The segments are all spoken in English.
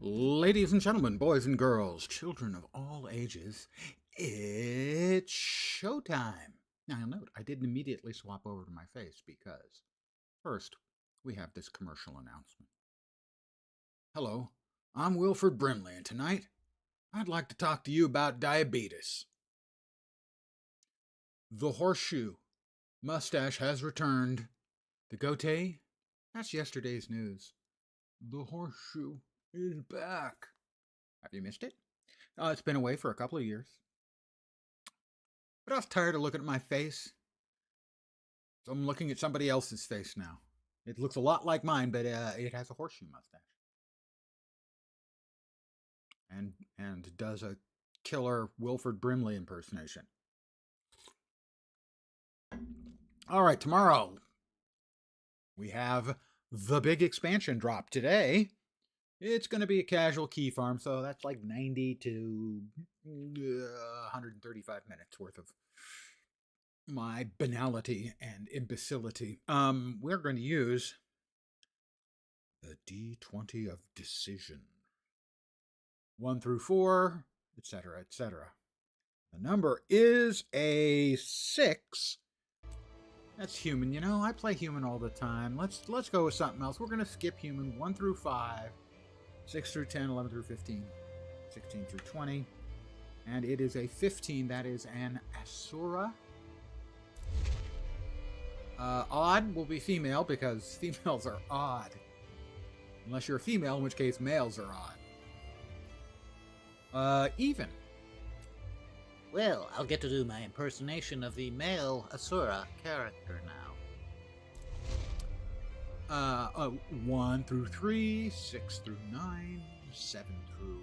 Ladies and gentlemen, boys and girls, children of all ages, it's showtime. Now, you'll note I didn't immediately swap over to my face because, first, we have this commercial announcement. Hello, I'm Wilford Brimley, and tonight, I'd like to talk to you about diabetes. The horseshoe mustache has returned. The goatee? That's yesterday's news. The horseshoe is back. Have you missed it? It's been away for a couple of years. But I was tired of looking at my face. So I'm looking at somebody else's face now. It looks a lot like mine, but it has a horseshoe mustache. And does a killer Wilford Brimley impersonation. All right, tomorrow we have the big expansion drop. Today, it's going to be a casual key farm, so that's like 90 to 135 minutes worth of my banality and imbecility. We're going to use the D20 of decision. 1 through 4, etc., etc. The number is a 6. That's human. You know, I play human all the time. Let's go with something else. We're going to skip human. 1 through 5, 6 through 10, 11 through 15, 16 through 20. And it is a 15. That is an Asura. Odd will be female because females are odd. Unless you're a female, in which case males are odd. Even. Well, I'll get to do my impersonation of the male Asura character now. 1 through 3, 6 through 9, 7 through,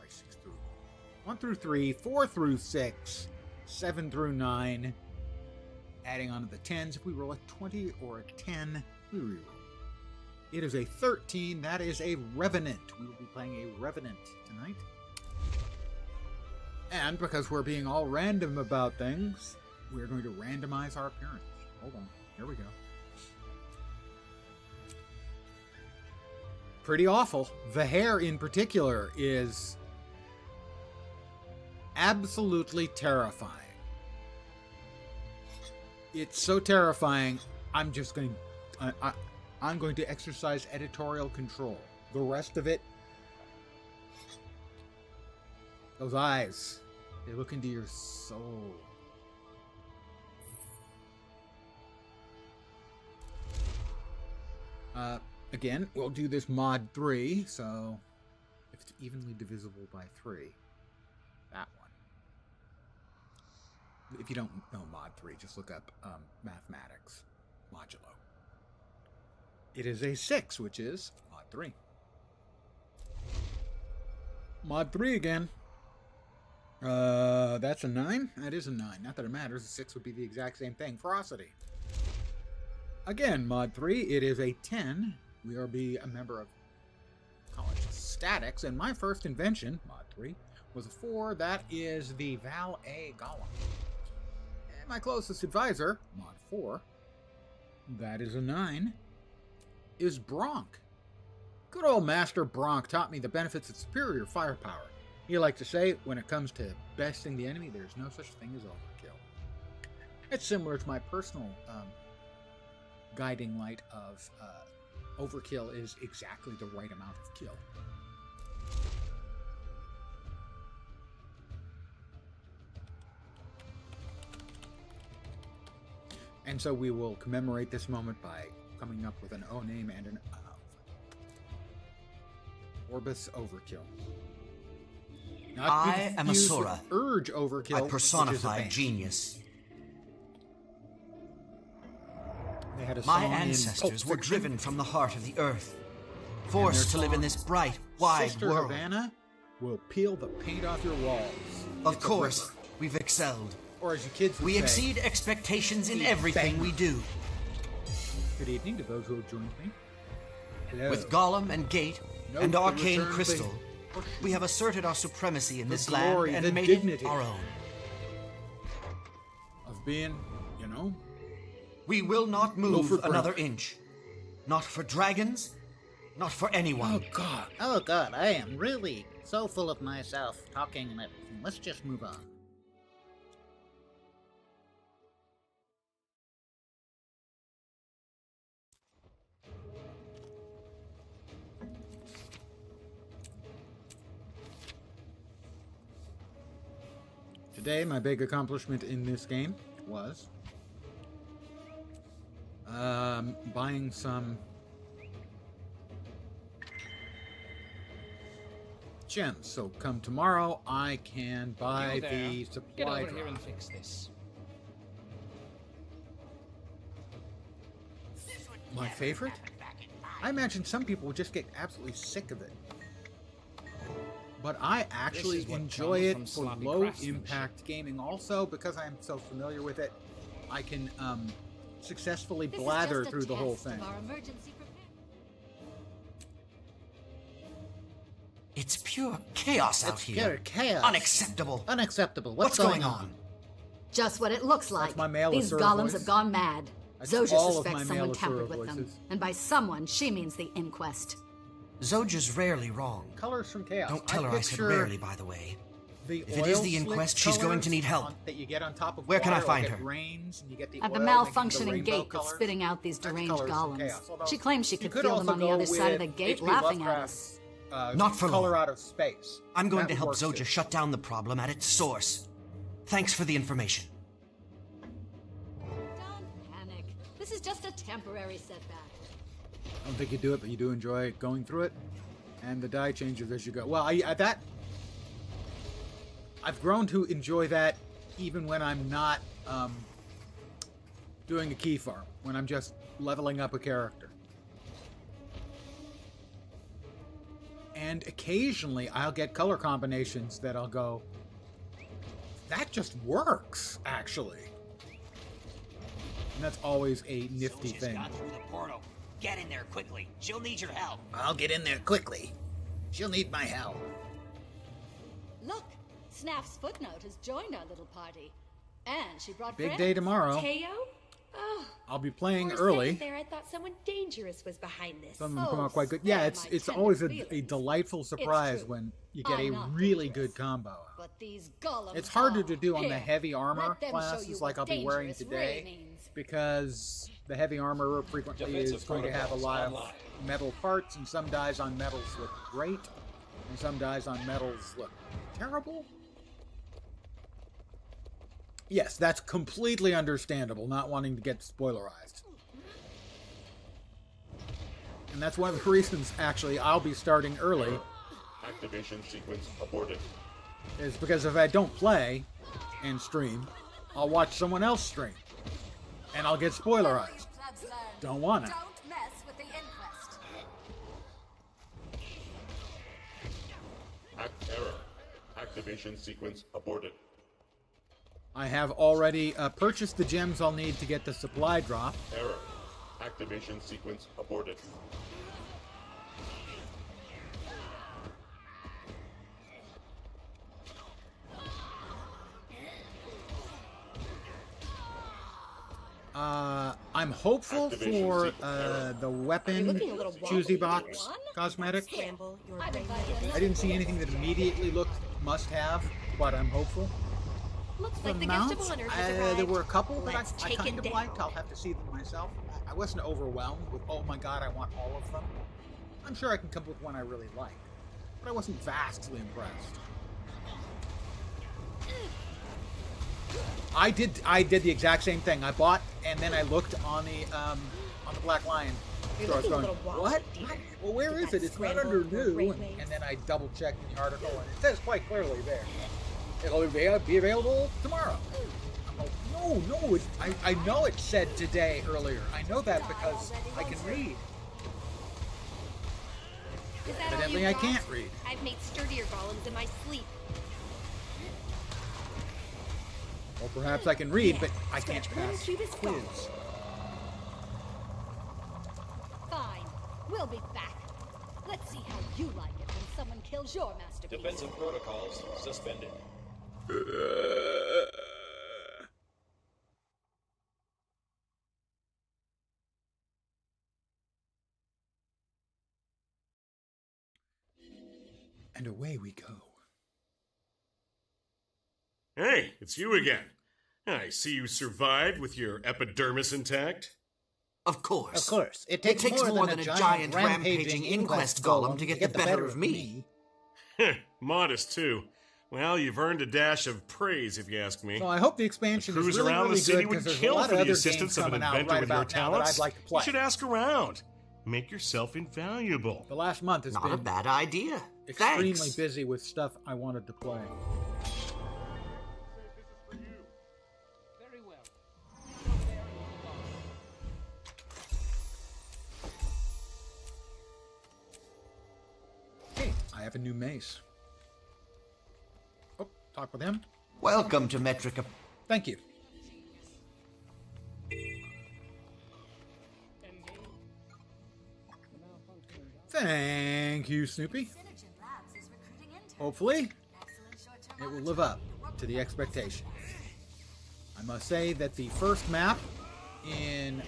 6 through, 1 through 3, 4 through 6, 7 through 9, adding on to the 10s. If we roll a 20 or a 10, we reroll. It is a 13, that is a Revenant. We will be playing a Revenant tonight. And because we're being all random about things, we're going to randomize our appearance. Hold on. Here we go. Pretty awful. The hair in particular is absolutely terrifying. It's so terrifying, I'm going to exercise editorial control. The rest of it, those eyes, they look into your soul. Again, we'll do this mod 3, so if it's evenly divisible by 3, that one. If you don't know mod 3, just look up mathematics, modulo. It is a 6, which is mod 3. Mod 3 again. That's a 9? That is a 9. Not that it matters. A 6 would be the exact same thing. Ferocity. Again, mod 3. It is a 10. We are a member of college statics. And my first invention, mod 3, was a 4. That is the Val A. Golem. And my closest advisor, mod 4, that is a 9, is Bronk. Good old Master Bronk taught me the benefits of superior firepower. He liked to say, when it comes to besting the enemy, there's no such thing as overkill. It's similar to my personal guiding light of overkill is exactly the right amount of kill. And so we will commemorate this moment by coming up with an O name and an Orbis Overkill. I am Asura. Urge Overkill. I personify genius. They had a My song ancestors in were driven from the heart of the earth, forced to live in this bright, wide Sister world. Havana will peel the paint off your walls. Of course, we've excelled. Or as you kids would We say, exceed expectations in everything we do. Good evening to those who have joined me. Hello. With Golem and Gate Note and the Arcane return of Crystal, the- we have asserted our supremacy in The this glory, land the and made dignity. it our own. Of being, you know, We will not move Wilford another Brimley. inch. Not for dragons, Not for anyone. Oh, God. Oh god, I am really so full of myself, talking and everything. Let's just move on. Today, my big accomplishment in this game was buying some gems. So come tomorrow, I can buy You there. the Get supply over here drop. and fix this. My favorite? I imagine some people would just get absolutely sick of it. But I actually This is what enjoy comes it from for sloppy low craftsmanship. impact gaming also, because I am so familiar with it. I can successfully This is blather just a through the whole test thing. of our emergency preparedness. It's pure chaos out It's here. pure chaos. Unacceptable. Unacceptable. What's going on? Just what it looks like. my male These Asura golems voice. have gone mad. That's Zoja all of my suspects male someone Asura tampered with them. voices. And by someone, she means the inquest. Zoja's rarely wrong. Colors from Chaos. Don't tell her I said picture rarely, by the way. the If it is oil the slick inquest, she's going to colors need help. that you get on top of Where can I water, find like it her? rains and you get the At the oil making the malfunctioning rainbow gate colors. that's spitting out these That's deranged Colors from golems. Chaos. Although She claims she you could could feel them also on the go other side of the with gate H.P. laughing at Lovecraft's, us. Not for Color long. Out of Space. I'm going That to help works Zoja too. shut down the problem at its source. Thanks for the information. Don't panic. This is just a temporary setback. I don't think you do it, but you do enjoy going through it. And the die changes as you go. Well, I've grown to enjoy that even when I'm not doing a key farm, when I'm just leveling up a character. And occasionally I'll get color combinations that I'll go, that just works, actually. And that's always a nifty Zoja's thing. gone through the portal. Get in there quickly. She'll need your help. I'll get in there quickly. She'll need my help. Look, Snaff's footnote has joined our little party. And she brought Big friends. day tomorrow. Teo? Oh, I'll be playing for a early. second there, I thought someone dangerous was behind this. Some of them come Oh, out quite good. spare Yeah, my it's tender always a feelings. delightful surprise true. when you get I'm a not really dangerous. good combo. But these golems It's harder are. to do on the Here, heavy armor let them show you classes like what I'll be wearing dangerous today, ray means. because the heavy armor frequently Defensive is going to have a protocols lot online. of metal parts, and some dies on metals look great, and some dies on metals look terrible. Yes, that's completely understandable, not wanting to get spoilerized. And that's one of the reasons, actually, I'll be starting early, Activation sequence aborted. is because if I don't play and stream, I'll watch someone else stream, and I'll get spoilerized. Don't want it. Don't mess with the inquest. Error. Activation sequence aborted. I have already purchased the gems I'll need to get the supply drop. Error. Activation sequence aborted. I'm hopeful Activation for sequence error. the You're weapon looking a little choosy wobbly. box cosmetic. Scramble your I've brain. invited I didn't see anything that immediately looked must have, but I'm hopeful. Looks The like the mounts, Gestaboner has arrived. there were a couple that Let's I take kind it of liked. down. I'll have to see them myself. I wasn't overwhelmed with, oh my god, I want all of them. I'm sure I can come up with one I really like, but I wasn't vastly impressed. I did the exact same thing. I bought, and then I looked on the Black Lion. You're So I was looking a going, little wobbly, what? dear. Well, where Did is that it? It's not scramble under your new. brainwaves? And then I double checked in the article, and it says quite clearly there. It'll be available tomorrow. I'm like, no, I know it said today earlier. I know that because I can read. Is that all Evidently you I got? can't read. I've made sturdier golems in my sleep. Or perhaps I can read, Yeah, but I can't scratch one pass cubist quiz. gone. Fine. We'll be back. Let's see how you like it when someone kills your masterpiece. Defensive protocols suspended. And away we go. Hey, it's you again. I see you survived with your epidermis intact. Of course. Of course. It takes more than a giant rampaging inquest golem to get the better of me. Modest, too. Well, you've earned a dash of praise, if you ask me. So I hope the expansion is Cruise really, around really the city good, would because there's a kill lot for of the other assistance games of an coming out inventor right with your about now that talents. I'd like to play. You should ask around. Make yourself invaluable. The last month has Not been a bad idea. extremely Thanks. busy with stuff I wanted to play. Very well. Hey, I have a new mace. Oh, talk with him. Welcome to Metrica. Thank you. Thank you, Snoopy. Hopefully, it will live up to the expectation. I must say that the first map in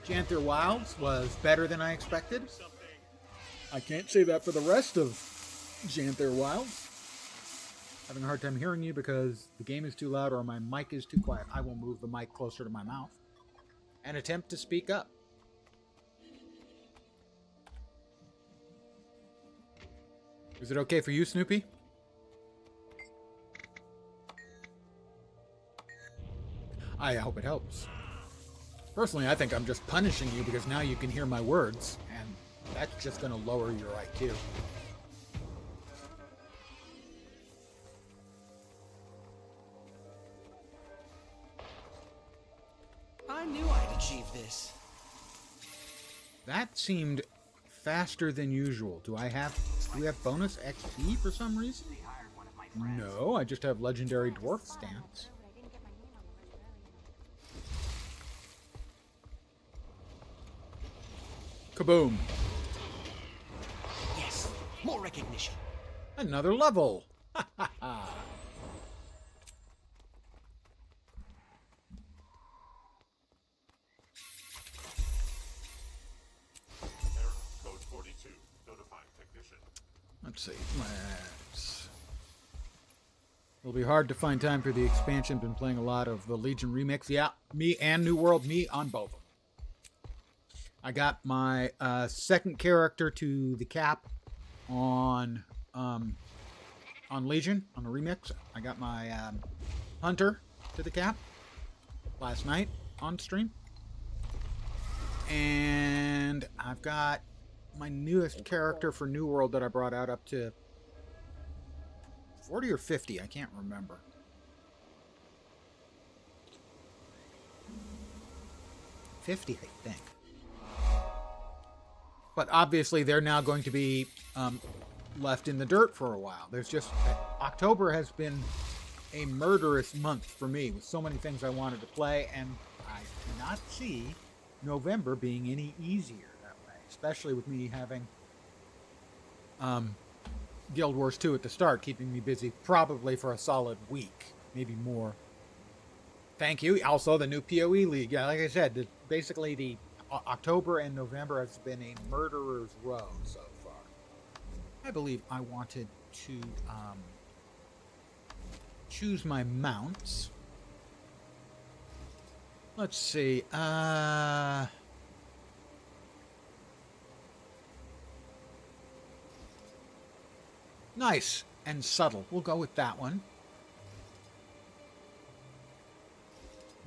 Janther Wilds was better than I expected. I can't say that for the rest of Janther Wilds. Having a hard time hearing you because the game is too loud or my mic is too quiet. I will move the mic closer to my mouth and attempt to speak up. Is it okay for you, Snoopy? I hope it helps. Personally, I think I'm just punishing you because now you can hear my words, and that's just going to lower your IQ. I knew I'd achieve this. That seemed faster than usual. Do we have bonus XP for some reason? No, I just have legendary dwarf stance. Kaboom. Yes, more recognition. Another level. Ha ha ha. Code 42. Notifying technician. Let's see. It'll be hard to find time for the expansion. Been playing a lot of the Legion remix. Yeah, me and New World, me on both. I got my second character to the cap on Legion on the remix. I got my hunter to the cap last night on stream, and I've got my newest character for New World that I brought out up to 40 or 50. I can't remember. 50, I think. But obviously, they're now going to be left in the dirt for a while. There's just October has been a murderous month for me with so many things I wanted to play, and I cannot see November being any easier that way, especially with me having Guild Wars 2 at the start, keeping me busy probably for a solid week, maybe more. Thank you. Also, the new PoE League. Yeah, like I said, basically the October and November has been a murderer's row so far. I believe I wanted to choose my mounts. Let's see. Nice and subtle. We'll go with that one.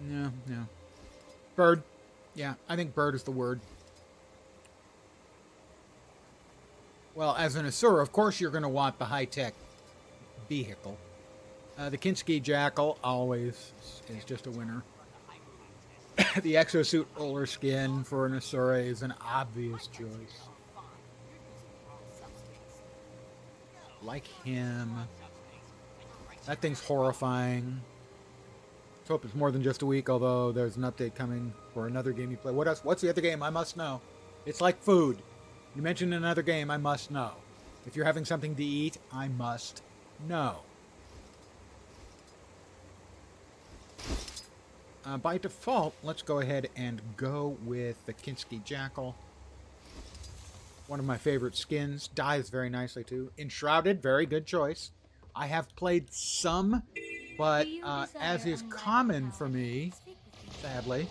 No. Bird. Yeah, I think bird is the word. Well, as an Asura, of course you're going to want the high-tech vehicle. The Kinski Jackal always is just a winner. The exosuit roller skin for an Asura is an obvious choice. Like him. That thing's horrifying. Let's hope it's more than just a week, although there's an update coming for another game you play. What else? What's the other game? I must know. It's like food. You mention another game, I must know. If you're having something to eat, I must know. By default, let's go ahead and go with the Kinski Jackal. One of my favorite skins. Dies very nicely too. Enshrouded, very good choice. I have played some, but as is common for me, sadly,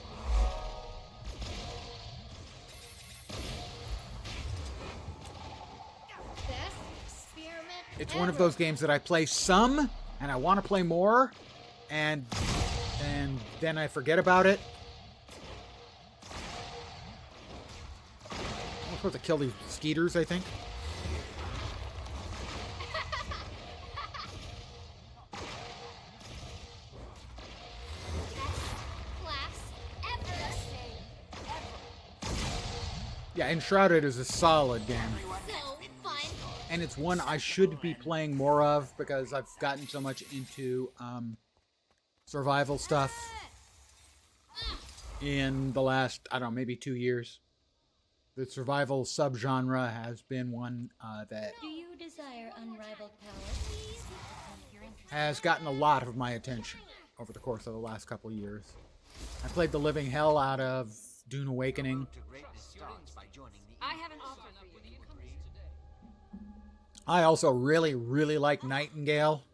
it's one of those games that I play some, and I want to play more, and then I forget about it. I'm supposed to kill these skeeters, I think. Yeah, Enshrouded is a solid game. And it's one I should be playing more of because I've gotten so much into survival stuff in the last, I don't know, maybe 2 years. The survival subgenre has been one that Do you desire unrivaled power? has gotten a lot of my attention over the course of the last couple of years. I played the living hell out of Dune Awakening. I have an offer for you. I also really, really like Nightingale.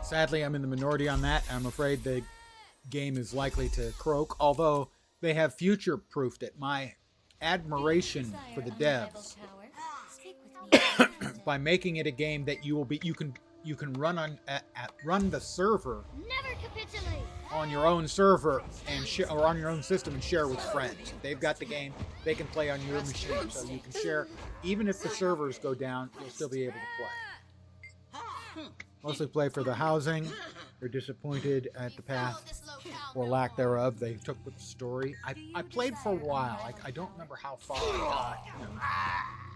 Sadly, I'm in the minority on that. I'm afraid the game is likely to croak, although they have future-proofed it. My admiration for the devs by making it a game that you can run on run the server Never capitulate. on your own server and or on your own system and share with friends. If they've got the game, they can play on your machine, so you can share. Even if the servers go down, you'll still be able to play. Mostly play for the housing. They're disappointed at the path or lack thereof they took with the story. I played for a while. I don't remember how far I got. You know.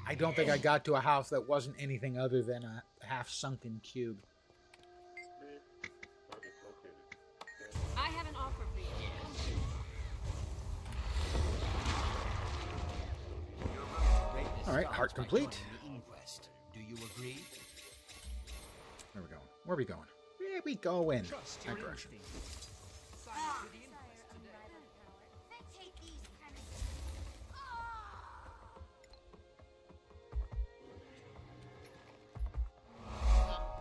I don't think I got to a house that wasn't anything other than a half-sunken cube. I have an offer for you. All right, heart complete. Do you agree? Where are we going? Where are we going? Where are we going? That direction.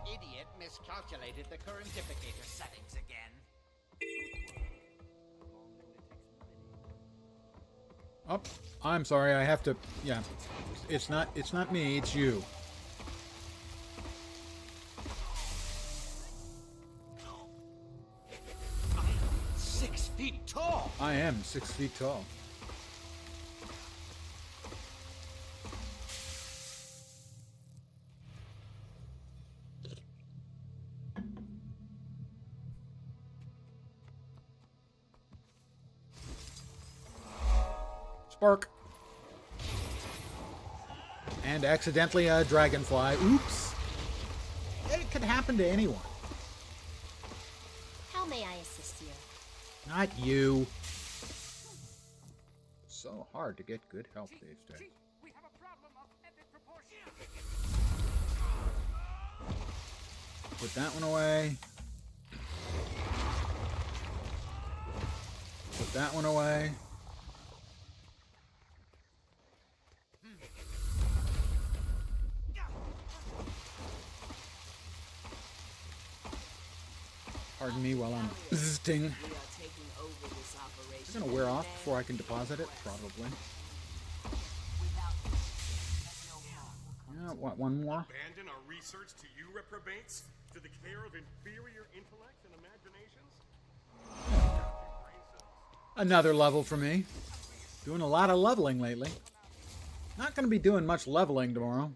Idiot miscalculated the current indicator settings again. Oh, I'm sorry. I have to. Yeah, it's not me. It's you. 6 feet tall. I am 6 feet tall. Spark. And accidentally a dragonfly. Oops. It could happen to anyone. How may I assist you? Not you. So hard to get good help these days. We have a problem of epic proportion. Put that one away. Put that one away. Pardon me while I'm visiting. It's gonna wear off before I can deposit it, probably. Yeah, what, one more? Abandon our research to you reprobates? To the care of inferior intellects and imaginations? Another level for me. Doing a lot of leveling lately. Not gonna be doing much leveling tomorrow.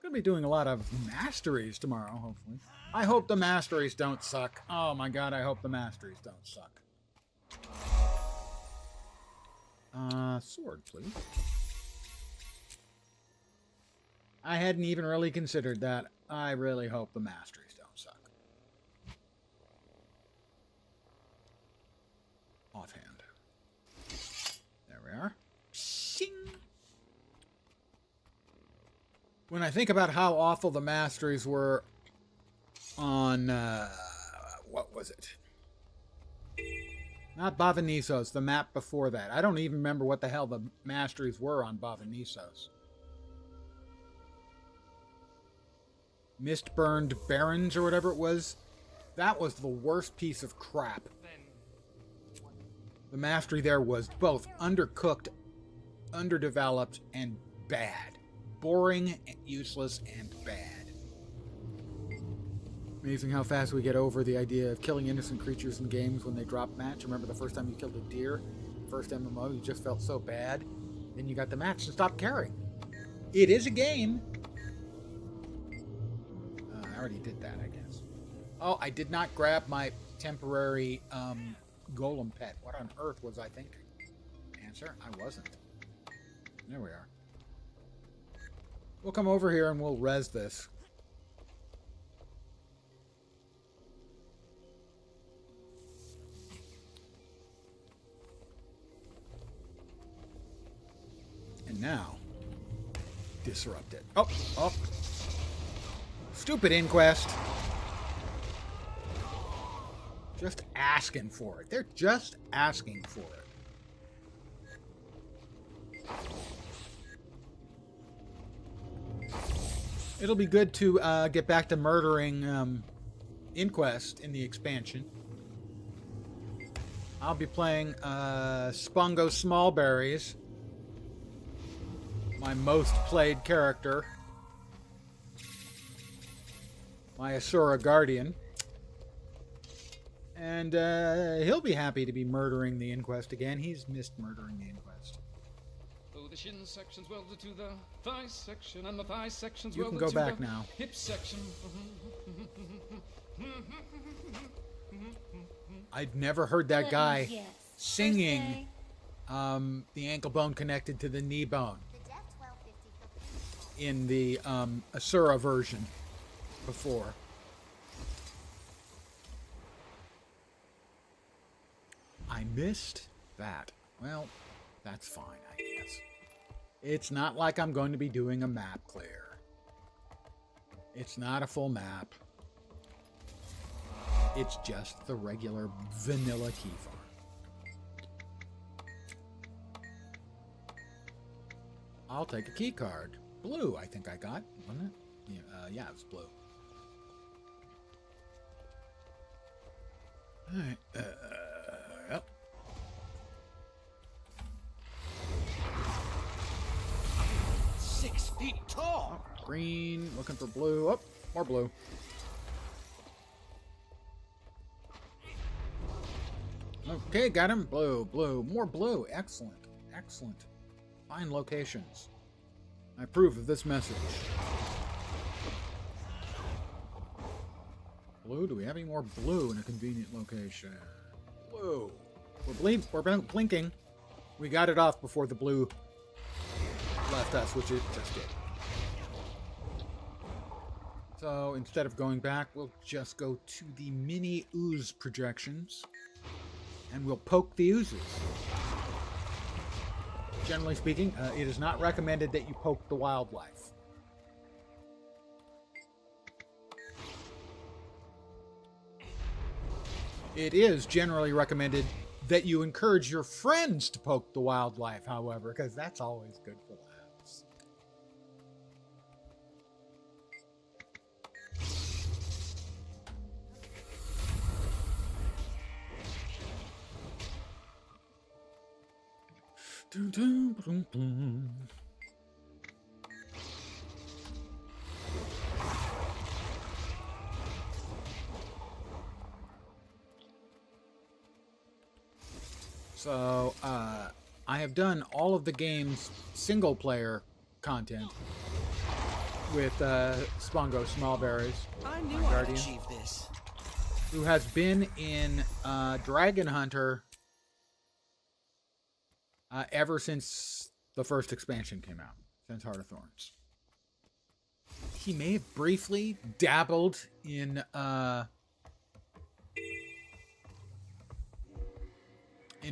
Gonna be doing a lot of masteries tomorrow, hopefully. I hope the masteries don't suck. Oh my god, I hope the masteries don't suck. Sword, please. I hadn't even really considered that. I really hope the masteries don't suck. Offhand. There we are. Shing. When I think about how awful the masteries were on, what was it? Not Bavanisos, the map before that. I don't even remember what the hell the masteries were on Bavanisos. Mist-burned barons or whatever it was. That was the worst piece of crap. The mastery there was both undercooked, underdeveloped, and bad. Boring, useless, and bad. Amazing how fast we get over the idea of killing innocent creatures in games when they drop match. Remember the first time you killed a deer? First MMO, you just felt so bad. Then you got the match and stopped caring. It is a game. I already did that, I guess. Oh, I did not grab my temporary golem pet. What on earth was I thinking? Answer, I wasn't. There we are. We'll come over here and we'll res this. And now, disrupt it. Oh, oh. Stupid Inquest. Just asking for it. They're just asking for it. It'll be good to get back to murdering Inquest in the expansion. I'll be playing Spungo Smallberries, my most played character. My Asura Guardian. And he'll be happy to be murdering the Inquest again. He's missed murdering the Inquest. Oh, the shin section's welded to the thigh section, and the thigh section's you can welded go to back the now. hip section. I'd never heard that guy singing the ankle bone connected to the knee bone in the Asura version before. I missed that. Well, that's fine, I guess. It's not like I'm going to be doing a map clear. It's not a full map. It's just the regular vanilla key farm. I'll take a key card. Blue, I think I got, wasn't it? Yeah, it was blue. Alright, yep. Six feet tall. Oh, green, looking for blue. Oh, more blue. Okay, got him. Blue, blue, more blue. Excellent, excellent. Fine locations. I approve of this message. Blue, do we have any more blue in a convenient location? Blue. We're blinking. We got it off before the blue left us, which it just did. So instead of going back, we'll just go to the mini ooze projections. And we'll poke the oozes. Generally speaking, it is not recommended that you poke the wildlife. It is generally recommended that you encourage your friends to poke the wildlife, however, because that's always good for laughs. Dun, dun, dun, dun. So, I have done all of the game's single-player content with Spungo Smallberries, I knew my I'd guardian, achieve this. who has been in Dragon Hunter ever since the first expansion came out, since Heart of Thorns. He may have briefly dabbled in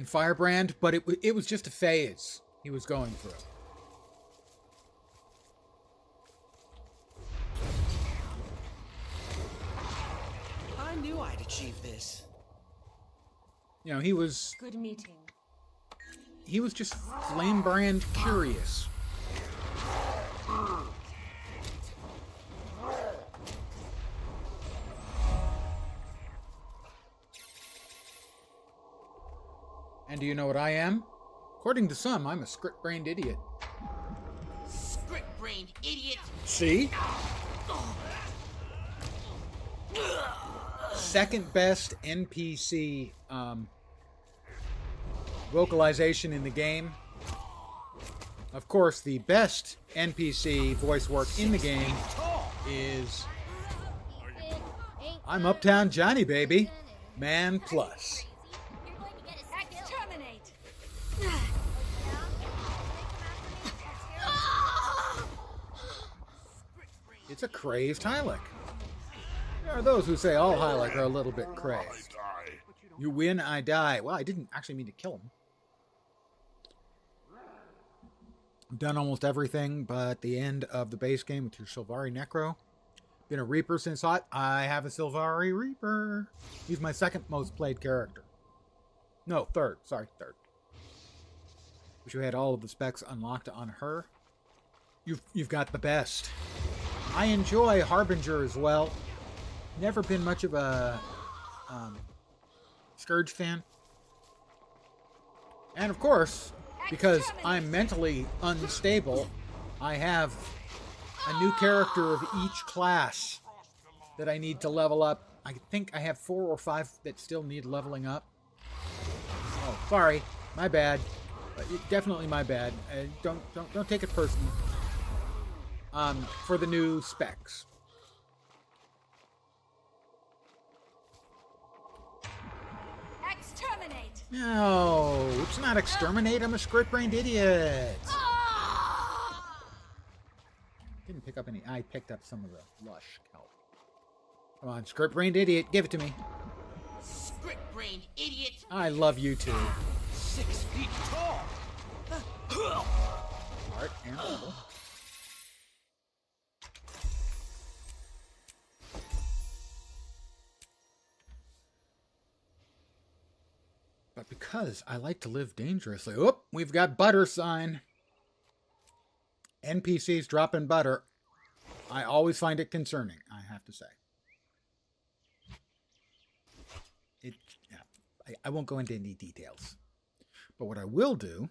Firebrand, but it was just a phase he was going through. I knew I'd achieve this. You know, he was Good meeting. just flame brand curious. And do you know what I am? According to some, I'm a script-brained idiot. Script-brained idiot! See? Second best NPC vocalization in the game. Of course, the best NPC voice work in the game is I'm Uptown Johnny, baby. Man plus. Exterminate! It's a crazed Hylic. There are those who say all Hylic are a little bit crazed. You win, I die. Well, I didn't actually mean to kill him. I've done almost everything but the end of the base game with your Sylvari Necro. Been a Reaper since hot. I have a Sylvari Reaper. He's my second most played character. No, third. Sorry, third. Wish you had all of the specs unlocked on her. You've got the best. I enjoy Harbinger as well. Never been much of a Scourge fan. And of course, because I'm mentally unstable, I have a new character of each class that I need to level up. I think I have 4 or 5 that still need leveling up. Oh, sorry, my bad. Definitely my bad. Don't take it personally. For the new specs. Exterminate! No, it's not exterminate. I'm a script-brained idiot. Didn't pick up any. I picked up some of the lush kelp. Come on, script-brained idiot, give it to me. Script-brained idiot! I love you too. 6 feet tall! Art and level. But because I like to live dangerously, oop, we've got butter sign. NPCs dropping butter. I always find it concerning, I have to say. I won't go into any details. But what I will do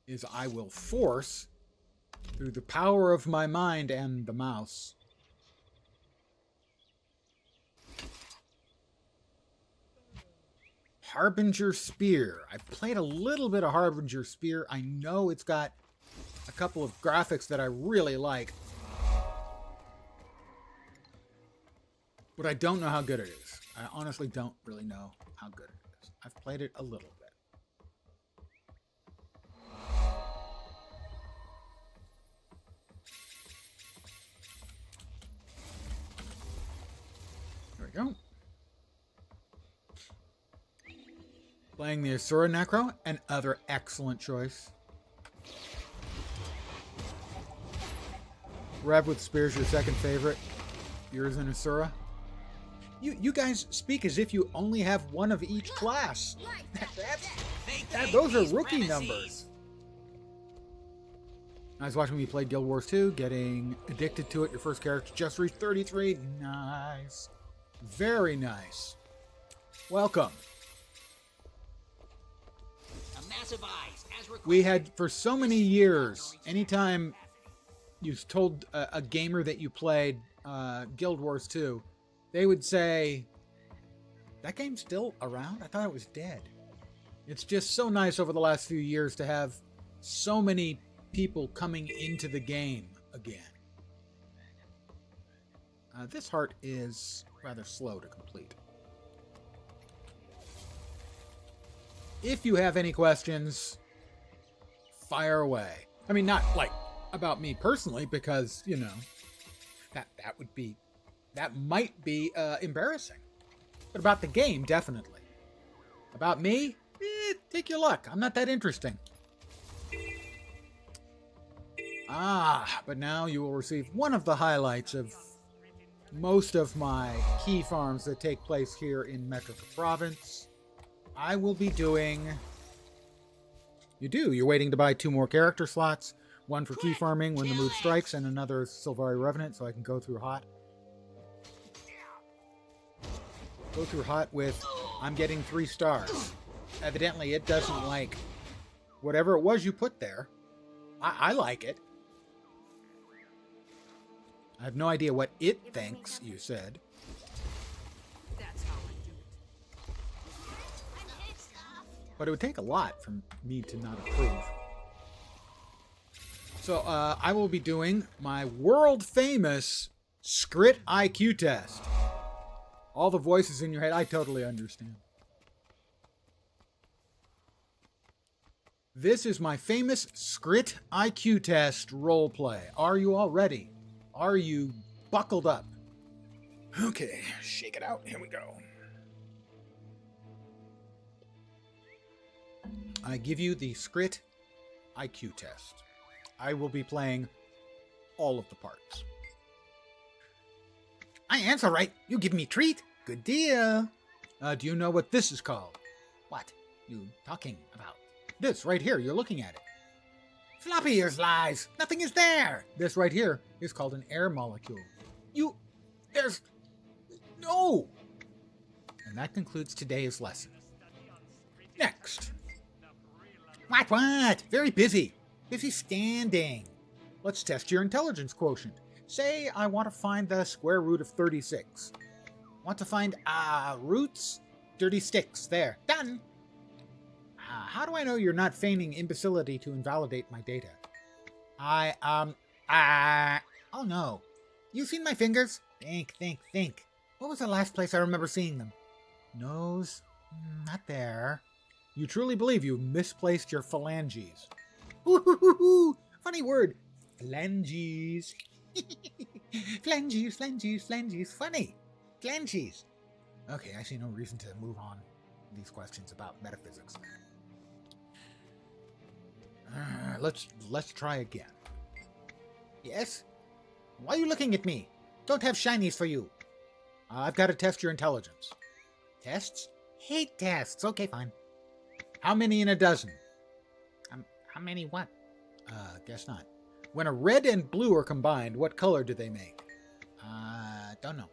is I will force, through the power of my mind and the mouse, Harbinger Spear. I've played a little bit of Harbinger Spear. I know it's got a couple of graphics that I really like. But I don't know how good it is. I honestly don't really know how good it is. I've played it a little bit. There we go. Playing the Asura Necro, another excellent choice. Rev with Spear's your second favorite. Yours and Asura. You guys speak as if you only have one of each class. Those are rookie numbers. I was watching when you played Guild Wars 2, getting addicted to it. Your first character just reached 33. Nice. Very nice. Welcome. We had, for so many years, anytime you told a gamer that you played Guild Wars 2, they would say, that game's still around? I thought it was dead. It's just so nice over the last few years to have so many people coming into the game again. This heart is rather slow to complete. If you have any questions, fire away. I mean, not like about me personally, because, you know, that might be embarrassing. But about the game, definitely. About me, take your luck. I'm not that interesting. But now you will receive one of the highlights of most of my key farms that take place here in Metrica Province. I will be doing... You do. You're waiting to buy 2 more character slots. One for key farming when the move strikes, and another Silvari Revenant, so I can go through hot. Go through hot with, I'm getting 3 stars. Evidently, it doesn't like whatever it was you put there. I like it. I have no idea what it thinks, you said. That's how I do it. But it would take a lot for me to not approve. So, I will be doing my world-famous Scrit IQ test. All the voices in your head, I totally understand. This is my famous Scrit IQ test roleplay. Are you all ready? Are you buckled up? Okay, shake it out. Here we go. I give you the Scrit IQ test. I will be playing all of the parts. I answer right. You give me treat. Good deal. Do you know what this is called? What? You talking about? This right here. You're looking at it. Floppy ears lies. Nothing is there. This right here is called an air molecule. There's... No! And that concludes today's lesson. Next. What? Very busy. Busy standing. Let's test your intelligence quotient. Say I want to find the square root of 36. Want to find, roots? Dirty sticks. There. Done. How do I know you're not feigning imbecility to invalidate my data? Oh no. You seen my fingers? Think. What was the last place I remember seeing them? Nose? Not there. You truly believe you misplaced your phalanges. Ooh, funny word. Phalanges. Phalanges. Funny. Phalanges. Okay, I see no reason to move on these questions about metaphysics. Let's try again. Yes? Why are you looking at me? Don't have shinies for you. I've got to test your intelligence. Tests? Hate tests. Okay, fine. How many in a dozen? How many what? Guess not. When a red and blue are combined, what color do they make? Don't know.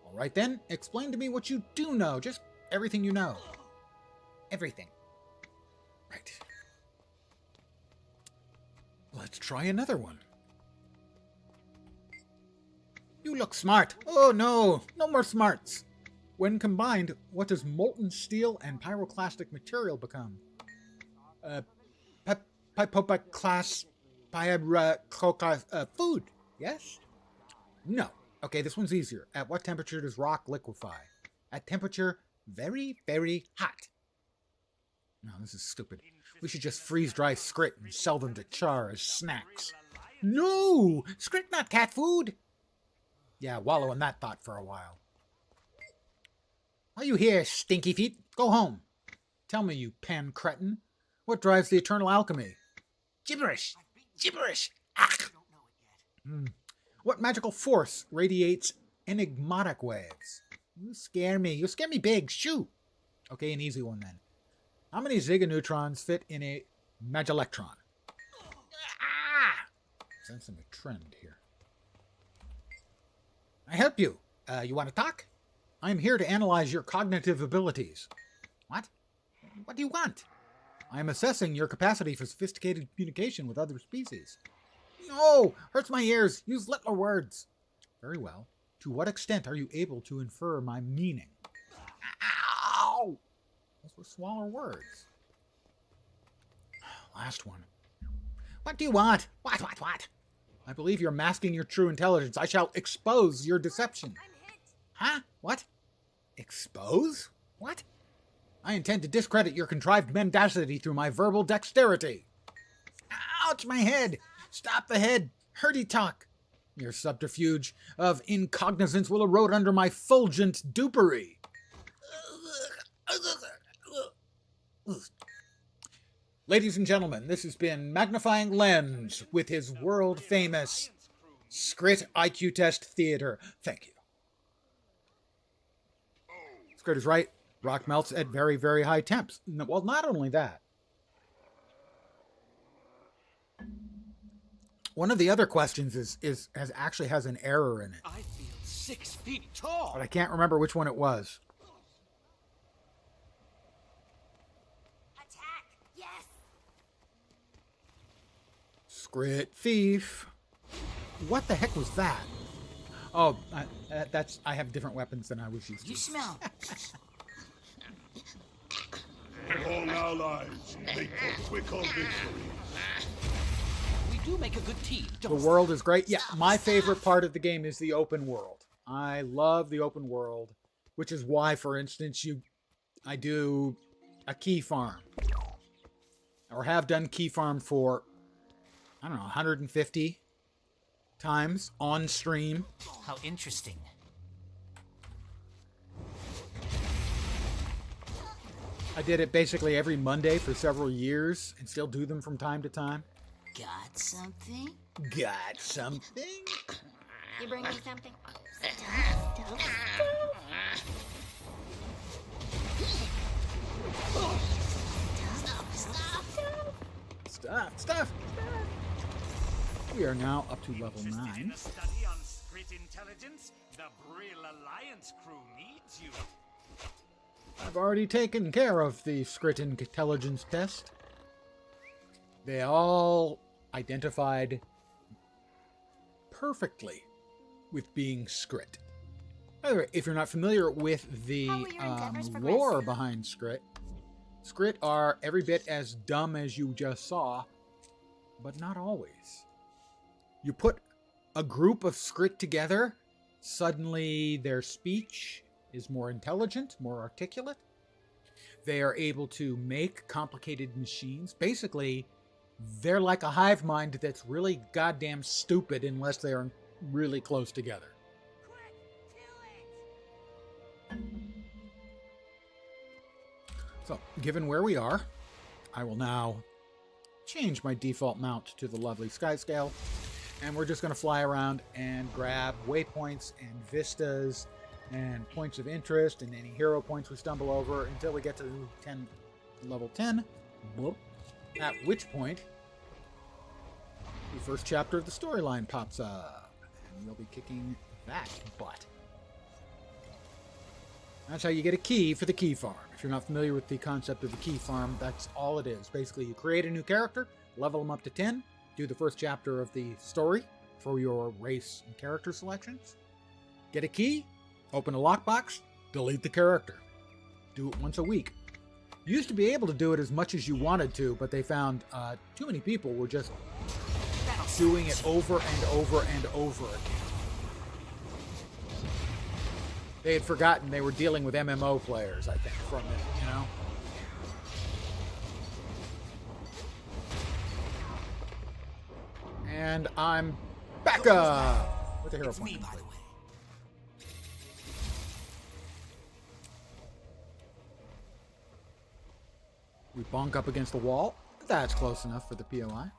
All right then, explain to me what you do know. Just everything you know. Everything. Right. Let's try another one. You look smart. Oh no, no more smarts. When combined, what does molten steel and pyroclastic material become? Food. Yes? No. Okay, this one's easier. At what temperature does rock liquefy? At temperature very, very hot. No, this is stupid. We should just freeze-dry Scrit and sell them to Char as snacks. No! Scrit not cat food! Yeah, wallow in that thought for a while. Are you here, stinky feet? Go home. Tell me, you pan cretin. What drives the eternal alchemy? Gibberish! Ach! What magical force radiates enigmatic waves? You scare me big. Shoot! Okay, an easy one then. How many zigoneutrons fit in a magilectron? Sensing a trend here. I help you. You want to talk? I'm here to analyze your cognitive abilities. What? What do you want? I am assessing your capacity for sophisticated communication with other species. No! Hurts my ears. Use littler words. Very well. To what extent are you able to infer my meaning? Ow! Those were smaller words. Last one. What do you want? What? I believe you're masking your true intelligence. I shall expose your deception. Huh? What? Expose? What? I intend to discredit your contrived mendacity through my verbal dexterity. Ouch, my head! Stop the head! Hurdy talk! Your subterfuge of incognizance will erode under my fulgent dupery. Ladies and gentlemen, this has been Magnifying Lens with his world-famous Scrit IQ Test Theater. Thank you. Scrit is right. Rock melts at very, very high temps. Well, not only that. One of the other questions actually has an error in it. I feel 6 feet tall. But I can't remember which one it was. Attack! Yes! Scrit thief. What the heck was that? Oh, I have different weapons than I was used to. You smell. All allies, make for quick on victory. We do make a good team, The don't we? world is great. Yeah, my favorite part of the game is the open world. I love the open world, which is why, for instance, I do a key farm. Or have done key farm for, I don't know, 150 times on stream. How interesting. I did it basically every Monday for several years and still do them from time to time. Got something? Got something? You bringing something? Stuff. We are now up to level 9. In a study on Skrit intelligence, the Brill Alliance crew needs you. I've already taken care of the Skrit intelligence test. They all identified perfectly with being Skrit. By the way, if you're not familiar with the How will your endeavors progress? lore behind Skrit, Skrit are every bit as dumb as you just saw, but not always. You put a group of Skrit together, suddenly their speech is more intelligent, more articulate. They are able to make complicated machines. Basically, they're like a hive mind that's really goddamn stupid unless they are really close together. So, given where we are, I will now change my default mount to the lovely sky scale, and we're just going to fly around and grab waypoints and vistas and points of interest and any hero points we stumble over until we get to level 10, at which point the first chapter of the storyline pops up, and we'll be kicking that butt. That's how you get a key for the key farm. If you're not familiar with the concept of the key farm, that's all it is. Basically, you create a new character, level them up to 10, do the first chapter of the story for your race and character selections, get a key, open a lockbox, delete the character. Do it once a week. You used to be able to do it as much as you wanted to, but they found too many people were just doing it over and over and over again. They had forgotten they were dealing with MMO players, I think, for a minute, you know? And I'm back up with the hero It's me, point. by the way. We bonk up against the wall. That's close enough for the POI.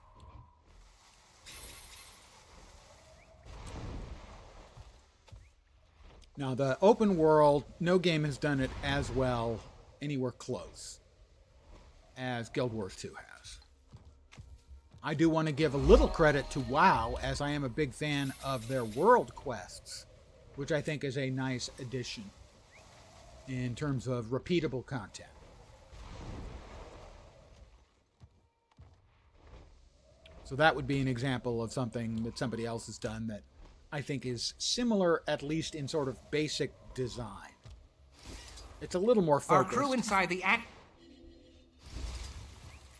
Now, the open world, no game has done it as well anywhere close as Guild Wars 2 has. I do want to give a little credit to WoW, as I am a big fan of their world quests, which I think is a nice addition in terms of repeatable content. So that would be an example of something that somebody else has done that I think is similar, at least in sort of basic design. It's a little more Our focused. crew inside the act.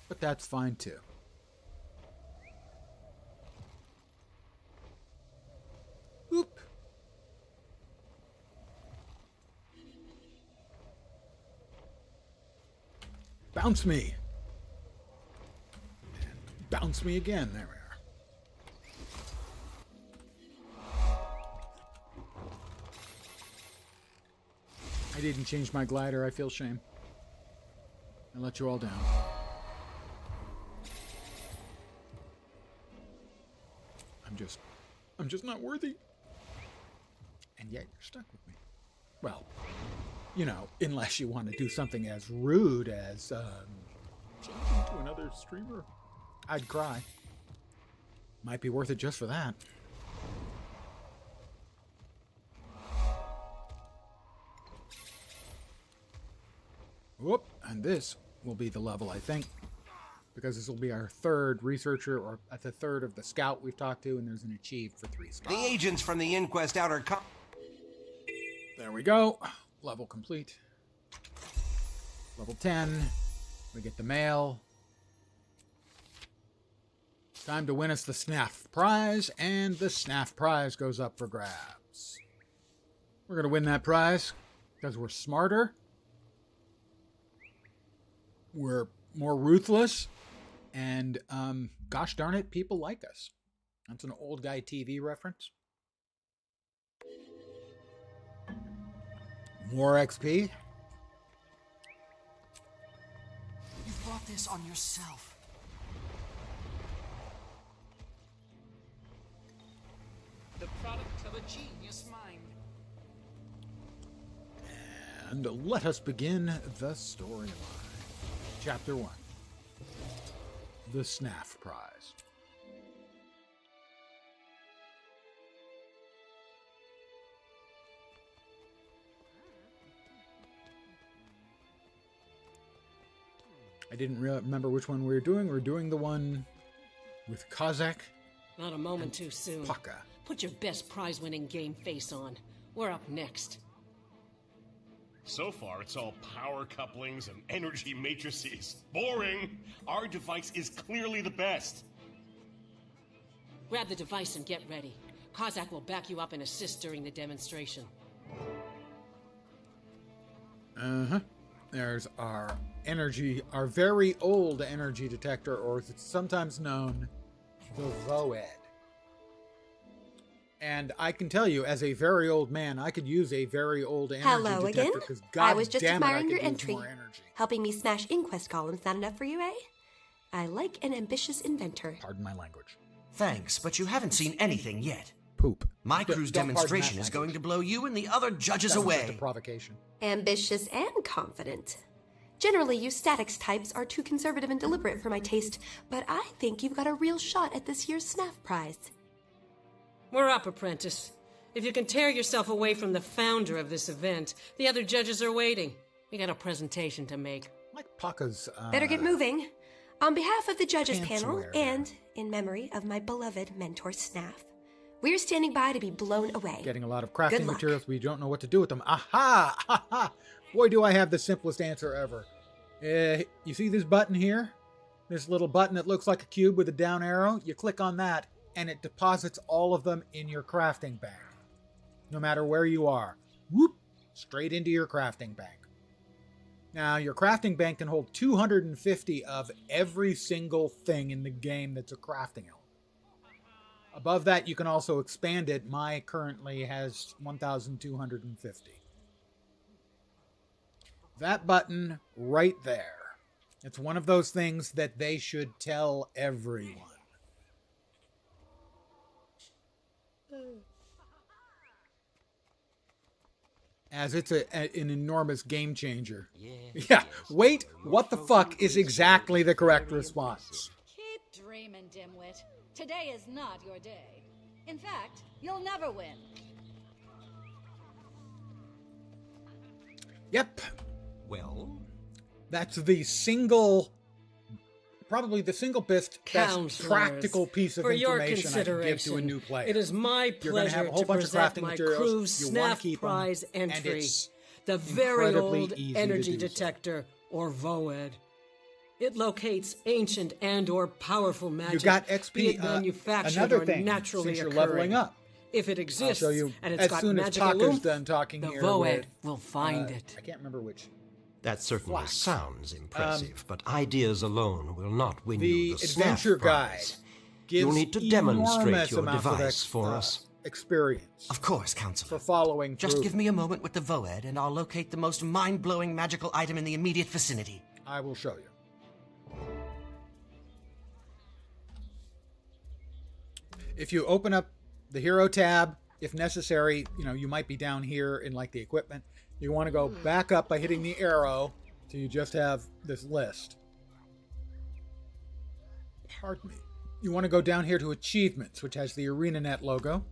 But that's fine too. Oop. Bounce me. And bounce me again. There we are. I didn't change my glider. I feel shame. I let you all down. I'm just not worthy. And yet you're stuck with me. Well, You know, unless you want to do something as rude as changing to another streamer. I'd cry. Might be worth it just for that. Whoop, and this will be the level, I think, because this will be our third researcher, or at the third of the scout we've talked to, and there's an achieve for 3 scouts. The agents from the Inquest Outer There we go. Level complete. Level 10. We get the mail. Time to win us the SNAF prize, and the SNAF prize goes up for grabs. We're going to win that prize because we're smarter. We're more ruthless, and gosh darn it, people like us. That's an old guy TV reference. More XP. You brought this on yourself. The product of a genius mind. And let us begin the storyline. Chapter 1. The SNAF Prize. I didn't remember which one we were doing. We're doing the one with Kazakh. Not a moment too soon. Paka. Put your best prize-winning game face on. We're up next. So far, it's all power couplings and energy matrices. Boring! Our device is clearly the best. Grab the device and get ready. Kazakh will back you up and assist during the demonstration. Uh-huh. There's our energy, our very old energy detector, or as it's sometimes known, the VoE. And I can tell you, as a very old man, I could use a very old energy Hello detector. again. Because I was just goddamn it, admiring I your could use entry. more energy. Helping me smash inquest columns not enough for you, eh? I like an ambitious inventor. Pardon my language. Thanks, but you haven't seen anything yet. Poop. My crew's demonstration is going to blow you and the other judges away. Just a provocation. Ambitious and confident. Generally, you statics types are too conservative and deliberate for my taste, but I think you've got a real shot at this year's SNAF prize. We're up, apprentice. If you can tear yourself away from the founder of this event, the other judges are waiting. We got a presentation to make. Like Paka's, Better get moving. On behalf of the judges pants panel, wear. and in memory of my beloved mentor Snaf, we're standing by to be blown away. Getting a lot of Good crafting luck. materials, we don't know what to do with them. Aha! Ha! Boy, do I have the simplest answer ever. You see this button here? This little button that looks like a cube with a down arrow? You click on that, and it deposits all of them in your crafting bank. No matter where you are. Whoop! Straight into your crafting bank. Now, your crafting bank can hold 250 of every single thing in the game that's a crafting element. Above that, you can also expand it. My currently has 1,250. That button right there. It's one of those things that they should tell everyone. As it's an enormous game changer. Yeah, wait, what the fuck is exactly the correct response? Keep dreaming, dimwit. Today is not your day. In fact, you'll never win. Yep. Well? That's the single, probably the single best practical piece of information I can give to a new player. It is my You're going to have pleasure a whole to bunch of present crafting my materials. crew's You want to SNAF keep them, prize and entry. it's The very incredibly old easy to energy do so. detector, or VoE. It locates ancient and/or powerful magic. You got XP. be it manufactured Another or thing, naturally since you're occurring. leveling up, If it exists I'll show you and it's as got soon as magical Taka's oomph, done talking the here VoE with, will find it. I can't remember which. That certainly Flax. sounds impressive, but ideas alone will not win The you the adventure SNAF guide prize. gives You'll need to demonstrate enormous your amounts of device for us. experience Of course, Counselor. for following Just through. give me a moment with the VoEd, and I'll locate the most mind-blowing magical item in the immediate vicinity. I will show you. If you open up the hero tab, if necessary, you might be down here in like the equipment. You want to go back up by hitting the arrow till you just have this list. Pardon me. You want to go down here to Achievements, which has the ArenaNet logo.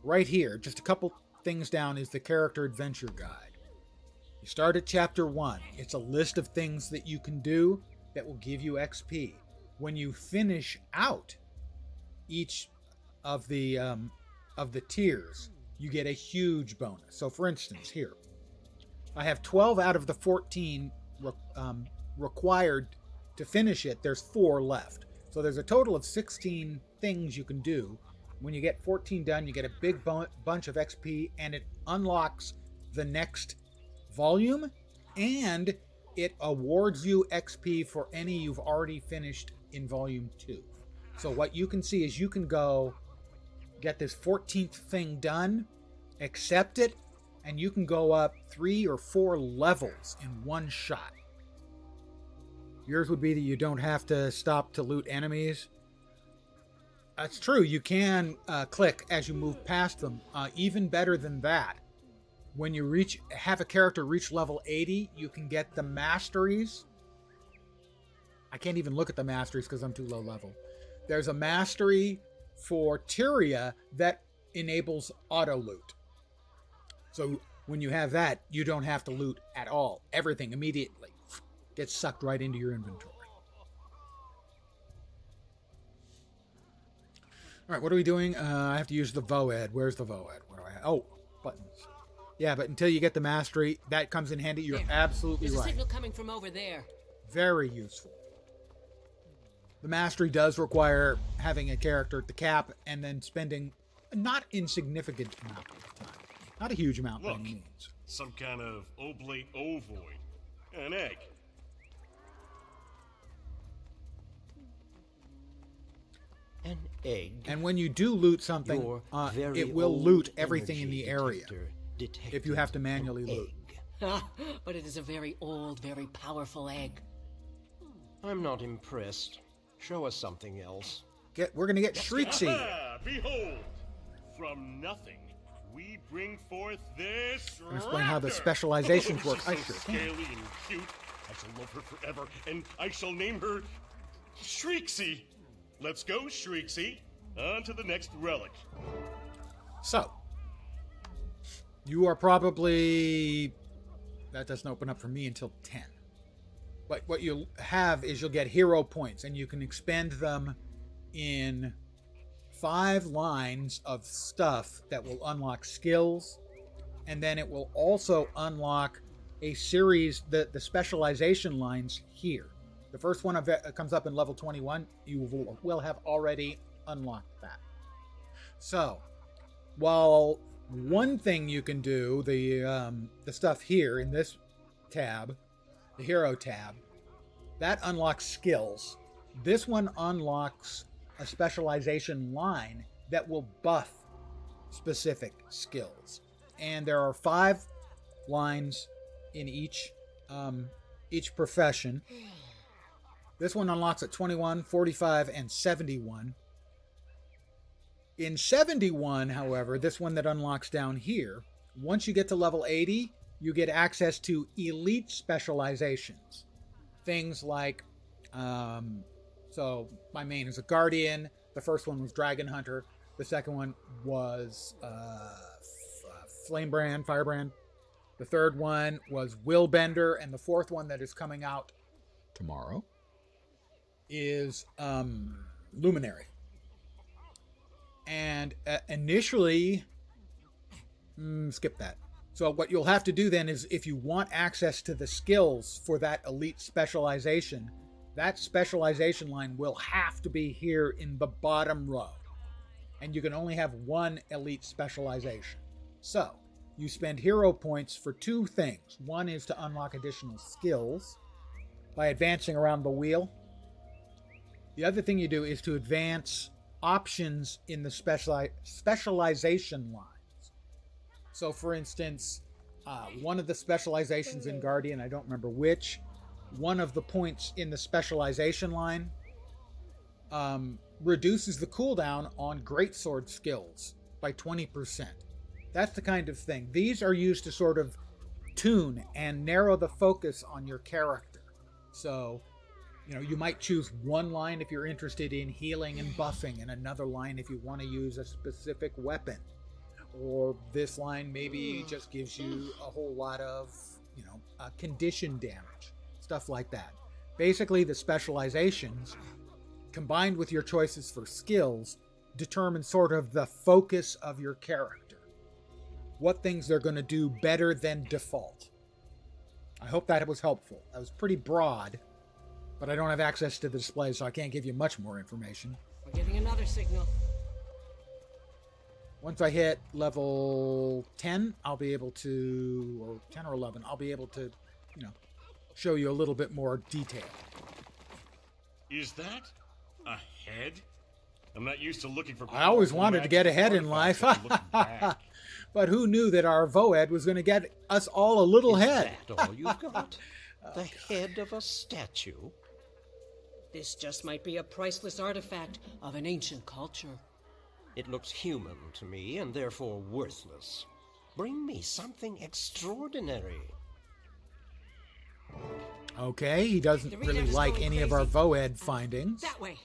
Right here, just a couple things down, is the Character Adventure Guide. You start at Chapter 1. It's a list of things that you can do that will give you XP. When you finish out each of the tiers, you get a huge bonus. So for instance, here, I have 12 out of the 14 required to finish it. There's 4 left. So there's a total of 16 things you can do. When you get 14 done, you get a big bunch of XP, and it unlocks the next volume, and it awards you XP for any you've already finished in volume 2. So what you can see is you can go get this 14th thing done, accept it, and you can go up 3 or 4 levels in one shot. Yours would be that you don't have to stop to loot enemies. That's true. You can click as you move past them. Even better than that, when you have a character reach level 80, you can get the masteries. I can't even look at the masteries because I'm too low level. There's a mastery for Tyria that enables auto loot. So when you have that, you don't have to loot at all. Everything immediately gets sucked right into your inventory. All right, what are we doing? I have to use the VoE. Where's the VoE? What do I have? Oh, buttons. Yeah, but until you get the mastery, that comes in handy. You're absolutely There's right. a signal coming from over there. Very useful. The mastery does require having a character at the cap and then spending a not insignificant amount of time. Not a huge amount by any means. Some kind of oblate ovoid. An egg. An egg. And when you do loot something, it will loot everything in the area if you have to manually loot. But it is a very old, very powerful egg. I'm not impressed. Show us something else. We're gonna get Shriexy. Behold, from nothing, we bring forth this. I'll explain how the specializations work. She's I so sure scaly can. and cute. I shall love her forever, and I shall name her Shriexy. Let's go, Shriexy. On to the next relic. So, you are probably... That doesn't open up for me until 10. But what you'll have is you'll get hero points, and you can expend them in 5 lines of stuff that will unlock skills, and then it will also unlock a series, the specialization lines here. The first one comes up in level 21. You will have already unlocked that. So, while one thing you can do, the stuff here in this tab, the hero tab, that unlocks skills. This one unlocks a specialization line that will buff specific skills. And there are 5 lines in each profession. This one unlocks at 21, 45, and 71. In 71, however, this one that unlocks down here, once you get to level 80, you get access to elite specializations. Things like, so my main is a Guardian. The first one was Dragon Hunter. The second one was Firebrand. The third one was Willbender. And the fourth one that is coming out tomorrow is Luminary. And initially, skip that. So what you'll have to do then is, if you want access to the skills for that elite specialization, that specialization line will have to be here in the bottom row. And you can only have one elite specialization. So you spend hero points for 2 things. One is to unlock additional skills by advancing around the wheel. The other thing you do is to advance options in the specialization lines. So, for instance, one of the specializations in Guardian, I don't remember which, one of the points in the specialization line reduces the cooldown on greatsword skills by 20%. That's the kind of thing. These are used to sort of tune and narrow the focus on your character. So, you might choose one line if you're interested in healing and buffing, and another line if you want to use a specific weapon. Or this line maybe just gives you a whole lot of, condition damage, stuff like that. Basically, the specializations, combined with your choices for skills, determine sort of the focus of your character. What things they're going to do better than default. I hope that was helpful. That was pretty broad, but I don't have access to the display, so I can't give you much more information. We're getting another signal. Once I hit level 10, I'll be able to, or 10 or 11, I'll be able to, show you a little bit more detail. Is that a head? I'm not used to looking for... I always wanted to get ahead in life. But who knew that our VoEd was going to get us all a little head? Is that all you've got? The head of a statue? This just might be a priceless artifact of an ancient culture. It looks human to me, and therefore worthless. Bring me something extraordinary. Okay, he doesn't really like any of our VoEd findings. That way.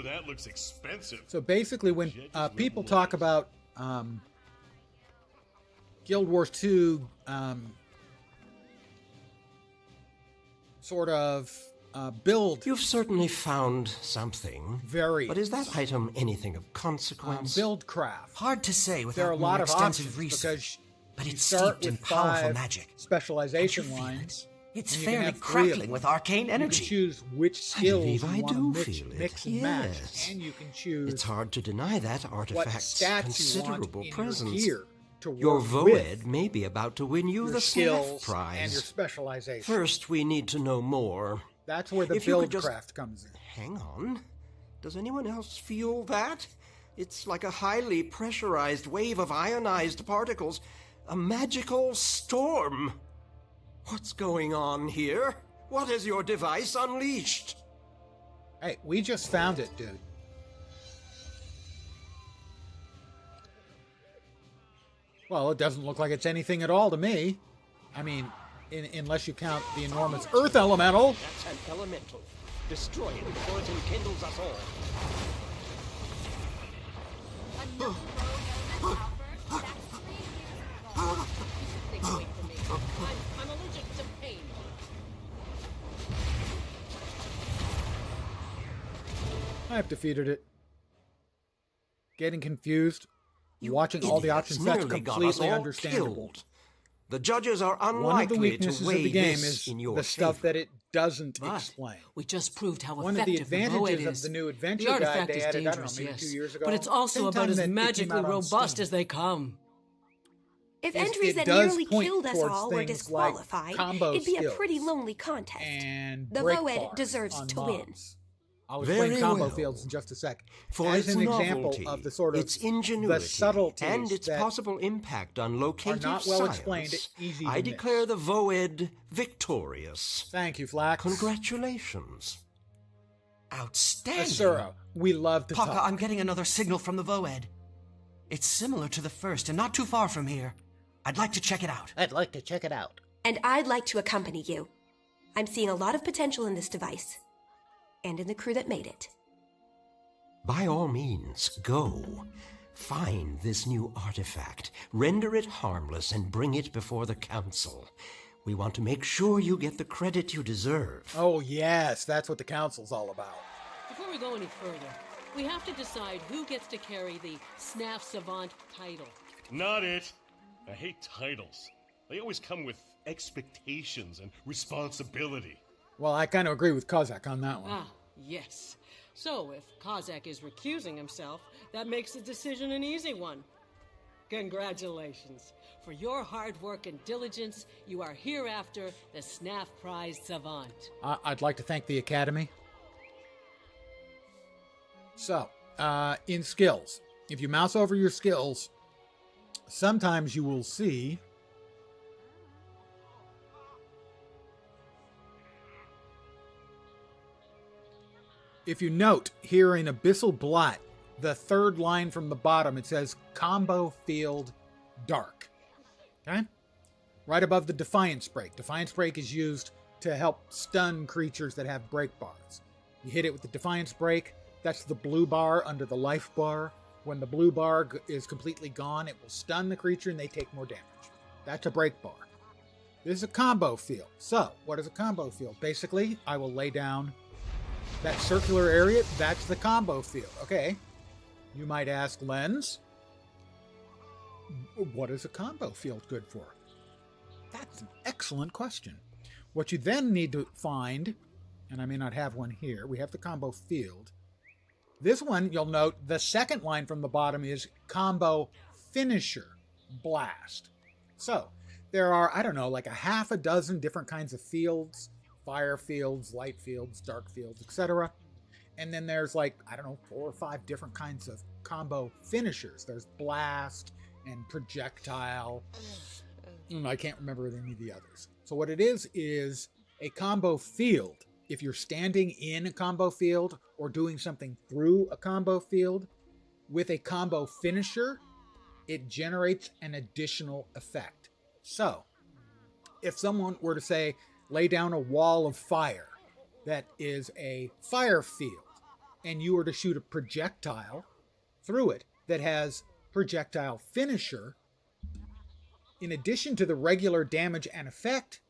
That looks expensive. So basically, when people talk about Guild Wars 2 sort of build... You've certainly found something. Very. But is that item anything of consequence? Build craft. Hard to say There are without a lot more of extensive options research. But you it's start steeped in with powerful 5 magic. specialization Can't you feel lines. It's and you can fairly have 3 of crackling them. with arcane energy. You can choose which skills believe I you want do to mix, feel it. mix and match. Yes. And you can choose It's hard to deny that what artifact's stats you want considerable in presence. your gear to Your work VoEd with may be about to win you your the skills Snaff prize. and your specialization. First, we need to know more. That's where the If you could build just- craft comes in. Hang on. Does anyone else feel that? It's like a highly pressurized wave of ionized particles. A magical storm. What's going on here? What has your device unleashed? Hey, we just found it, dude. Well, it doesn't look like it's anything at all to me. I mean, unless you count the enormous Earth Elemental. That's an elemental. Destroy it before it enkindles us all. I'm allergic to pain. I've defeated it. Getting confused. Watching all the options, that's Nearly got us completely all understandable. killed. The judges are One of the unlikely weaknesses to of weigh the game this is in your the stuff favor. that it doesn't But explain. we just proved how One of the effective the VoEd advantages of is. the new adventure The guide artifact they is added, I don't know, dangerous, maybe yes. 2 years ago. But it's also Same about time as that it came magically out on robust Steam. as they come. If It entries that does nearly point killed us towards all were things like disqualified, combo it'd be a skills pretty lonely contest. And The break VoEd bars deserves on to win. mobs. I'll Very explain combo well. fields in just a sec. For As its an example novelty, of the sort of its ingenuity, the subtleties and its that possible impact on locative not well science, explained, easy to I miss. declare the VoEd victorious. Thank you, Flax. Congratulations. Outstanding. Asura, we love to Paka, talk. I'm getting another signal from the VoEd. It's similar to the first and not too far from here. I'd like to check it out. I'd like to check it out. And I'd like to accompany you. I'm seeing a lot of potential in this device. And in the crew that made it. By all means, go. Find this new artifact, render it harmless, and bring it before the council. We want to make sure you get the credit you deserve. Oh, yes, that's what the council's all about. Before we go any further, we have to decide who gets to carry the Snaff Savant title. Not it. I hate titles. They always come with expectations and responsibility. Well, I kind of agree with Kozak on that one. Ah, yes. So, if Kozak is recusing himself, that makes the decision an easy one. Congratulations. For your hard work and diligence, you are hereafter the Snaff Prize Savant. I'd like to thank the Academy. So, in skills, if you mouse over your skills, sometimes you will see If you note here in Abyssal Blot, the third line from the bottom, it says Combo Field Dark. Okay? Right above the Defiance Break. Defiance Break is used to help stun creatures that have break bars. You hit it with the Defiance Break, that's the blue bar under the life bar. When the blue bar is completely gone, it will stun the creature and they take more damage. That's a break bar. This is a combo field. So, what is a combo field? Basically, I will lay down that circular area. That's the combo field. Okay. You might ask, Lens, what is a combo field good for? That's an excellent question. What you then need to find, and I may not have one here, we have the combo field. This one, you'll note, the second line from the bottom is Combo Finisher Blast. So, there are, I don't know, like a half a dozen different kinds of fields. Fire fields, light fields, dark fields, etc. And then there's like, I don't know, 4 or 5 different kinds of combo finishers. There's Blast and Projectile. I can't remember any of the others. So what it is a combo field. If you're standing in a combo field or doing something through a combo field with a combo finisher, it generates an additional effect. So, if someone were to say, lay down a wall of fire that is a fire field, and you were to shoot a projectile through it that has projectile finisher, in addition to the regular damage and effect,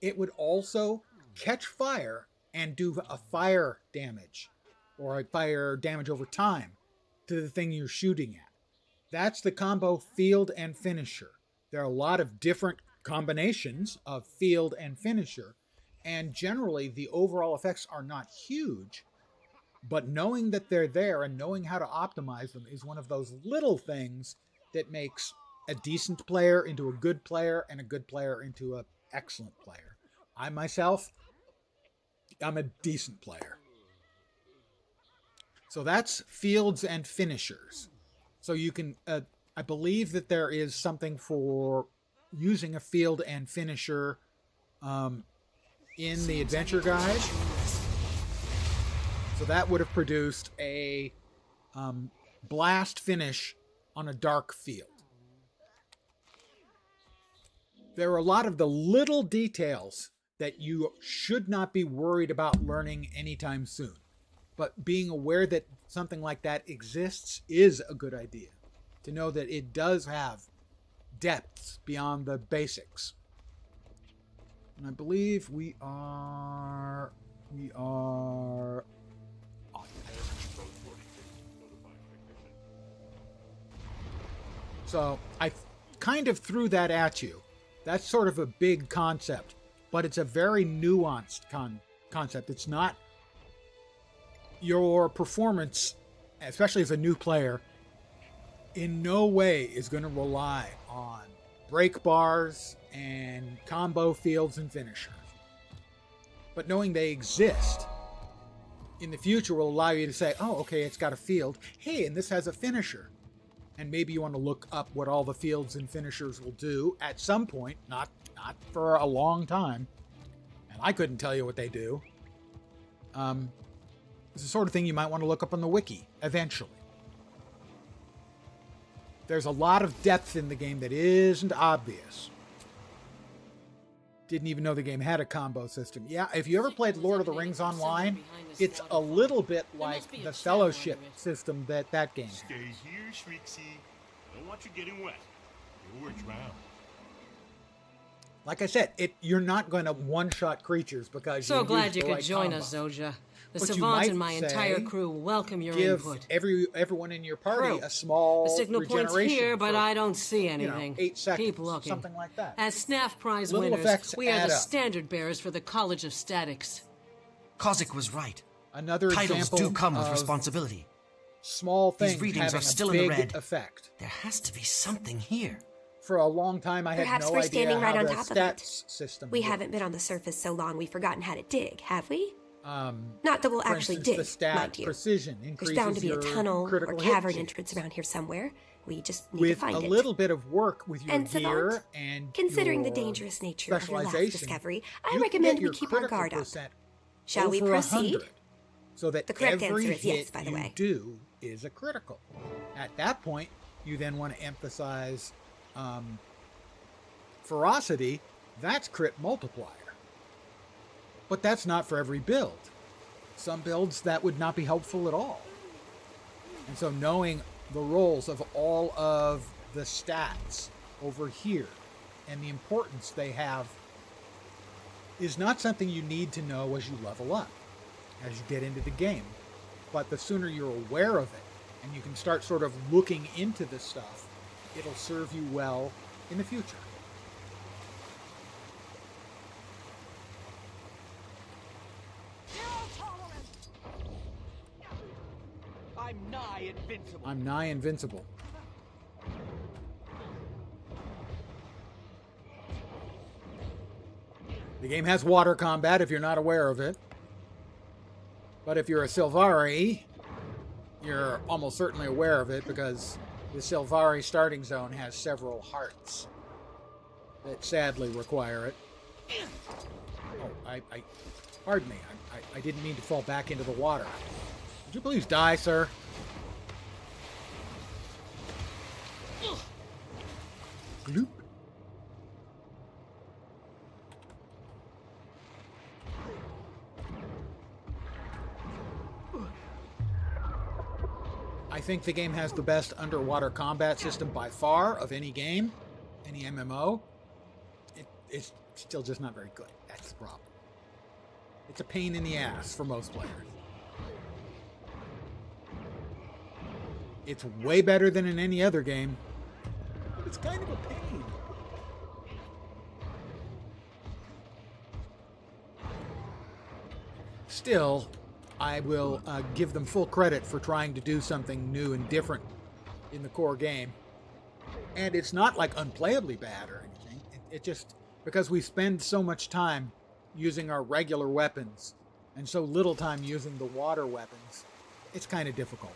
it would also catch fire and do a fire damage or a fire damage over time to the thing you're shooting at. That's the combo field and finisher. There are a lot of different combinations of field and finisher, and generally the overall effects are not huge, but knowing that they're there and knowing how to optimize them is one of those little things that makes a decent player into a good player and a good player into an excellent player. I myself, I'm a decent player. So that's fields and finishers. So you can, I believe that there is something for using a field and finisher in the adventure guide. So that would have produced a blast finish on a dark field. There are a lot of the little details that you should not be worried about learning anytime soon. But being aware that something like that exists is a good idea. To know that it does have depths beyond the basics. And I believe we are... So I kind of threw that at you. That's sort of a big concept, but it's a very nuanced concept. It's not your performance, especially as a new player, in no way is going to rely on break bars and combo fields and finishers. But knowing they exist in the future will allow you to say, oh, okay, it's got a field. Hey, and this has a finisher. And maybe you want to look up what all the fields and finishers will do at some point, not for a long time. And I couldn't tell you what they do. It's the sort of thing you might want to look up on the wiki eventually. There's a lot of depth in the game that isn't obvious. Didn't even know the game had a combo system. Yeah, if you ever played Lord of the Rings Online, it's a little bit like the Fellowship system that game had. Stay here, Shrieksy. Don't want you getting wet. You'll drown. Like I said, you're not going to one-shot creatures because so glad you could join us, Zoja. The savant and my entire crew welcome your input. Everyone in your party a small the signal point's here, but I don't see You anything. know, 8 seconds, keep looking. something like that. As SNAF prize Little winners, effects we are add the up. standard bearers for the College of Statics. Kozik was right. Another Titles example do come with of responsibility. Small things These readings having are still a in the big red. effect. There has to be something here. For a long time, I had Perhaps no we're idea standing right how on the top of stats it. system We worked. haven't been on the surface so long we've forgotten how to dig, have we? Not that we'll for actually instance, dig, the stat mind you. precision There's increases bound to be a your tunnel or critical hit cavern chance. entrance around here somewhere. We just need With to find a it. little bit of work with your And gear Savant, and considering the your dangerous nature of your last specialization, discovery, you I can recommend get we your keep our critical guard up. percent Shall we over proceed? 100 so that The correct every answer is hit yes, by the you way. do is a critical. At that point, you then want to emphasize ferocity. That's crit multiplier. But that's not for every build. Some builds that would not be helpful at all. And so knowing the roles of all of the stats over here and the importance they have is not something you need to know as you level up, as you get into the game. But the sooner you're aware of it and you can start sort of looking into this stuff, it'll serve you well in the future. I'm nigh invincible. I'm nigh invincible. The game has water combat if you're not aware of it. But if you're a Sylvari, you're almost certainly aware of it because the Sylvari starting zone has several hearts that sadly require it. Oh, pardon me. I didn't mean to fall back into the water. Would you please die, sir? Gloop. I think the game has the best underwater combat system by far of any game, any MMO. It's still just not very good. That's the problem. It's a pain in the ass for most players. It's way better than in any other game, but it's kind of a pain. Still, I will give them full credit for trying to do something new and different in the core game. And it's not like unplayably bad or anything. It just, because we spend so much time using our regular weapons and so little time using the water weapons, it's kind of difficult.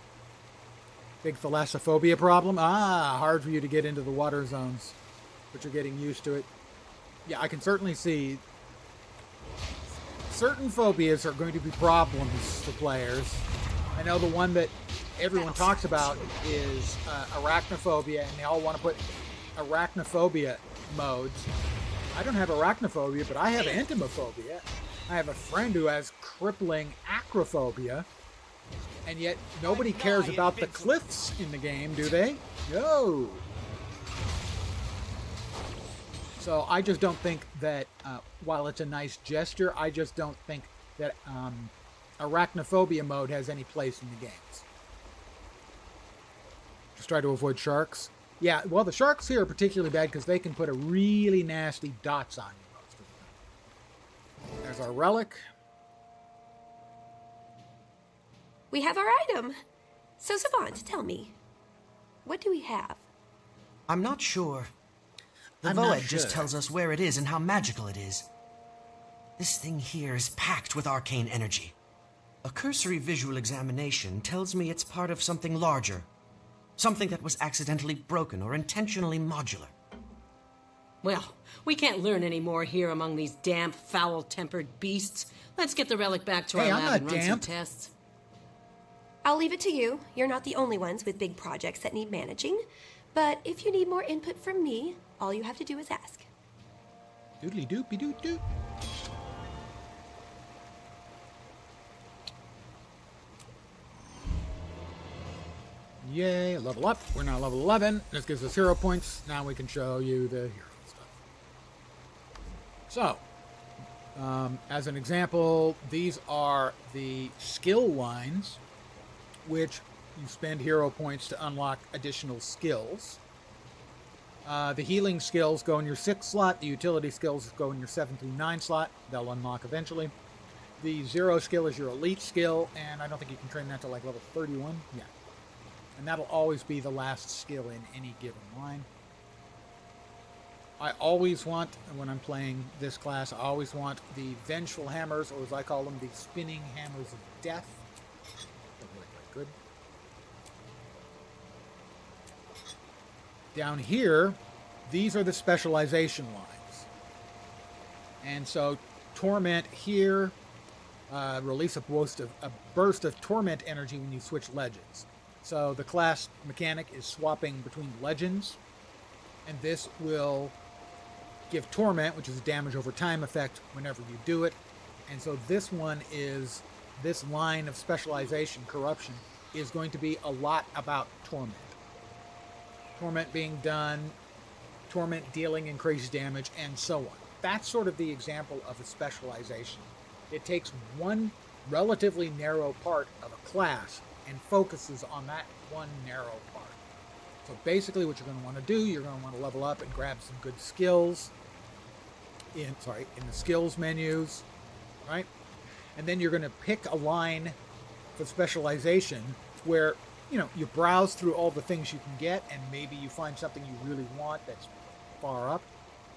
Big thalassophobia problem? Hard for you to get into the water zones, but you're getting used to it. Yeah, I can certainly see certain phobias are going to be problems for players. I know the one that everyone talks about is arachnophobia, and they all want to put arachnophobia modes. I don't have arachnophobia, but I have entomophobia. I have a friend who has crippling acrophobia, and yet nobody cares about the cliffs in the game, do they? No. So I just don't think that, while it's a nice gesture, I just don't think that arachnophobia mode has any place in the games. Just try to avoid sharks. Yeah, well, the sharks here are particularly bad because they can put a really nasty dots on you most of the time. There's our relic. We have our item. So, Savant, tell me, what do we have? I'm not sure. The I'm not VoE just tells us where it is and how magical it is. This thing here is packed with arcane energy. A cursory visual examination tells me it's part of something larger. Something that was accidentally broken or intentionally modular. Well, we can't learn any more here among these damp, foul-tempered beasts. Let's get the relic back to our lab and run some tests. I'll leave it to you. You're not the only ones with big projects that need managing. But if you need more input from me, all you have to do is ask. Doodly doopy doot doot. Yay, level up. We're now level 11. This gives us hero points. Now we can show you the hero stuff. So, as an example, these are the skill lines, which you spend hero points to unlock additional skills. The healing skills go in your 6th slot. The utility skills go in your 7 through 9 slot. They'll unlock eventually. The 0 skill is your elite skill, and I don't think you can train that to like level 31. Yeah. And that'll always be the last skill in any given line. I always want, when I'm playing this class, I always want the Vengeful Hammers, or as I call them, the Spinning Hammers of Death. They're really quite good. Down here, these are the specialization lines. And so Torment here release a burst of torment energy when you switch legends. So the class mechanic is swapping between legends, and this will give torment, which is a damage over time effect whenever you do it. And so this line of specialization, corruption, is going to be a lot about torment. Torment being done, torment dealing increased damage, and so on. That's sort of the example of a specialization. It takes one relatively narrow part of a class and focuses on that one narrow part. So basically what you're going to want to do, you're going to want to level up and grab some good skills in the skills menus, right? And then you're going to pick a line for specialization where, you browse through all the things you can get, and maybe you find something you really want that's far up.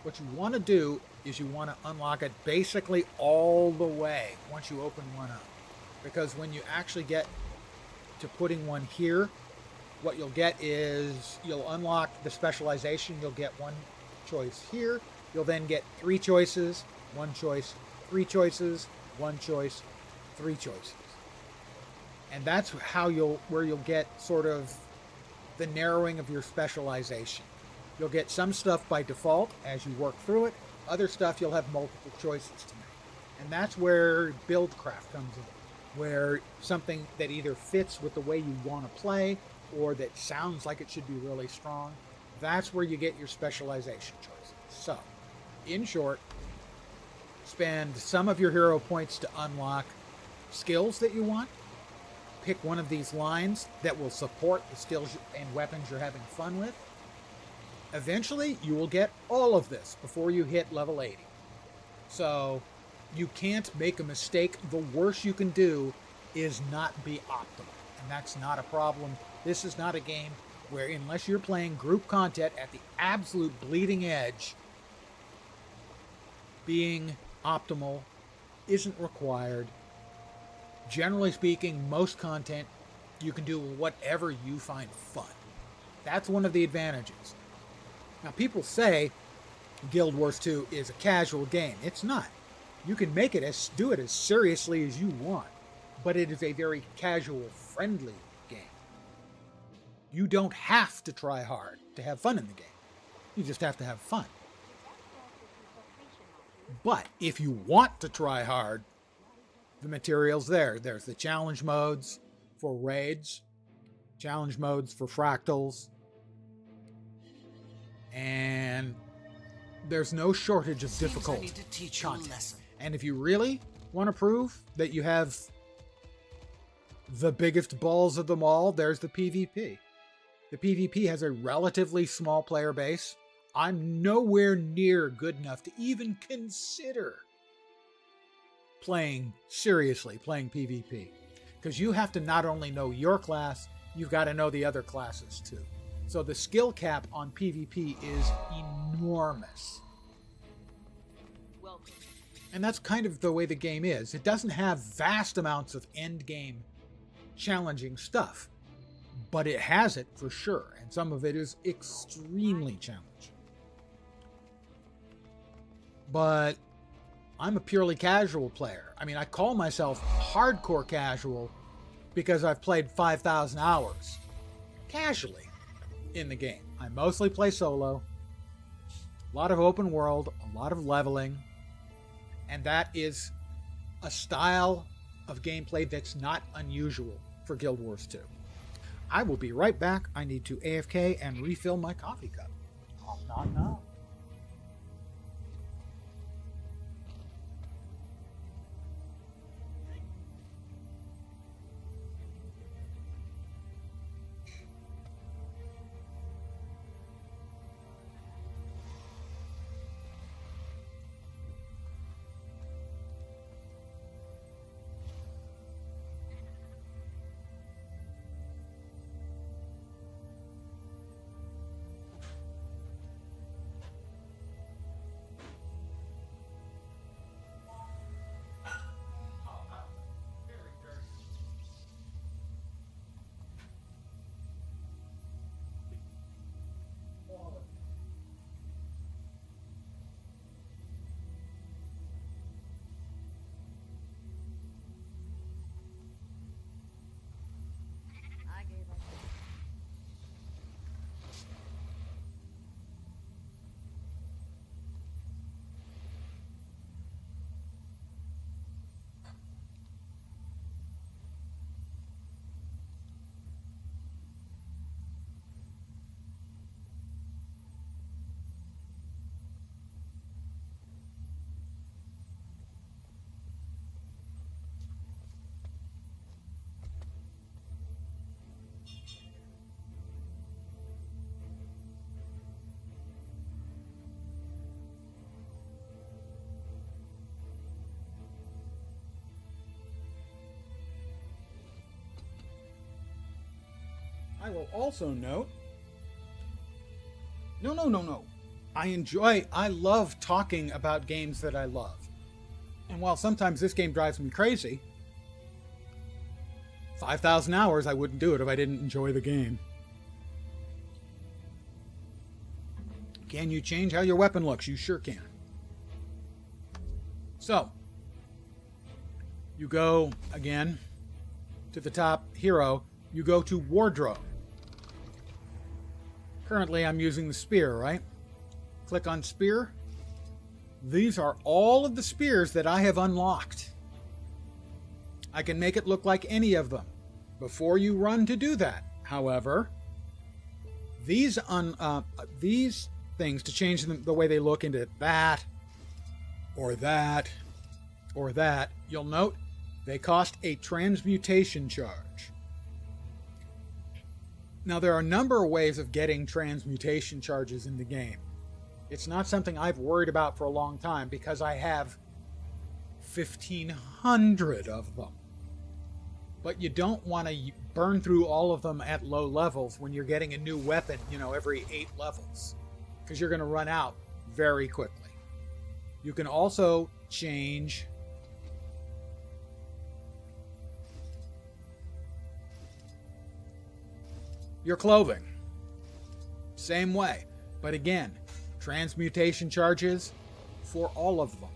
What you want to do is you want to unlock it basically all the way once you open one up. Because when you actually get to putting one here, what you'll get is you'll unlock the specialization. You'll get one choice here. You'll then get 3 choices, 1 choice, 3 choices, 1 choice, 3 choices. And that's where you'll get sort of the narrowing of your specialization. You'll get some stuff by default as you work through it. Other stuff you'll have multiple choices to make. And that's where buildcraft comes in, where something that either fits with the way you want to play or that sounds like it should be really strong, that's where you get your specialization choices. So, in short, spend some of your hero points to unlock skills that you want. Pick one of these lines that will support the skills and weapons you're having fun with. Eventually, you will get all of this before you hit level 80. So, you can't make a mistake. The worst you can do is not be optimal. And that's not a problem. This is not a game where, unless you're playing group content at the absolute bleeding edge, being optimal isn't required. Generally speaking, most content you can do whatever you find fun. That's one of the advantages. Now, people say Guild Wars 2 is a casual game. It's not. You can do it as seriously as you want, but it is a very casual, friendly game. You don't have to try hard to have fun in the game. You just have to have fun. But if you want to try hard, the material's there. There's the challenge modes for raids, challenge modes for fractals, and there's no shortage of difficult content. And if you really want to prove that you have the biggest balls of them all, there's the PvP. The PvP has a relatively small player base. I'm nowhere near good enough to even consider playing PvP. Because you have to not only know your class, you've got to know the other classes too. So the skill cap on PvP is enormous. And that's kind of the way the game is. It doesn't have vast amounts of end game challenging stuff, but it has it for sure. And some of it is extremely challenging. But I'm a purely casual player. I mean, I call myself hardcore casual because I've played 5,000 hours casually in the game. I mostly play solo, a lot of open world, a lot of leveling, and that is a style of gameplay that's not unusual for Guild Wars 2. I will be right back. I need to AFK and refill my coffee cup. Knock, knock. I will also note... No. I love talking about games that I love. And while sometimes this game drives me crazy, 5,000 hours, I wouldn't do it if I didn't enjoy the game. Can you change how your weapon looks? You sure can. So, you go, again, to the top, Hero. You go to Wardrobe. Currently, I'm using the spear, right? Click on Spear. These are all of the spears that I have unlocked. I can make it look like any of them. Before you run to do that, however, these things, to change them the way they look into that, or that, or that, you'll note they cost a transmutation charge. Now, there are a number of ways of getting transmutation charges in the game. It's not something I've worried about for a long time because I have 1,500 of them. But you don't want to burn through all of them at low levels when you're getting a new weapon, every 8 levels. Because you're going to run out very quickly. You can also change your clothing. Same way. But again, transmutation charges for all of them.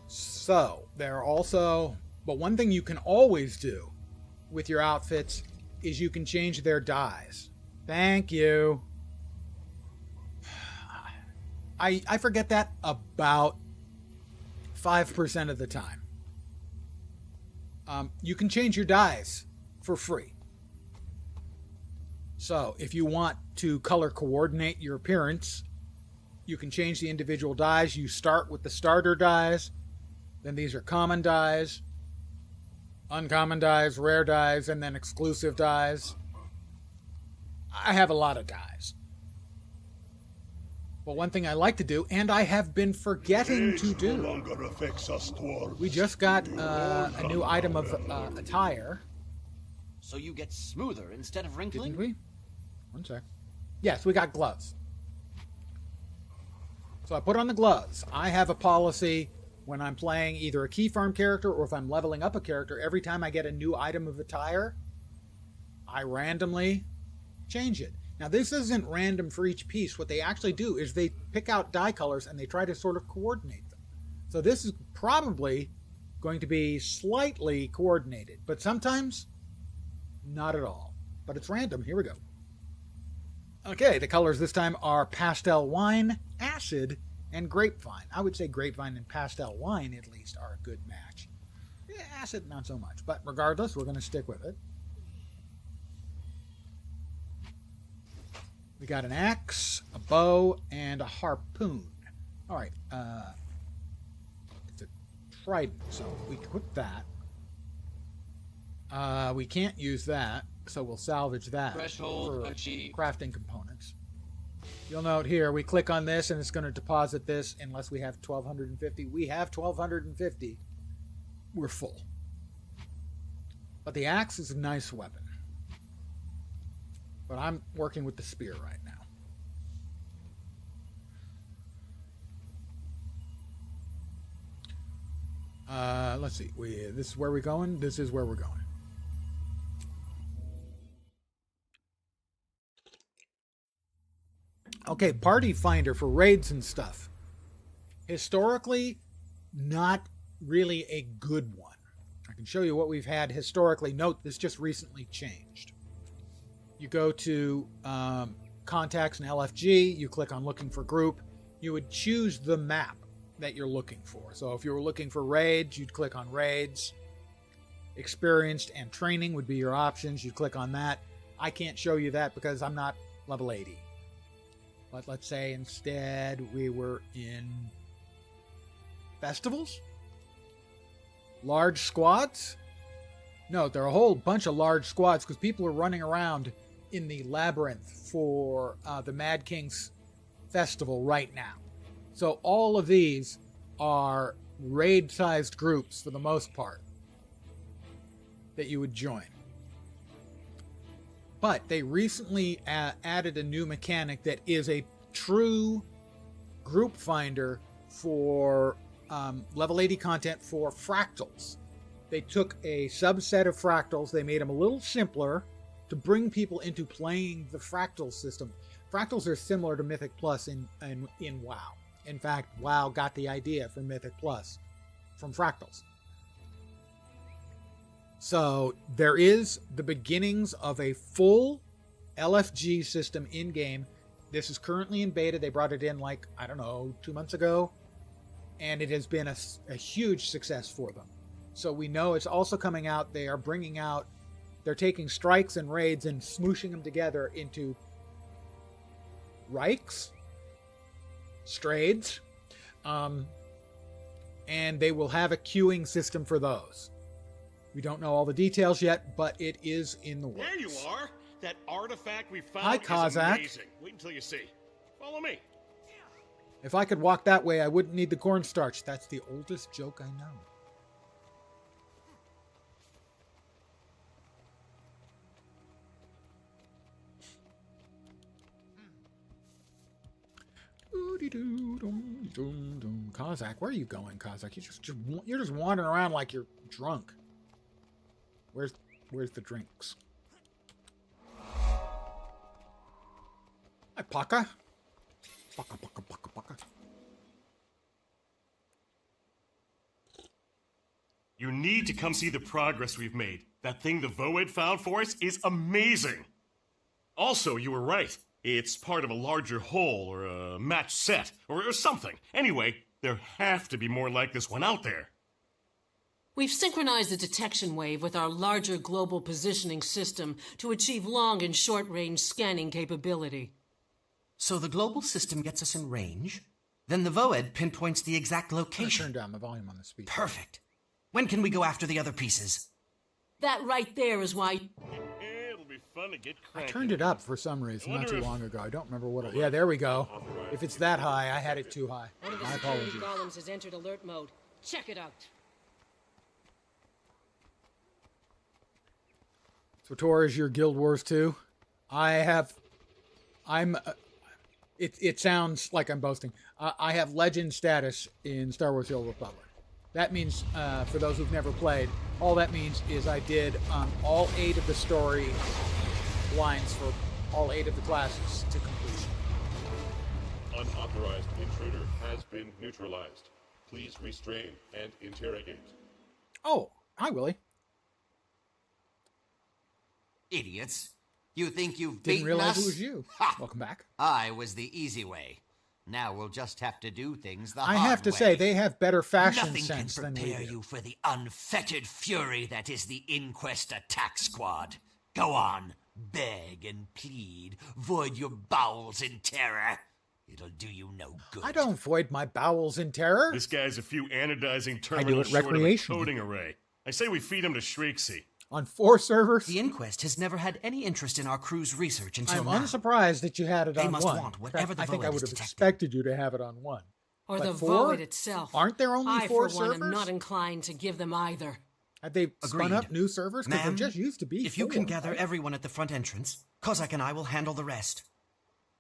So, there are also... But one thing you can always do with your outfits is you can change their dyes. Thank you. I forget that about 5% of the time. You can change your dyes for free. So, if you want to color coordinate your appearance, you can change the individual dyes. You start with the starter dyes. Then these are common dyes, uncommon dyes, rare dyes, and then exclusive dyes. I have a lot of dyes. But one thing I like to do, and I have been forgetting to do, no longer affects us dwarves. We just got a new item of attire. So you get smoother instead of wrinkling? Didn't we? One sec. Yes, we got gloves. So I put on the gloves. I have a policy when I'm playing either a key farm character or if I'm leveling up a character, every time I get a new item of attire, I randomly change it. Now, this isn't random for each piece. What they actually do is they pick out dye colors and they try to sort of coordinate them. So this is probably going to be slightly coordinated, but sometimes not at all. But it's random. Here we go. Okay, the colors this time are pastel wine, acid, and grapevine. I would say grapevine and pastel wine, at least, are a good match. Yeah, acid, not so much. But regardless, we're going to stick with it. We got an axe, a bow, and a harpoon. All right. It's a trident, so we equip that. We can't use that, so we'll salvage that Threshold for achieved. crafting components. You'll note here, we click on this, and it's going to deposit this unless we have 1,250. We have 1,250. We're full. But the axe is a nice weapon. But I'm working with the spear right now. Let's see. This is where we're going. This is where we're going. Okay, party finder for raids and stuff. Historically, not really a good one. I can show you what we've had historically. Note, this just recently changed. You go to contacts and LFG, you click on looking for group. You would choose the map that you're looking for. So if you were looking for raids, you'd click on raids. Experienced and training would be your options. You'd click on that. I can't show you that because I'm not level 80. But let's say instead we were in festivals? Large squads? No, there are a whole bunch of large squads because people are running around in the labyrinth for the Mad King's festival right now. So all of these are raid-sized groups for the most part. that you would join. But they recently added a new mechanic that is a true group finder for level 80 content for fractals. They took a subset of fractals, they made them a little simpler to bring people into playing the fractal system. Fractals are similar to Mythic Plus in WoW. In fact, WoW got the idea for Mythic Plus from fractals. So there is the beginnings of a full LFG system in-game. This is currently in beta. They brought it in like, I don't know, 2 months ago. And it has been a huge success for them. So we know it's also coming out. They are bringing out, they're taking strikes and raids and smooshing them together into Reichs, Strades, and they will have a queuing system for those. We don't know all the details yet, but it is in the works. There you are! That artifact we found Hi, is Kozak. amazing. Wait until you see. Follow me. If I could walk that way, I wouldn't need the cornstarch. That's the oldest joke I know. Kozak, where are you going, Kozak? You're just wandering around like you're drunk. Where's the drinks? Hi, Paka. Paka. You need to come see the progress we've made. That thing the Voed found for us is amazing. Also, you were right. It's part of a larger whole, or a match set, or something. Anyway, there have to be more like this one out there. We've synchronized the detection wave with our larger global positioning system to achieve long and short-range scanning capability. So the global system gets us in range, then the Voed pinpoints the exact I location. turned down the volume on the speaker. Perfect. When can we go after the other pieces? That right there is why... It'll be fun to get I cranky. turned it up for some reason not too long ago. I don't remember what. Yeah, there we go. If it's that high, I had it too high. One of the My security apologies. golems has entered alert mode. Check it out. So Tor is your Guild Wars 2? It sounds like I'm boasting. I have legend status in Star Wars: The Old Republic. That means, for those who've never played, all that means is I did all 8 of the story lines for all 8 of the classes to completion. Unauthorized intruder has been neutralized. Please restrain and interrogate. Oh, hi, Willie. Idiots. You think you've Didn't beaten realize us? it was you. Ha! Welcome back. I was the easy way. Now we'll just have to do things the I hard have to way. say, they have better fashion Nothing sense can than we prepare do. you for the unfettered fury that is the Inquest Attack Squad. Go on, beg and plead, void your bowels in terror. It'll do you no good. I don't void my bowels in terror. This guy's a few anodizing I do terminals it short of a recreationally. coding array. I say we feed him to Shrieksy. On 4 servers? The Inquest has never had any interest in our crew's research until I'm now. unsurprised that you had it They on must 1. want whatever the I think I Void would has have detected. expected you to have it on 1. Or But the 4? Void itself. Aren't there only I, 4 for one, servers? am not inclined to give them either. Have they spun Agreed. up new servers? Because there Ma'am, just used to be if you 4, can gather right? everyone at the front entrance, Kozak and I will handle the rest.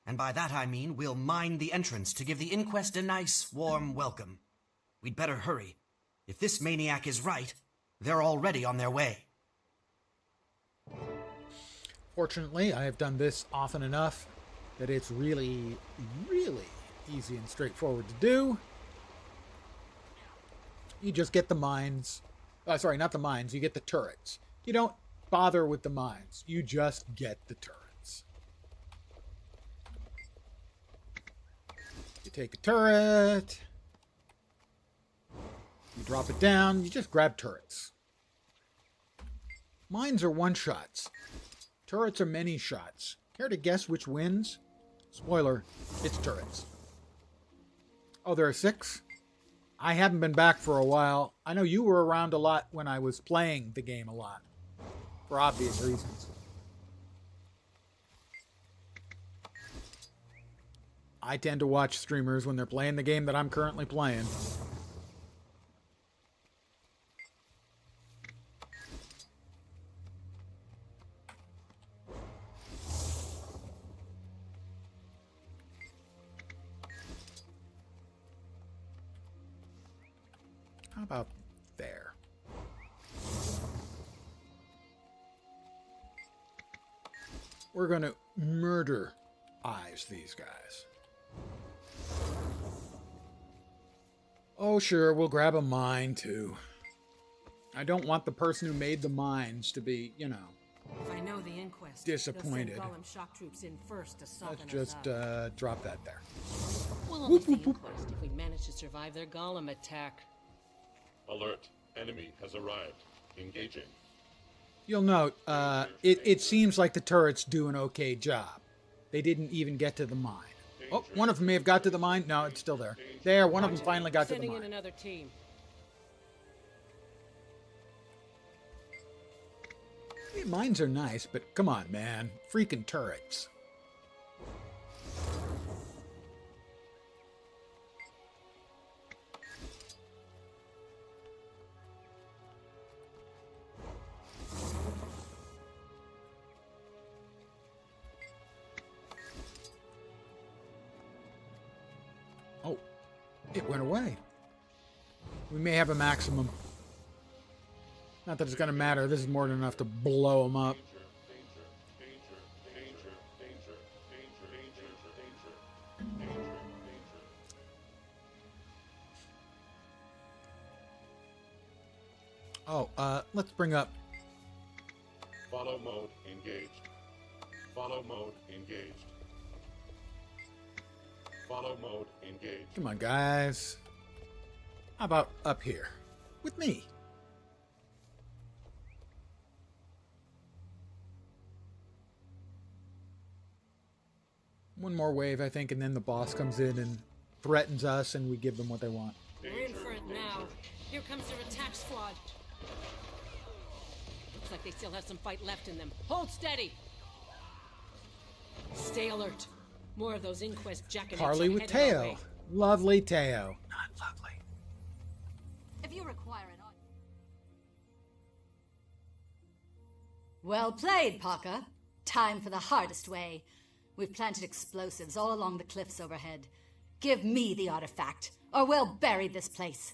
And by that I mean we'll mine the entrance to give the Inquest a nice, warm welcome. We'd better hurry. If this maniac is right, they're already on their way. Fortunately, I have done this often enough that it's really, really easy and straightforward to do. You just get the mines. Sorry, not the mines. You get the turrets. You don't bother with the mines. You just get the turrets. You take a turret. You drop it down. You just grab turrets. Mines are one-shots. Turrets are many shots. Care to guess which wins? Spoiler, it's turrets. Oh, there are 6? I haven't been back for a while. I know you were around a lot when I was playing the game a lot. For obvious reasons. I tend to watch streamers when they're playing the game that I'm currently playing. about there? We're going to murder eyes these guys. Oh, sure, we'll grab a mine, too. I don't want the person who made the mines to be, you know, If I know the inquest, disappointed. they'll send Golem shock troops in first to soften Let's just us up. drop that there. We'll only the inquest if we manage to survive their Golem attack. Alert. Enemy has arrived. Engaging. You'll note, it seems like the turrets do an okay job. They didn't even get to the mine. Oh, one of them may have got to the mine. No, it's still there. There, one of them finally got to the Sending mine. in another team. I mean, mines are nice, but come on, man. Freaking turrets. Oh, it went away. We may have a maximum. Not that it's going to matter. This is more than enough to blow them up. Oh, let's bring up... Follow mode engaged. Follow mode engaged. Follow mode engaged. Come on, guys. How about up here? With me. One more wave, I think, and then the boss comes in and threatens us, and we give them what they want. We're in for it now. Here comes their attack squad. Looks like they still have some fight left in them. Hold steady. Stay alert. More of those inquest jackanapes. Parley with Teo. Lovely Teo. Not lovely. If you require an... Well played, Parker. Time for the hardest way. We've planted explosives all along the cliffs overhead. Give me the artifact, or we'll bury this place.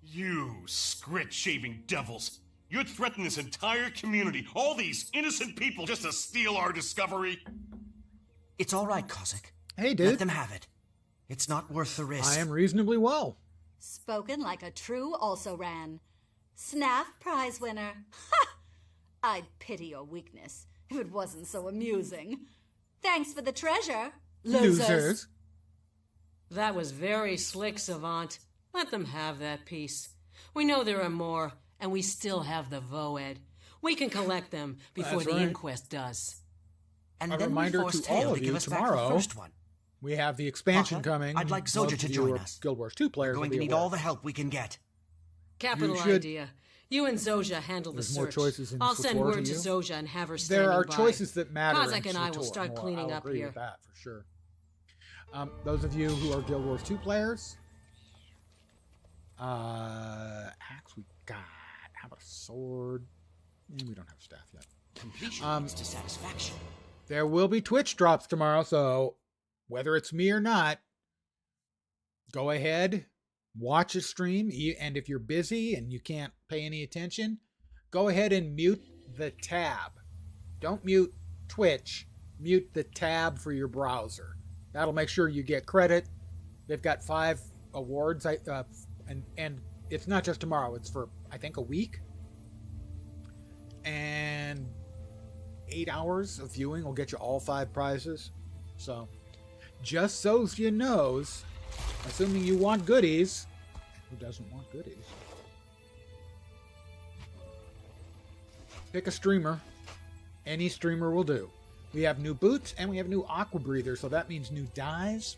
You scrit-shaving devils! You'd threaten this entire community, all these innocent people, just to steal our discovery? It's all right, Cossack. Hey, dude. Let them have it. It's not worth the risk. I am reasonably well. Spoken like a true also-ran. Snaff prize winner. Ha! I'd pity your weakness if it wasn't so amusing. Thanks for the treasure, losers. That was very slick, Savant. Let them have that piece. We know there are more, and we still have the VoEd. We can collect them before That's the right. inquest does. And A then we reminder force to all Teo of to you give us back tomorrow. the first one. We have the expansion Parker, coming. I'd like Most Zojja of to you join are us. Guild Wars 2 players. We're going will to be need aware. all the help we can get. Capital You should- idea. You and Zojja handle the There's more search. choices in I'll send SWTOR word to to you. Zojja and have her standing There are by. choices that matter. Kozak in and I will SWTOR. start Well, cleaning I'll up agree here. with that for sure. Those of you who are Guild Wars 2 players, axe we got. How about a sword? We don't have staff yet. Completion leads to satisfaction. There will be Twitch drops tomorrow, so whether it's me or not, go ahead, watch a stream, and if you're busy and you can't pay any attention, go ahead and mute the tab. Don't mute Twitch, mute the tab for your browser. That'll make sure you get credit. They've got 5 awards, and it's not just tomorrow, it's for, I think, a week. And 8 hours of viewing will get you all 5 prizes. So, just so you knows, assuming you want goodies, who doesn't want goodies? Pick a streamer. Any streamer will do. We have new boots and we have new aqua breather, so that means new dyes.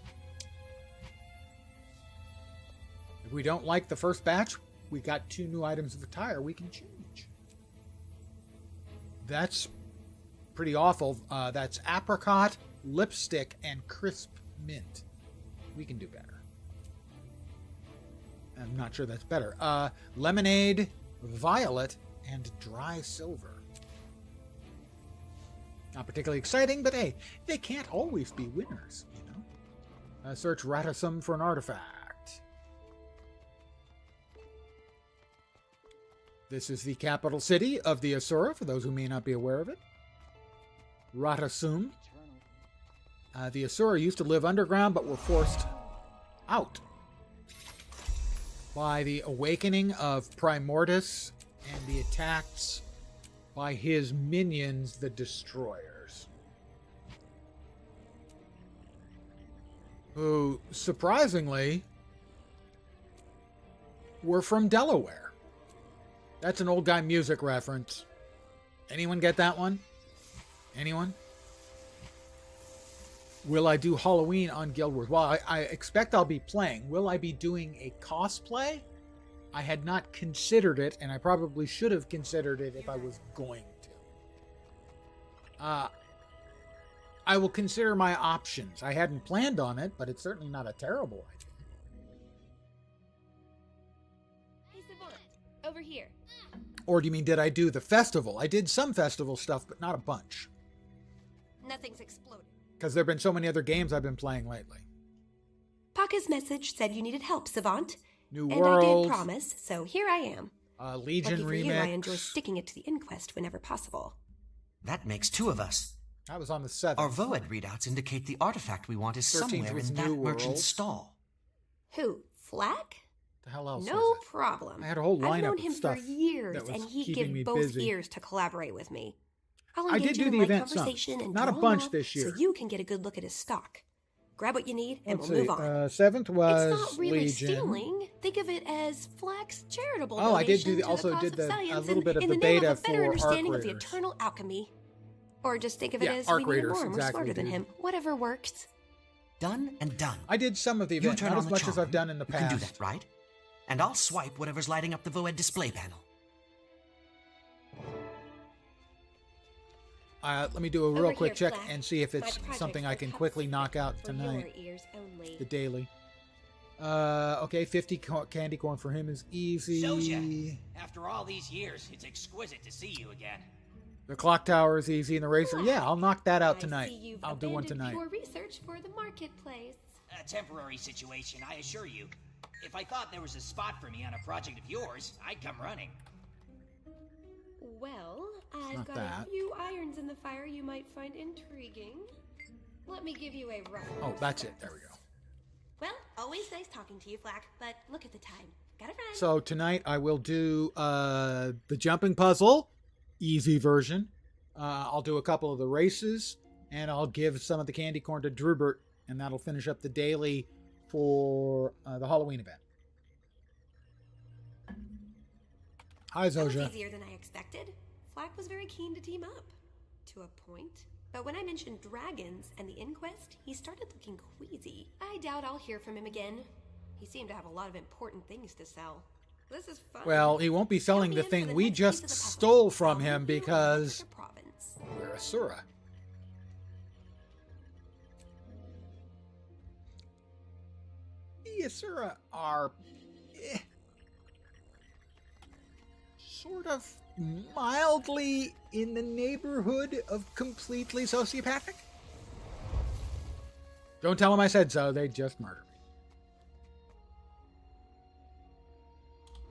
If we don't like the first batch, we got 2 new items of attire we can change. That's pretty awful. That's apricot, lipstick, and crisp mint. We can do better. I'm not sure that's better. Lemonade, violet, and dry silver. Not particularly exciting, but hey, they can't always be winners, you know? Search Ratisum for an artifact. This is the capital city of the Asura, for those who may not be aware of it. Ratasum. The Asura used to live underground, but were forced out by the awakening of Primordus and the attacks by his minions, the Destroyers, who, surprisingly, were from Delaware. That's an old guy music reference. Anyone get that one? Anyone? Will I do Halloween on Guild Wars? Well, I expect I'll be playing. Will I be doing a cosplay? I had not considered it, and I probably should have considered it if I was going to. I will consider my options. I hadn't planned on it, but it's certainly not a terrible idea. Hey, Savant, over here. Or do you mean, did I do the festival? I did some festival stuff, but not a bunch. Nothing's exploded. Because there have been so many other games I've been playing lately. Paka's message said you needed help, Savant. New and World. I did promise, so here I am. Legion Lucky for Remix. you, I enjoy sticking it to the Inquest whenever possible. That makes 2 of us. I was on the 7th. Our VoEd readouts indicate the artifact we want is 13th somewhere was in that New merchant's World. stall. Who? Flack? The hell else No was it? problem. I had a whole lineup I've known of him stuff for years, that was and he keeping me give both busy. ears to collaborate with me. I'll I engage did do him the in light event some. conversation and Not a draw him bunch out this year. so you can get a good look at his stock. Grab what you need, and Let's we'll see. move on. 7th was It's not really Legion. stealing. Think of it as Flack's charitable Oh, I did donation do the- to also the cause did of the- a science little bit of in the the name beta of a better for understanding Arc of the Raiders. eternal alchemy. Or just think of it Yeah, as Arc we need Raiders, more and we're exactly, smarter than dude. him. Whatever works. Done and done. I did some of the You event, turn not on as the much as charm. I've done in the You past. can do that, right? And I'll swipe whatever's lighting up the VoEd display panel. Let me do a real Over quick here, check Flack. and see if My it's project something I will can help quickly set knock out for tonight. your ears only. The daily. Okay, 50 candy corn for him is easy. Soja, after all these years, it's exquisite to see you again. The clock tower is easy, and the racer, yeah, I'll knock that out tonight. I see you've I'll do one abandoned tonight. Your research for the marketplace. A temporary situation, I assure you. If I thought there was a spot for me on a project of yours, I'd come running. Well, I've not got that. a few irons in the fire you might find intriguing. Let me give you a rough. Oh, that's it. There we go. Well, always nice talking to you, Flack, but look at the time. Gotta run. So tonight I will do the jumping puzzle, easy version. I'll do a couple of the races, and I'll give some of the candy corn to Drubert, and that'll finish up the daily for the Halloween event. Hi, That was Zoja. easier than I expected. Flack was very keen to team up. To a point. But when I mentioned dragons and the inquest, he started looking queasy. I doubt I'll hear from him again. He seemed to have a lot of important things to sell. This is fun. Well, he won't be selling the thing we just stole from him because we're Asura. The Asura are sort of mildly in the neighborhood of completely sociopathic. Don't tell them I said so. They just murdered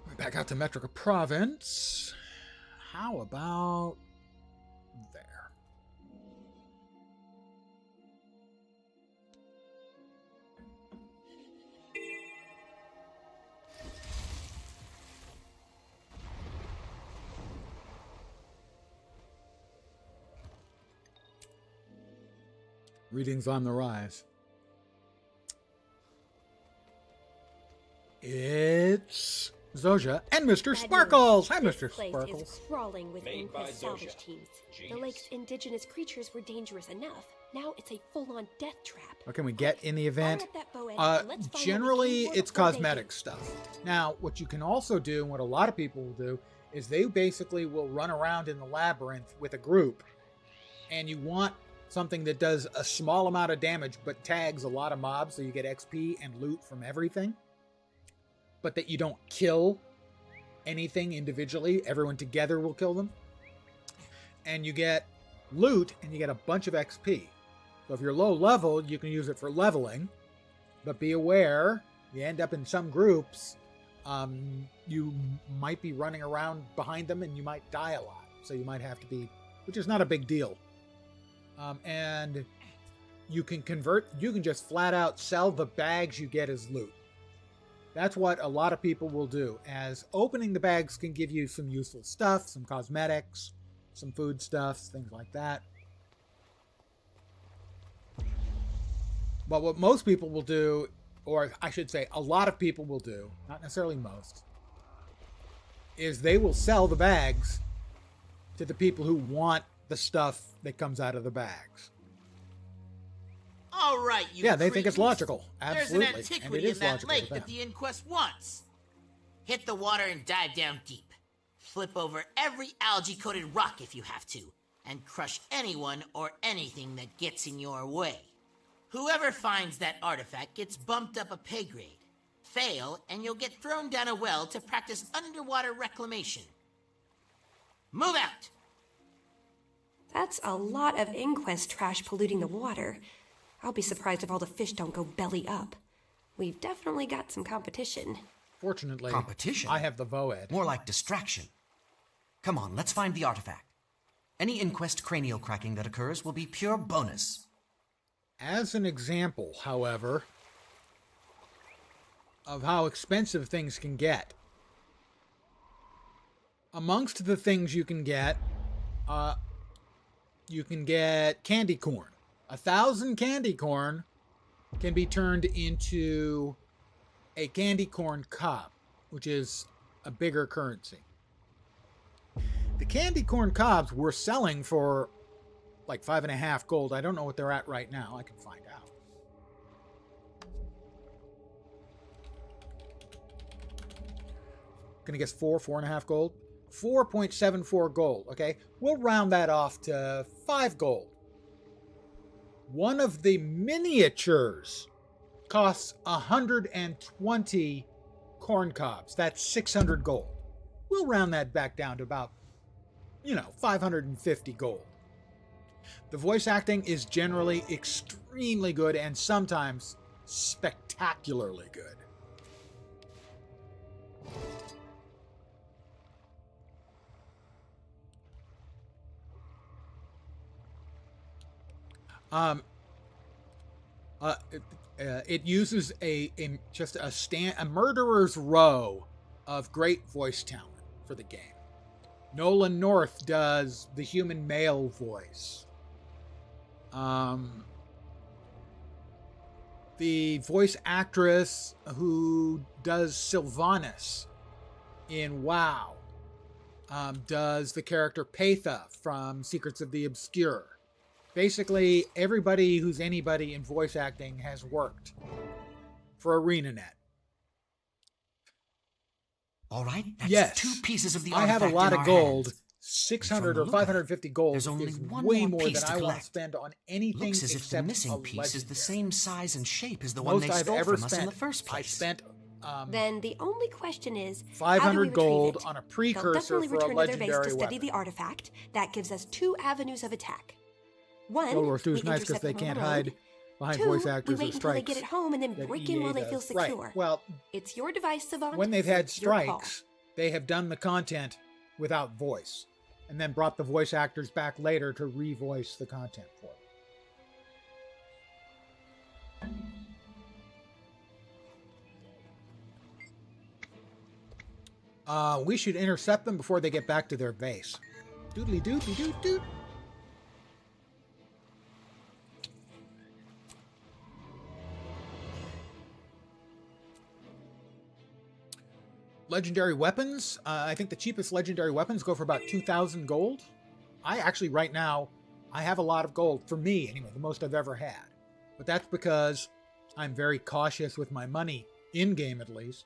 me. Back out to Metrica Province. How about there? Readings on the rise. It's Zoja and Mr. Sparkles. Hi, Mr. This place Sparkles. is crawling with Made by Inquest salvage Zoja. teams. The Genius. lake's indigenous creatures were dangerous enough. Now it's a full-on death trap. What can we get in the event? Fire up that bow end and let's find what we Generally, can for it's before they cosmetic do. stuff. Now, what you can also do, and what a lot of people will do, is they basically will run around in the labyrinth with a group, and you want something that does a small amount of damage but tags a lot of mobs so you get XP and loot from everything, but that you don't kill anything individually. Everyone together will kill them. And you get loot and you get a bunch of XP. So if you're low level, you can use it for leveling, but be aware, you end up in some groups, you might be running around behind them and you might die a lot. So you might have to be, which is not a big deal. And you can just flat out sell the bags you get as loot. That's what a lot of people will do, as opening the bags can give you some useful stuff, some cosmetics, some food stuffs, things like that. But what most people will do, or I should say a lot of people will do, not necessarily most, is they will sell the bags to the people who want the stuff that comes out of the bags. All right, you Yeah, they think it's cretins. logical. Absolutely. There's an And it antiquity is in that logical lake to them. that the Inquest wants. Hit the water and dive down deep. Flip over every algae-coated rock if you have to, and crush anyone or anything that gets in your way. Whoever finds that artifact gets bumped up a pay grade. Fail, and you'll get thrown down a well to practice underwater reclamation. Move out! That's a lot of Inquest trash polluting the water. I'll be surprised if all the fish don't go belly up. We've definitely got some competition. Fortunately, Competition? I have the VoEd. More like distraction. Come on, let's find the artifact. Any Inquest cranial cracking that occurs will be pure bonus. As an example, however, of how expensive things can get, amongst the things you can get candy corn. 1,000 candy corn can be turned into a candy corn cob, which is a bigger currency. The candy corn cobs were selling for like 5.5 gold. I don't know what they're at right now. I can find out. Gonna guess 4.5 gold. 4.74 gold. Okay, we'll round that off to 5 gold. One of the miniatures costs 120 corn cobs. That's 600 gold. We'll round that back down to about, 550 gold. The voice acting is generally extremely good and sometimes spectacularly good. It uses a murderer's row of great voice talent for the game. Nolan North does the human male voice. The voice actress who does Sylvanas in WoW does the character Patha from Secrets of the Obscure. Basically, everybody who's anybody in voice acting has worked for ArenaNet. All right, that's yes, 2 pieces of the I artifact have a lot in of our gold. hands. 600 or 550 gold There's only is one way more more piece than to I want to collect. spend on anything Looks as if the except missing a piece is the legendary. same size and shape as the one Most they I've stole ever from us spent. in the first place. I spent Then the only question is, 500 gold on a precursor They'll definitely for a return to their base legendary to study weapon. the artifact. That gives us 2 avenues of attack. One, Gold Wars 2 we is nice because intercept they them on can't the road. hide behind 2, voice we actors wait or until they strikes. get it home and then that break in while EA they feel does. Right. secure. Well, It's your device, Savant. when they've so had it's your call. strikes, they have done the content without voice, and then brought the voice actors back later to revoice the content for them. We should intercept them before they get back to their base. Doodly doodly doot doot. Legendary weapons. I think the cheapest legendary weapons go for about 2,000 gold. I actually, right now, I have a lot of gold. For me, anyway, the most I've ever had. But that's because I'm very cautious with my money, in-game at least.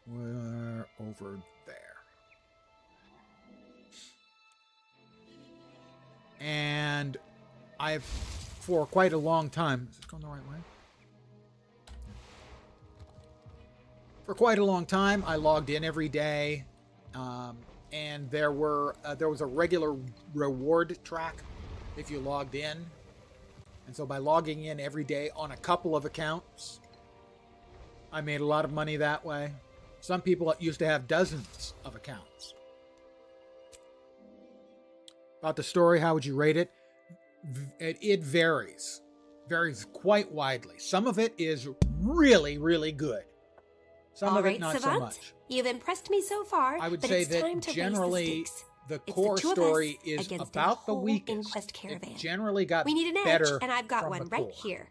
We're over there. And I've, for quite a long time... Is this going the right way? For quite a long time, I logged in every day, and there was a regular reward track if you logged in. And so by logging in every day on a couple of accounts, I made a lot of money that way. Some people used to have dozens of accounts. About the story, how would you rate it? It varies. Varies quite widely. Some of it is really, really good. Some of it not so much. You've impressed me so far. I would but say it's that time to generally the It's core the two of story us is against about a the whole weakest. Inquest caravan. It generally got We need an edge, better and I've got from one the right core. here.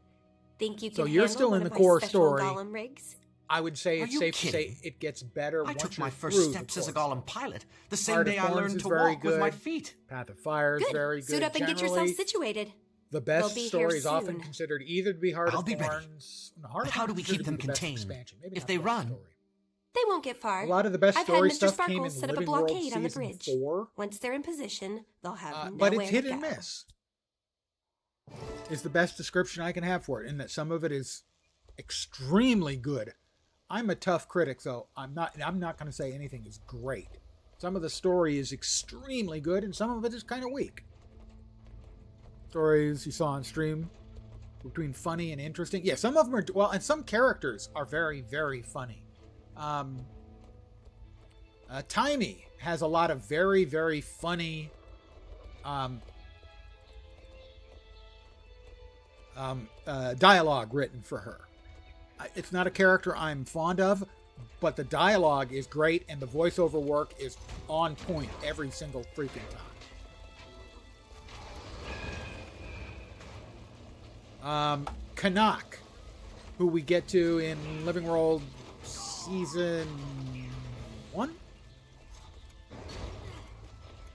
Think you can So you're handle still one in the of my core special story. golem rigs? I would say Are it's you safe to kidding? say it gets better I once took you're my first through the steps as a course. golem pilot the same Heart of day I Thorns learned is to very walk with my good. feet. Path of Fire is Good. very good. Suit up and get yourself Generally, situated. the They'll best be here story is often soon. considered either to be Heart I'll of be ready. Thorns. Heart But of how do Thorns we is keep considered them to be the best contained expansion. Maybe if not they the best run? story. They won't get far. A lot of the best I've story had Mr. stuff Sparkle came in set up a Living World blockade on the Season bridge. 4. Once they're in position, they'll have nowhere But it's hit to and go. miss. Is the best description I can have for it, in that some of it is extremely good. I'm a tough critic, so I'm not going to say anything is great. Some of the story is extremely good, and some of it is kind of weak. Stories you saw on stream between funny and interesting. Yeah, some of them are, well, and some characters are very, very funny. Timey has a lot of very, very funny dialogue written for her. It's not a character I'm fond of, but the dialogue is great and the voiceover work is on point every single freaking time. Canuck, who we get to in Living World Season 1?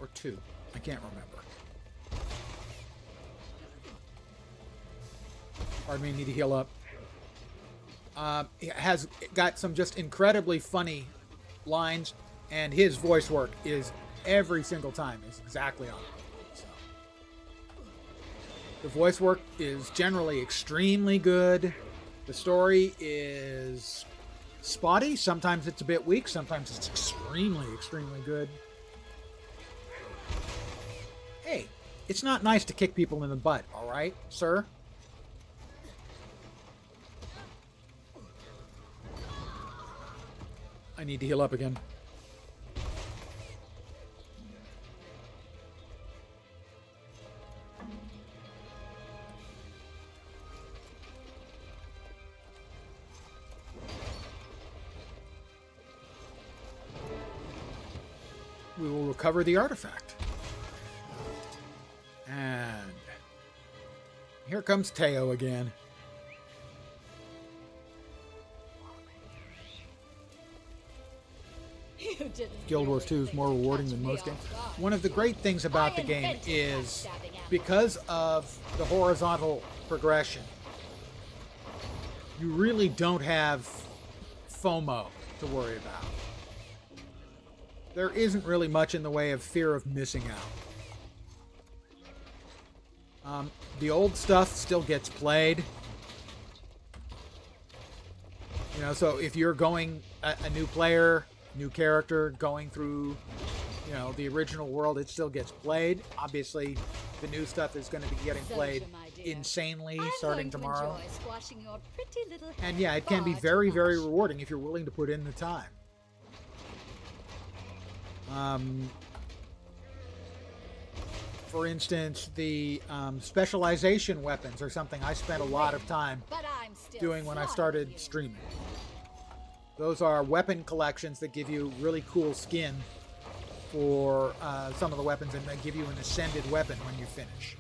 Or 2? I can't remember. Pardon me, need to heal up. It has got some just incredibly funny lines, and his voice work is every single time is exactly on point. So the voice work is generally extremely good. The story is spotty. Sometimes it's a bit weak. Sometimes it's extremely, extremely good. Hey, it's not nice to kick people in the butt, all right, sir? I need to heal up again. We will recover the artifact. And here comes Teo again. Guild Wars 2 is more rewarding than most games. One of the great things about the game is because of the horizontal progression, you really don't have FOMO to worry about. There isn't really much in the way of fear of missing out. The old stuff still gets played. You know, so if you're going a new player, new character, going through, you know, the original world, it still gets played. Obviously, the new stuff is going to be getting played insanely starting tomorrow. And yeah, it can be very, very rewarding if you're willing to put in the time. For instance, the specialization weapons are something I spent a lot of time doing when I started streaming. Those are weapon collections that give you really cool skin for some of the weapons, and they give you an ascended weapon when you finish.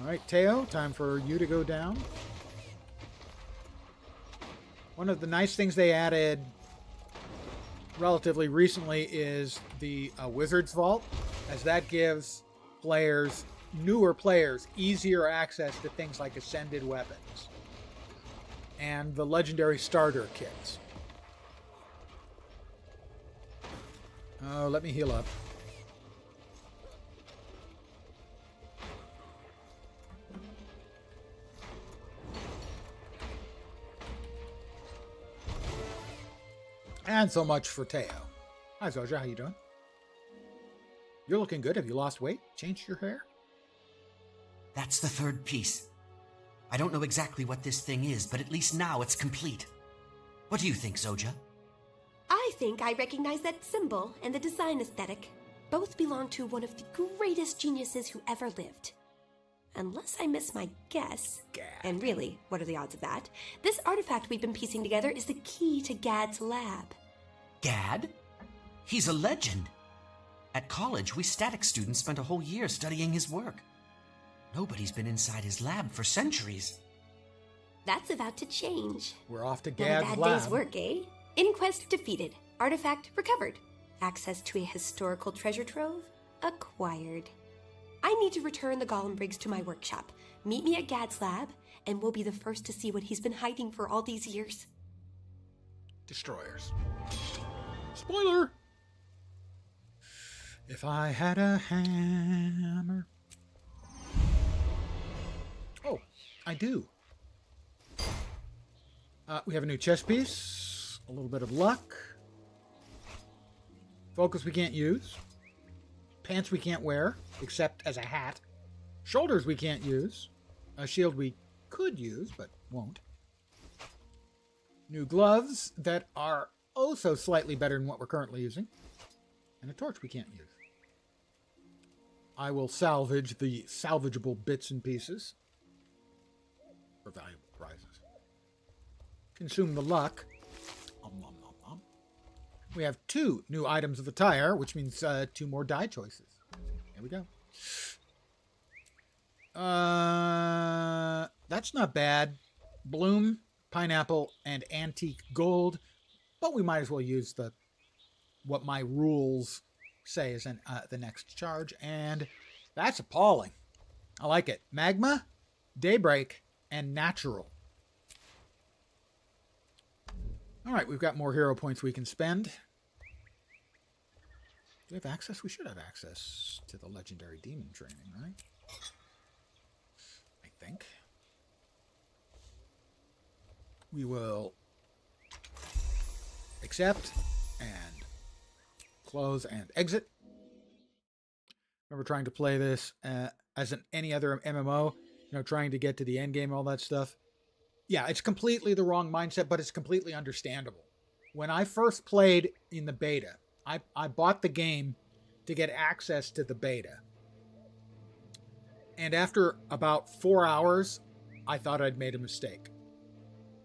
All right, Teo, time for you to go down. One of the nice things they added relatively recently is the Wizard's Vault, as that gives players, newer players, easier access to things like ascended weapons and the legendary starter kits. Oh, let me heal up. And so much for Teo. Hi, Zoja. How you doing? You're looking good. Have you lost weight? Changed your hair? That's the third piece. I don't know exactly what this thing is, but at least now it's complete. What do you think, Zoja? I think I recognize that symbol and the design aesthetic. Both belong to one of the greatest geniuses who ever lived. Unless I miss my guess, and really, what are the odds of that? This artifact we've been piecing together is the key to Gad's lab. Gad? He's a legend. At college, we statics students spent a whole year studying his work. Nobody's been inside his lab for centuries. That's about to change. We're off to Not a Gad's bad lab. day's work, eh? Inquest defeated. Artifact recovered. Access to a historical treasure trove acquired. I need to return the Golem Briggs to my workshop. Meet me at Gad's lab, and we'll be the first to see what he's been hiding for all these years. Destroyers. Spoiler! If I had a hammer. Oh, I do. We have a new chess piece. A little bit of luck. Focus we can't use. Pants we can't wear, except as a hat. Shoulders we can't use. A shield we could use, but won't. New gloves that are oh so slightly better than what we're currently using. And a torch we can't use. I will salvage the salvageable bits and pieces for valuable prizes. Consume the luck. We have 2 new items of attire, which means 2 more dye choices. There we go. That's not bad. Bloom, pineapple, and antique gold. But we might as well use what my rules say is the next charge. And that's appalling. I like it. Magma, daybreak, and natural. All right, we've got more hero points we can spend. Do we have access? We should have access to the legendary demon training, right? I think. We will accept and close and exit. Remember trying to play this as any other MMO, trying to get to the end game and all that stuff. Yeah, it's completely the wrong mindset, but it's completely understandable. When I first played in the beta, I bought the game to get access to the beta. And after about 4 hours, I thought I'd made a mistake.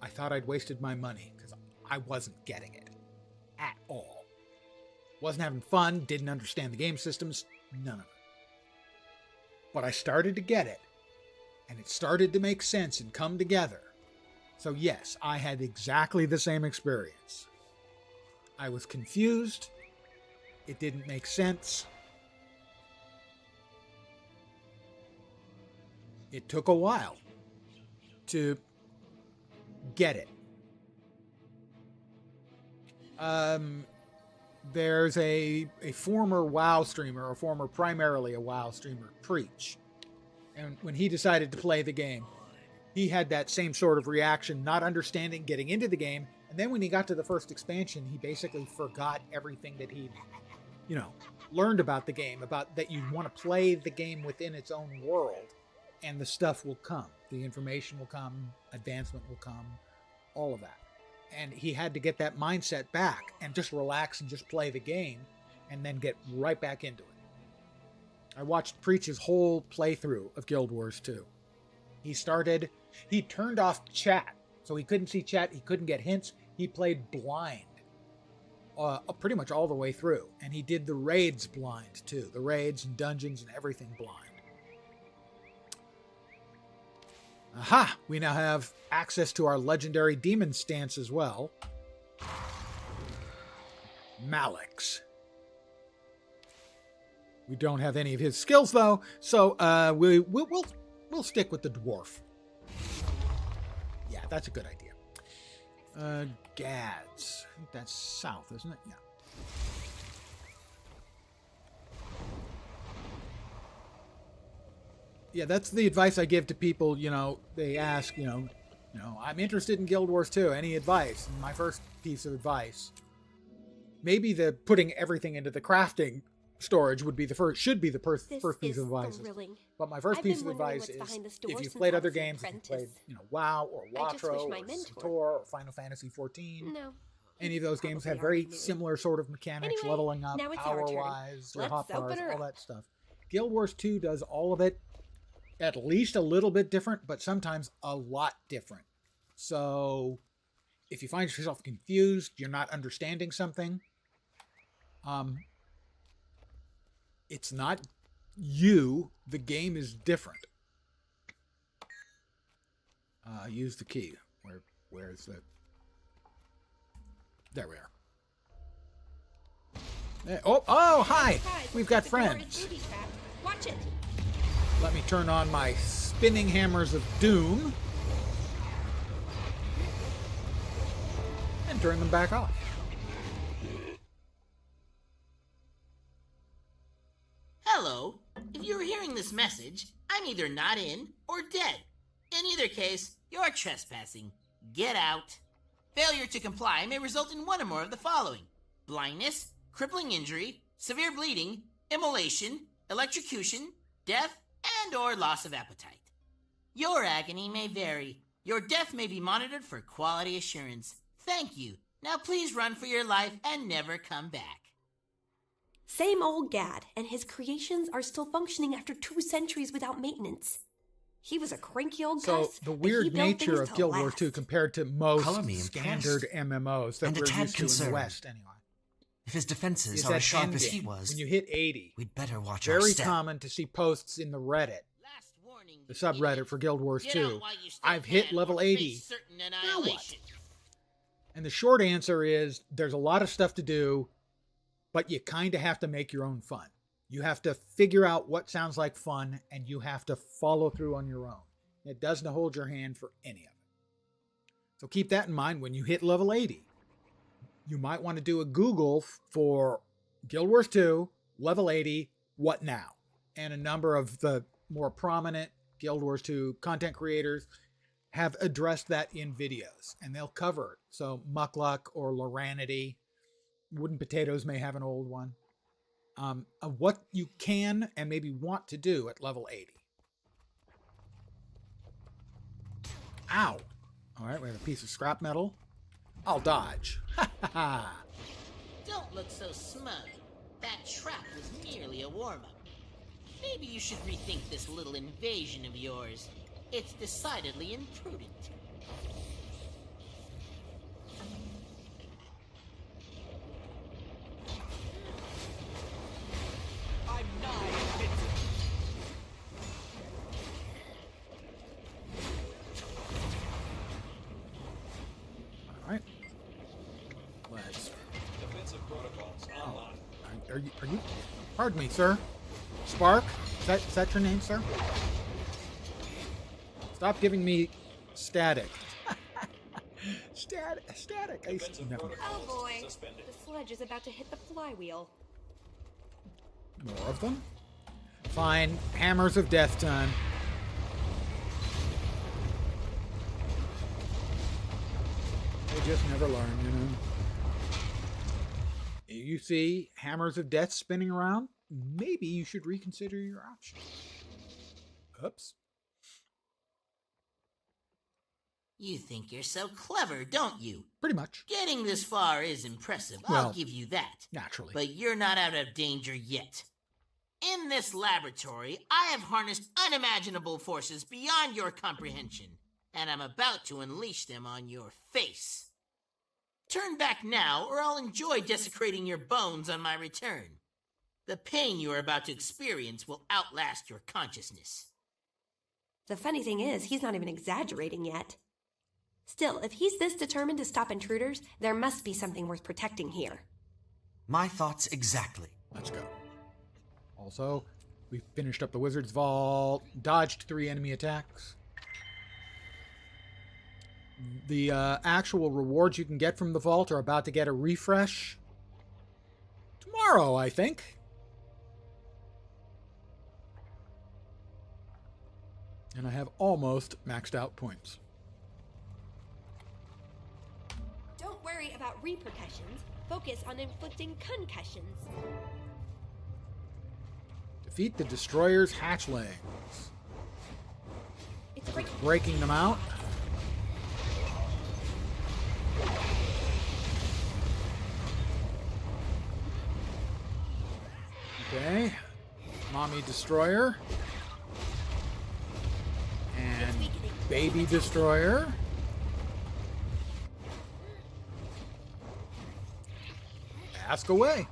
I thought I'd wasted my money because I wasn't getting it at all. Wasn't having fun, didn't understand the game systems, none of it. But I started to get it, and it started to make sense and come together. So yes, I had exactly the same experience. I was confused. It didn't make sense. It took a while to get it. There's a former WoW streamer, or former primarily a WoW streamer, Preach. And when he decided to play the game, he had that same sort of reaction, not understanding getting into the game. And then when he got to the first expansion, he basically forgot everything that he, learned about the game, about that you want to play the game within its own world, and the stuff will come. The information will come, advancement will come, all of that. And he had to get that mindset back and just relax and just play the game and then get right back into it. I watched Preach's whole playthrough of Guild Wars 2. He turned off chat, so he couldn't see chat, he couldn't get hints. He played blind pretty much all the way through. And he did the raids blind, too. The raids and dungeons and everything blind. Aha! We now have access to our legendary demon stance as well. Malix. We don't have any of his skills, though, so we'll stick with the dwarf. Yeah, that's a good idea. Gads. I think that's south, isn't it? Yeah. Yeah, that's the advice I give to people, they ask, I'm interested in Guild Wars 2. Any advice? And my first piece of advice, maybe the putting everything into the crafting storage would be the first, should be the first This piece is of advice. thrilling. But my first I've piece been of wondering advice what's is, behind this door if you've since played I other was an games, if you've played, apprentice. WoW or I just wish Watro my or mentor- Sator or Final Fantasy XIV, No. any of those games have probably very already knew. similar sort of mechanics, Anyway, leveling up, now it's our turn. power-wise, your Let's hotbars, open her all up. that stuff. Guild Wars 2 does all of it at least a little bit different, but sometimes a lot different. So if you find yourself confused, you're not understanding something, it's not you. The game is different. Use the key. Where's the... There we are. Oh, hi! We've got friends. Watch it. Let me turn on my spinning hammers of doom and turn them back off. Hello. If you're hearing this message, I'm either not in or dead. In either case, you're trespassing. Get out. Failure to comply may result in one or more of the following: blindness, crippling injury, severe bleeding, immolation, electrocution, death, and or loss of appetite. Your agony may vary. Your death may be monitored for quality assurance. Thank you. Now please run for your life and never come back. Same old Gad, and his creations are still functioning after 2 centuries without maintenance. He was a cranky old So cuss, the but he weird built nature things of to Guild Wars last. 2 compared to most Color me standard impressed. MMOs that And a we're tad used to in the concerned. West, anyway. If his defenses Is are that as sharp as endgame. he was, When you hit 80, we'd better watch our very step. common to see posts in the Reddit, the subreddit for Guild Wars 2. I've hit level 80. Now what? And the short answer is there's a lot of stuff to do, but you kind of have to make your own fun. You have to figure out what sounds like fun, and you have to follow through on your own. It doesn't hold your hand for any of it. So keep that in mind when you hit level 80. You might want to do a Google for Guild Wars 2, level 80, what now? And a number of the more prominent Guild Wars 2 content creators have addressed that in videos, and they'll cover it. So Muckluck or Loranity, Wooden Potatoes may have an old one, of what you can and maybe want to do at level 80. Ow! All right, we have a piece of scrap metal. I'll dodge. Ha ha ha! Don't look so smug. That trap was merely a warm-up. Maybe you should rethink this little invasion of yours. It's decidedly imprudent. I'm nigh invincible. All right. Let's... Defensive protocols online. Are you... Pardon me, sir. Spark? Is that your name, sir? Stop giving me static. Static. No. Oh boy, the sledge is about to hit the flywheel. More of them? Fine. Hammers of Death Ton. They just never learn, you know. You see Hammers of Death spinning around? Maybe you should reconsider your options. Oops. You think you're so clever, don't you? Pretty much. Getting this far is impressive, Well, I'll give you that. Naturally. But you're not out of danger yet. In this laboratory, I have harnessed unimaginable forces beyond your comprehension, and I'm about to unleash them on your face. Turn back now, or I'll enjoy desecrating your bones on my return. The pain you are about to experience will outlast your consciousness. The funny thing is, he's not even exaggerating yet. Still, if he's this determined to stop intruders, there must be something worth protecting here. My thoughts exactly. Let's go. Also, we finished up the Wizard's Vault, dodged 3 enemy attacks. The actual rewards you can get from the vault are about to get a refresh tomorrow, I think. And I have almost maxed out points. Don't worry about repercussions. Focus on inflicting concussions. Defeat the destroyer's hatchlings. It's breaking. Breaking them out. Okay. Mommy destroyer. And baby destroyer. Ask away.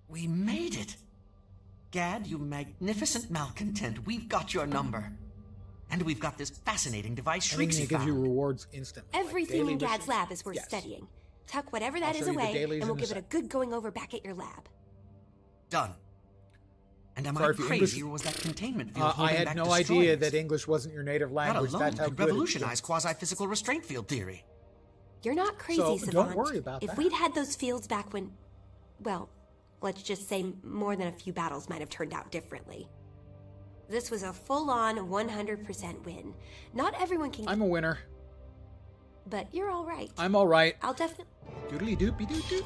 We made it! Gad, you magnificent malcontent, we've got your number. And we've got this fascinating device Shrieksy gives you found. rewards instantly. Everything like in daily Gad's wishes. lab is worth Yes. studying. Tuck whatever that I'll is show you the away, dailies and we'll in a give it a sec. good going over back at your lab. Done. And am Sorry I if you crazy, English- or was that containment field I holding had back no destroyers? idea that English wasn't your native That language. alone That's how could good it is. revolutionize quasi-physical restraint field theory. You're not crazy, So, Savant. don't worry about if that. we'd had those fields back when, well, let's just say more than a few battles might have turned out differently. This was a full-on 100% win. Not everyone can. I'm a winner. But you're all right. I'm all right. I'll definitely. Doodly doopy doo doo.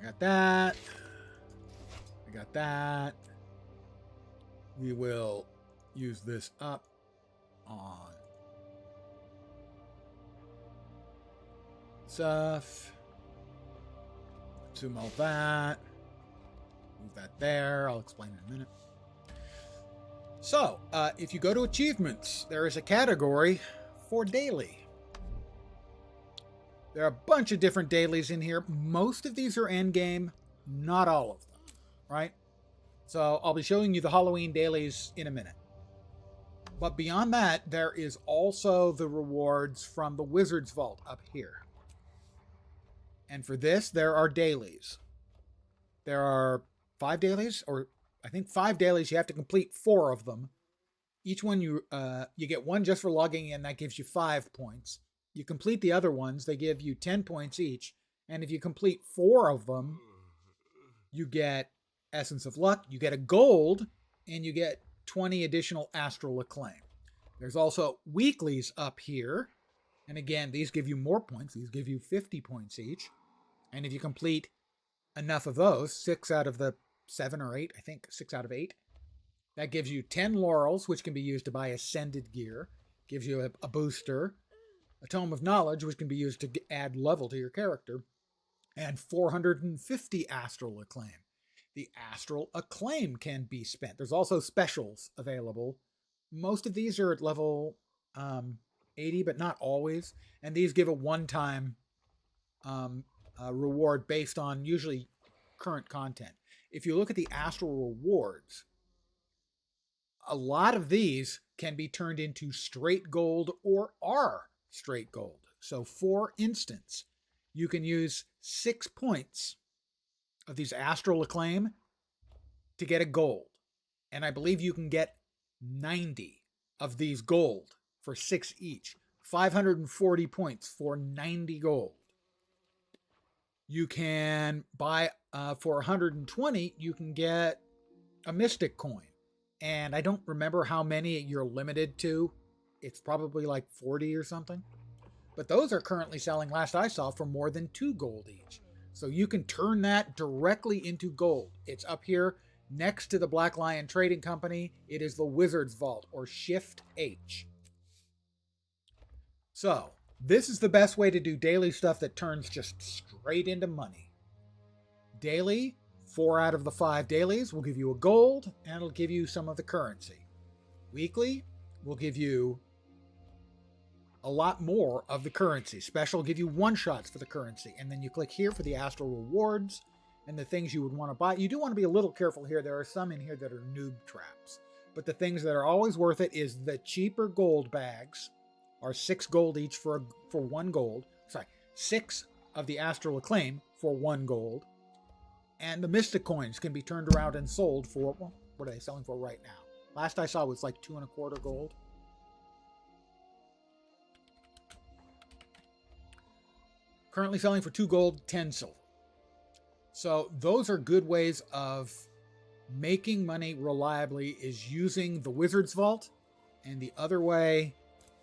I got that. I got that. We will use this up on stuff. Consume all that. Move that there. I'll explain in a minute. So, if you go to achievements, there is a category for daily. There are a bunch of different dailies in here. Most of these are endgame, not all of them, right? So I'll be showing you the Halloween dailies in a minute. But beyond that, there is also the rewards from the Wizard's Vault up here. And for this, there are dailies. There are 5 dailies, or I think 5 dailies. You have to complete 4 of them. Each one you get 1 just for logging in. That gives you 5 points. You complete the other ones, they give you 10 points each. And if you complete 4 of them, you get Essence of Luck, you get a gold, and you get 20 additional Astral Acclaim. There's also weeklies up here. And again, these give you more points. These give you 50 points each. And if you complete enough of those, 6 out of the 7 or 8, I think 6 out of 8, that gives you 10 laurels, which can be used to buy ascended gear. Gives you a booster. A Tome of Knowledge, which can be used to add level to your character, and 450 Astral Acclaim. The Astral Acclaim can be spent. There's also specials available. Most of these are at level 80, but not always. And these give a one-time reward based on usually current content. If you look at the Astral Rewards, a lot of these can be turned into straight gold or are straight gold. So for instance, you can use 6 points of these Astral Acclaim to get a gold. And I believe you can get 90 of these gold for 6 each. 540 points for 90 gold. You can buy, for 120, you can get a Mystic Coin. And I don't remember how many you're limited to. It's probably like 40 or something. But those are currently selling, last I saw, for more than 2 gold each. So you can turn that directly into gold. It's up here next to the Black Lion Trading Company. It is the Wizard's Vault, or Shift H. So, this is the best way to do daily stuff that turns just straight into money. Daily, 4 out of the 5 dailies will give you a gold, and it'll give you some of the currency. Weekly will give you a lot more of the currency. Special will give you one-shots for the currency. And then you click here for the Astral Rewards and the things you would want to buy. You do want to be a little careful here. There are some in here that are noob traps. But the things that are always worth it is the cheaper gold bags are 6 gold each for 1 gold. Sorry, 6 of the Astral Acclaim for 1 gold. And the Mystic Coins can be turned around and sold for, well, what are they selling for right now? Last I saw was like 2 1/4 gold. Currently selling for 2 gold, 10 silver. So those are good ways of making money reliably, is using the Wizard's Vault. And the other way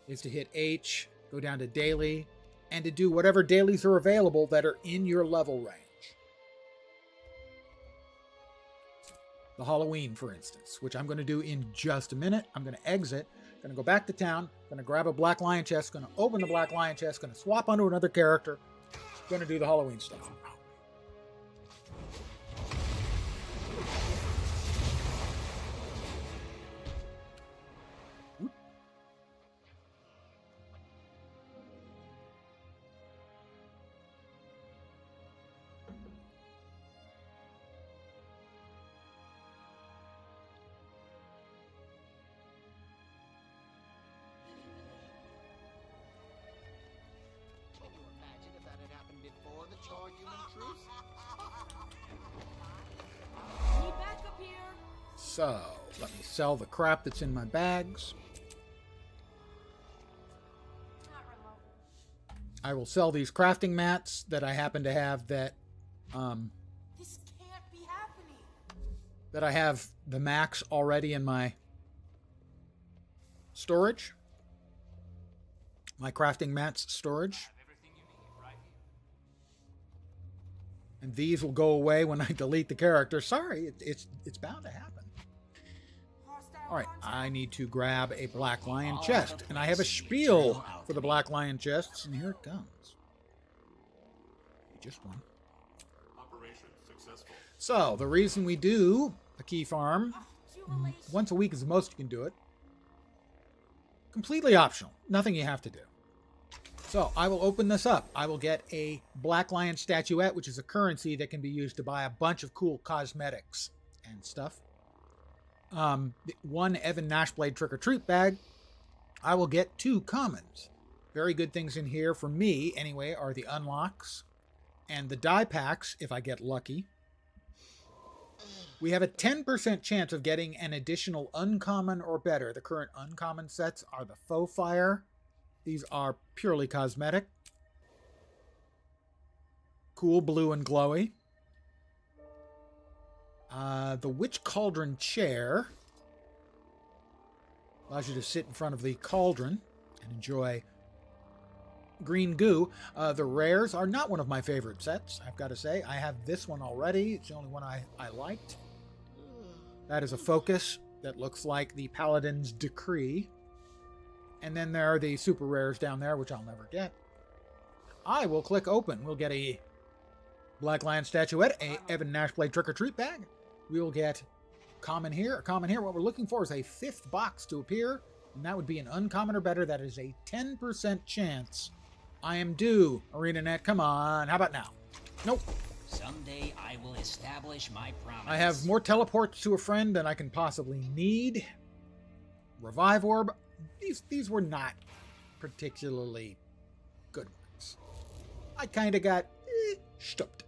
is to hit H, go down to daily, and to do whatever dailies are available that are in your level range. The Halloween, for instance, which I'm going to do in just a minute. I'm going to exit, going to go back to town, going to grab a Black Lion chest, going to open the Black Lion chest, going to swap onto another character, going to do the Halloween stuff. So, let me sell the crap that's in my bags. I will sell these crafting mats that I happen to have that, This can't be happening. that I have the max already in my storage. My crafting mats storage. And these will go away when I delete the character. Sorry, it's bound to happen. All right, I need to grab a Black Lion chest. And I have a spiel for the Black Lion chests, and here it comes. Just one. Operation successful. So, the reason we do a key farm, once a week is the most you can do it. Completely optional. Nothing you have to do. So, I will open this up. I will get a Black Lion statuette, which is a currency that can be used to buy a bunch of cool cosmetics and stuff. One Evan Nashblade trick-or-treat bag. I will get 2 commons. Very good things in here for me, anyway, are the unlocks and the die packs, if I get lucky. We have a 10% chance of getting an additional uncommon or better. The current uncommon sets are the Faux Fire. These are purely cosmetic. Cool, blue, and glowy. The Witch Cauldron chair allows you to sit in front of the cauldron and enjoy green goo. The rares are not one of my favorite sets, I've got to say. I have this one already. It's the only one I liked. That is a focus that looks like the Paladin's Decree. And then there are the super rares down there, which I'll never get. I will click open. We'll get a Black Lion statuette, a Evan Nashblade trick-or-treat bag. We will get common here, a common here. What we're looking for is a 5th box to appear, and that would be an uncommon or better. That is a 10% chance. I am due. ArenaNet, come on. How about now? Nope. Someday I will establish my promise. I have more teleports to a friend than I can possibly need. Revive Orb. These were not particularly good ones. I kind of got stopped.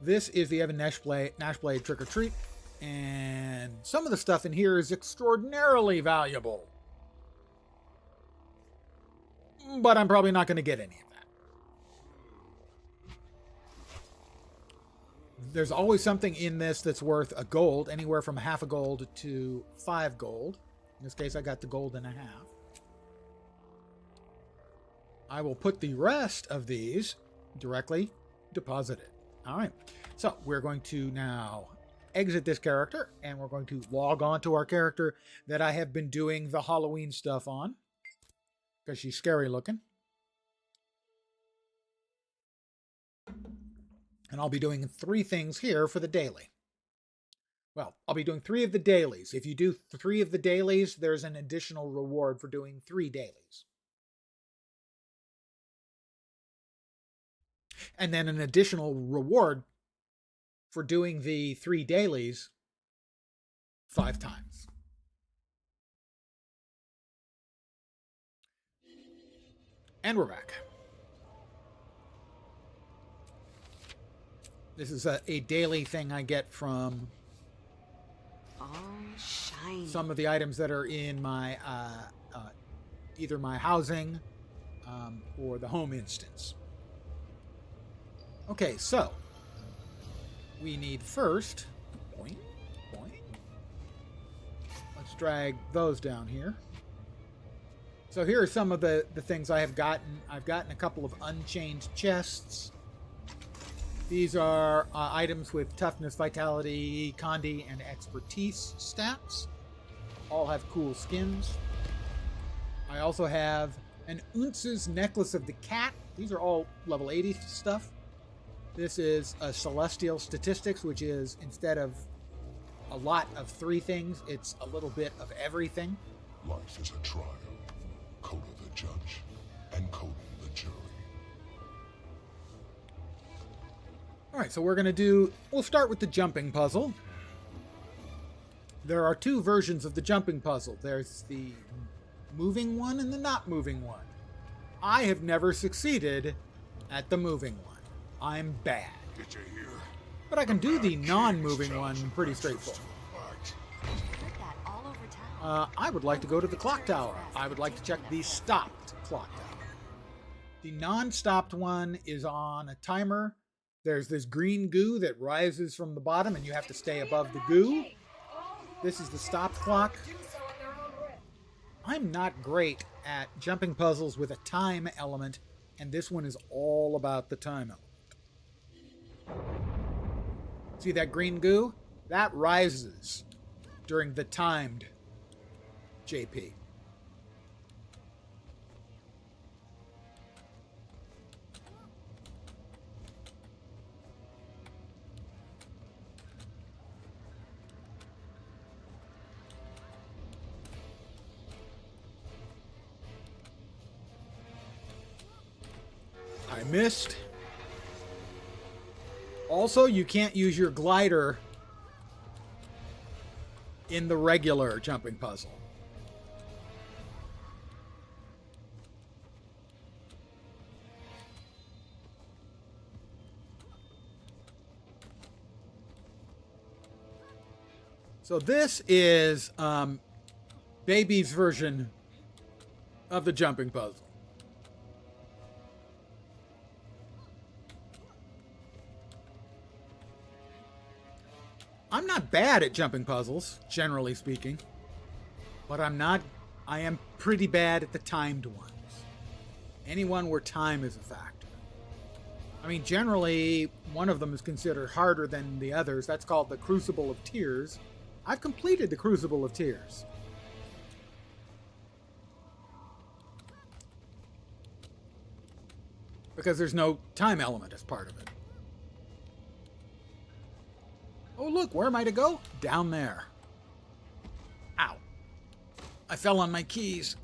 This is the Evan Nashblade Trick-or-Treat, and some of the stuff in here is extraordinarily valuable. But I'm probably not going to get any of that. There's always something in this that's worth a gold, anywhere from half a gold to 5 gold. In this case, I got the gold and a half. I will put the rest of these directly deposited. All right, so we're going to now exit this character, and we're going to log on to our character that I have been doing the Halloween stuff on, because she's scary looking. And I'll be doing 3 things here for the daily. Well, I'll be doing 3 of the dailies. If you do 3 of the dailies, there's an additional reward for doing 3 dailies. And then an additional reward for doing the 3 dailies 5 times. And we're back. This is a daily thing I get from some of the items that are in my either my housing or the home instance. Okay, so we need first... Boing, boing. Let's drag those down here. So here are some of the things I have gotten. I've gotten a couple of unchained chests. These are items with toughness, vitality, condi, and expertise stats. All have cool skins. I also have an Unce's Necklace of the Cat. These are all level 80 stuff. This is a Celestial Statistics, which is, instead of a lot of 3 things, it's a little bit of everything. Life is a trial. Coda the judge, and Coda the jury. Alright, so we'll start with the jumping puzzle. There are 2 versions of the jumping puzzle. There's the moving one and the not moving one. I have never succeeded at the moving one. I'm bad. Did you hear? But I can do the non-moving one pretty straightforward. I would like to go to the clock tower. I would like to check the stopped clock tower. The non-stopped one is on a timer. There's this green goo that rises from the bottom, and you have to stay above the goo. This is the stopped clock. I'm not great at jumping puzzles with a time element, and this one is all about the time element. See that green goo? That rises during the timed JP. I missed. Also, you can't use your glider in the regular jumping puzzle. So this is Baby's version of the jumping puzzle. I'm not bad at jumping puzzles, generally speaking, but I am pretty bad at the timed ones. Any one where time is a factor. I mean, generally, one of them is considered harder than the others. That's called the Crucible of Tears. I've completed the Crucible of Tears. Because there's no time element as part of it. Oh, look, where am I to go? Down there. Ow. I fell on my keys.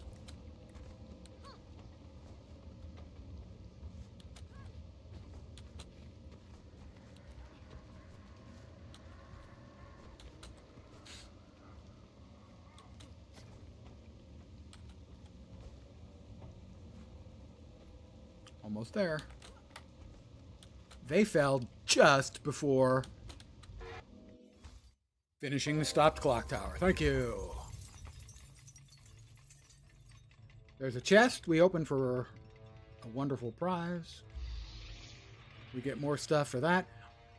Almost there. They fell just before finishing the stopped clock tower. Thank you. There's a chest we open for a wonderful prize. We get more stuff for that.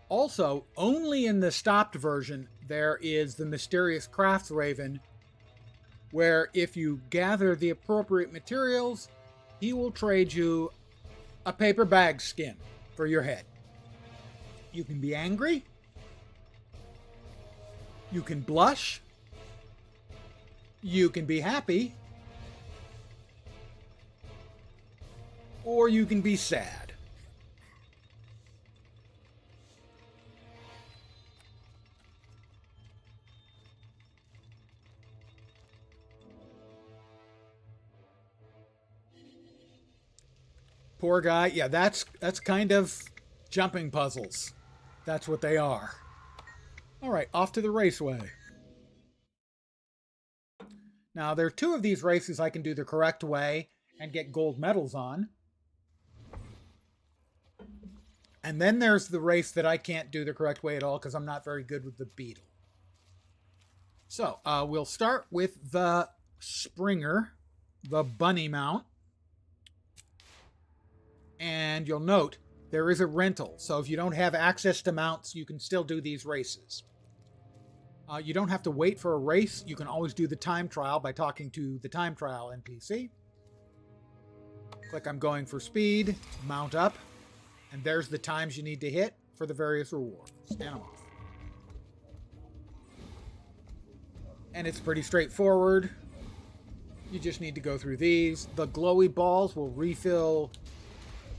Also, only in the stopped version, there is the mysterious crafts raven, where if you gather the appropriate materials, he will trade you a paper bag skin for your head. You can be angry. You can blush. You can be happy. Or you can be sad. Poor guy. Yeah, that's kind of jumping puzzles. That's what they are. All right, off to the raceway. Now, there are 2 of these races I can do the correct way and get gold medals on. And then there's the race that I can't do the correct way at all because I'm not very good with the beetle. So, we'll start with the Springer, the bunny mount. And you'll note there is a rental. So if you don't have access to mounts, you can still do these races. You don't have to wait for a race. You can always do the time trial by talking to the time trial NPC. Click I'm going for speed, mount up, and there's the times you need to hit for the various rewards. And I'm off. And it's pretty straightforward. You just need to go through these. The glowy balls will refill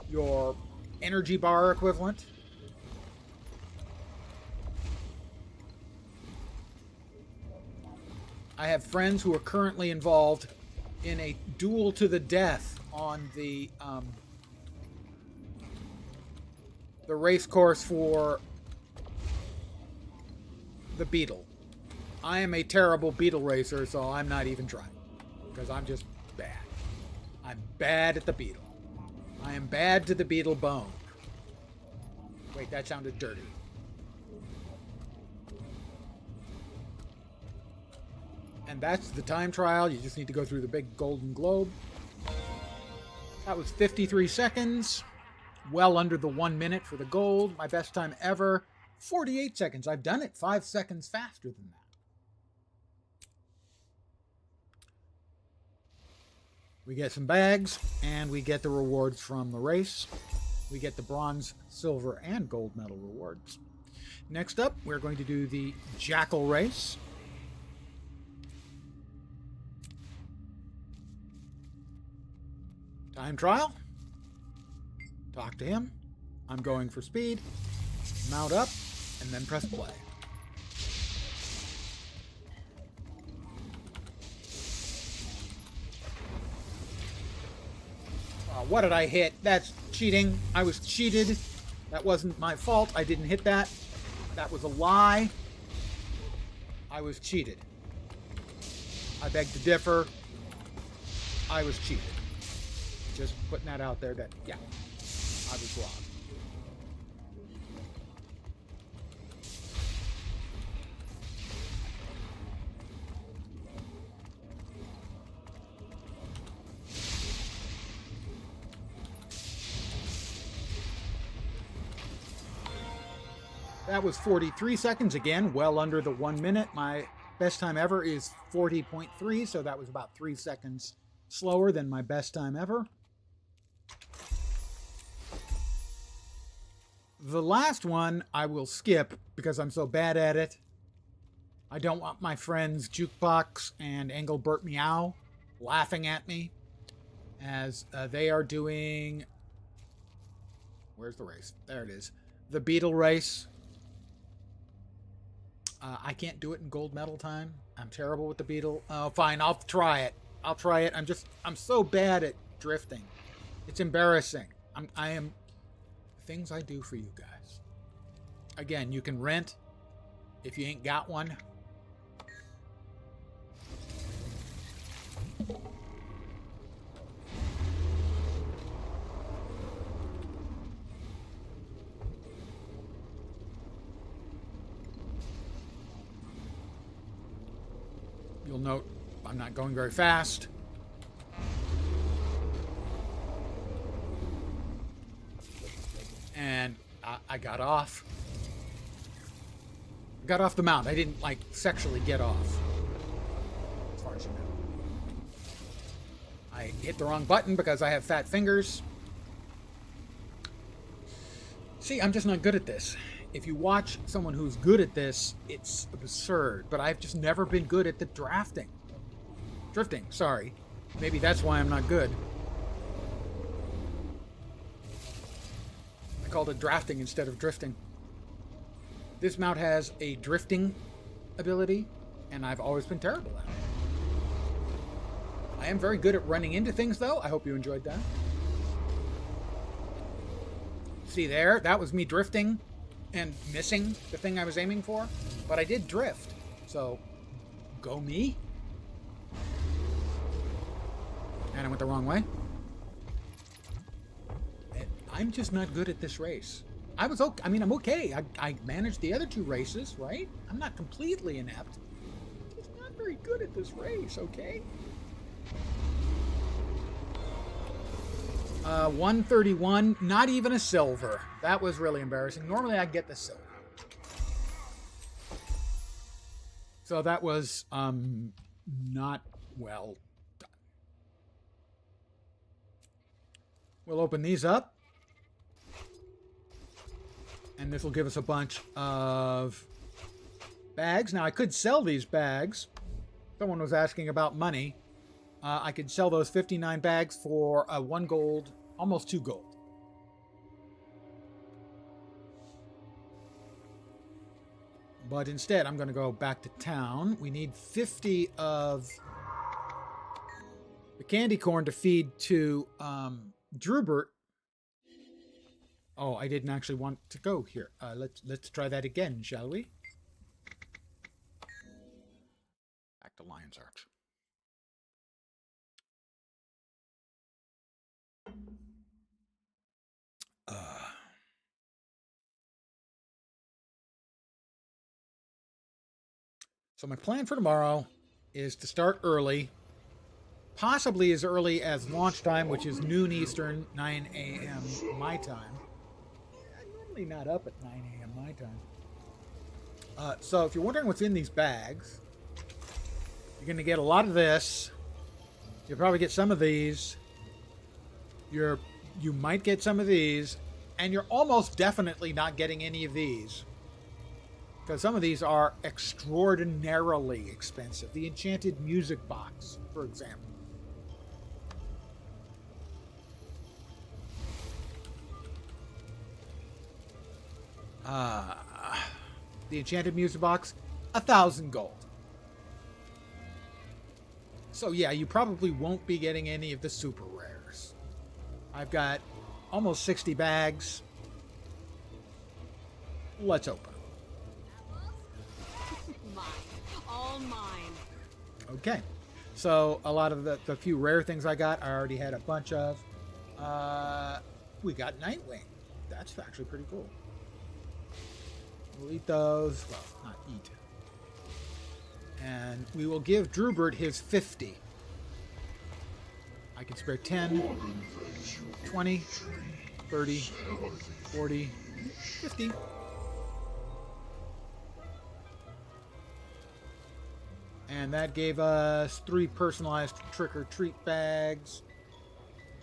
your energy bar equivalent. I have friends who are currently involved in a duel to the death on the race course for the Beetle. I am a terrible Beetle racer, so I'm not even trying. Because I'm just bad. I'm bad at the Beetle. I am bad to the Beetle bone. Wait, that sounded dirty. And that's the time trial. You just need to go through the big golden globe. That was 53 seconds. Well under the 1 minute for the gold. My best time ever. 48 seconds. I've done it 5 seconds faster than that. We get some bags, and we get the rewards from the race. We get the bronze, silver, and gold medal rewards. Next up, we're going to do the Jackal race. Time trial. Talk to him. I'm going for speed. Mount up, and then press play. What did I hit? That's cheating. I was cheated. That wasn't my fault. I didn't hit that. That was a lie. I was cheated. I beg to differ. I was cheated. Just putting that out there that, yeah, I was wrong. That was 43 seconds again, well under the 1 minute. My best time ever is 40.3, so that was about 3 seconds slower than my best time ever. The last one I will skip because I'm so bad at it. I don't want my friends Jukebox and Engelbert Meow laughing at me as they are doing... Where's the race? There it is. The Beetle race. I can't do it in gold medal time. I'm terrible with the Beetle. Oh, fine. I'll try it. I'll try it. I'm so bad at drifting. It's embarrassing. I am... Things I do for you guys. Again, you can rent if you ain't got one. You'll note I'm not going very fast. And I got off. Got off the mount. I didn't, like, sexually get off. As far as you know. I hit the wrong button because I have fat fingers. See, I'm just not good at this. If you watch someone who's good at this, it's absurd. But I've just never been good at the drifting. Drifting, sorry. Maybe that's why I'm not good. I called it drafting instead of drifting. This mount has a drifting ability, and I've always been terrible at it. I am very good at running into things, though. I hope you enjoyed that. See there? That was me drifting and missing the thing I was aiming for. But I did drift. So, go me. And I went the wrong way. I'm just not good at this race. I was okay. I mean, I'm okay. I managed the other two races, right? I'm not completely inept. I'm just not very good at this race, okay? 131, not even a silver. That was really embarrassing. Normally I get the silver. So that was not well done. We'll open these up. And this will give us a bunch of bags. Now I could sell these bags. Someone was asking about money. I could sell those 59 bags for 1 gold, almost 2 gold. But instead, I'm going to go back to town. We need 50 of the candy corn to feed to Drubert. Oh, I didn't actually want to go here. Let's try that again, shall we? Back to Lion's Arch. So my plan for tomorrow is to start early, possibly as early as launch time, which is noon Eastern, 9 a.m. my time. I'm normally not up at 9 a.m. my time. So if you're wondering what's in these bags, you're going to get a lot of this. You'll probably get some of these. You might get some of these, and you're almost definitely not getting any of these. Because some of these are extraordinarily expensive. The Enchanted Music Box, for example. The Enchanted Music Box, 1,000 gold. So yeah, you probably won't be getting any of the super rares. I've got almost 60 bags. Let's open. All mine. Okay, so a lot of the few rare things I got, I already had a bunch of. We got Nightwing. That's actually pretty cool. We'll eat those. Well, not eat. And we will give Drubert his 50. I can spare 10, 20, 30, 40, 50. And that gave us 3 personalized trick-or-treat bags.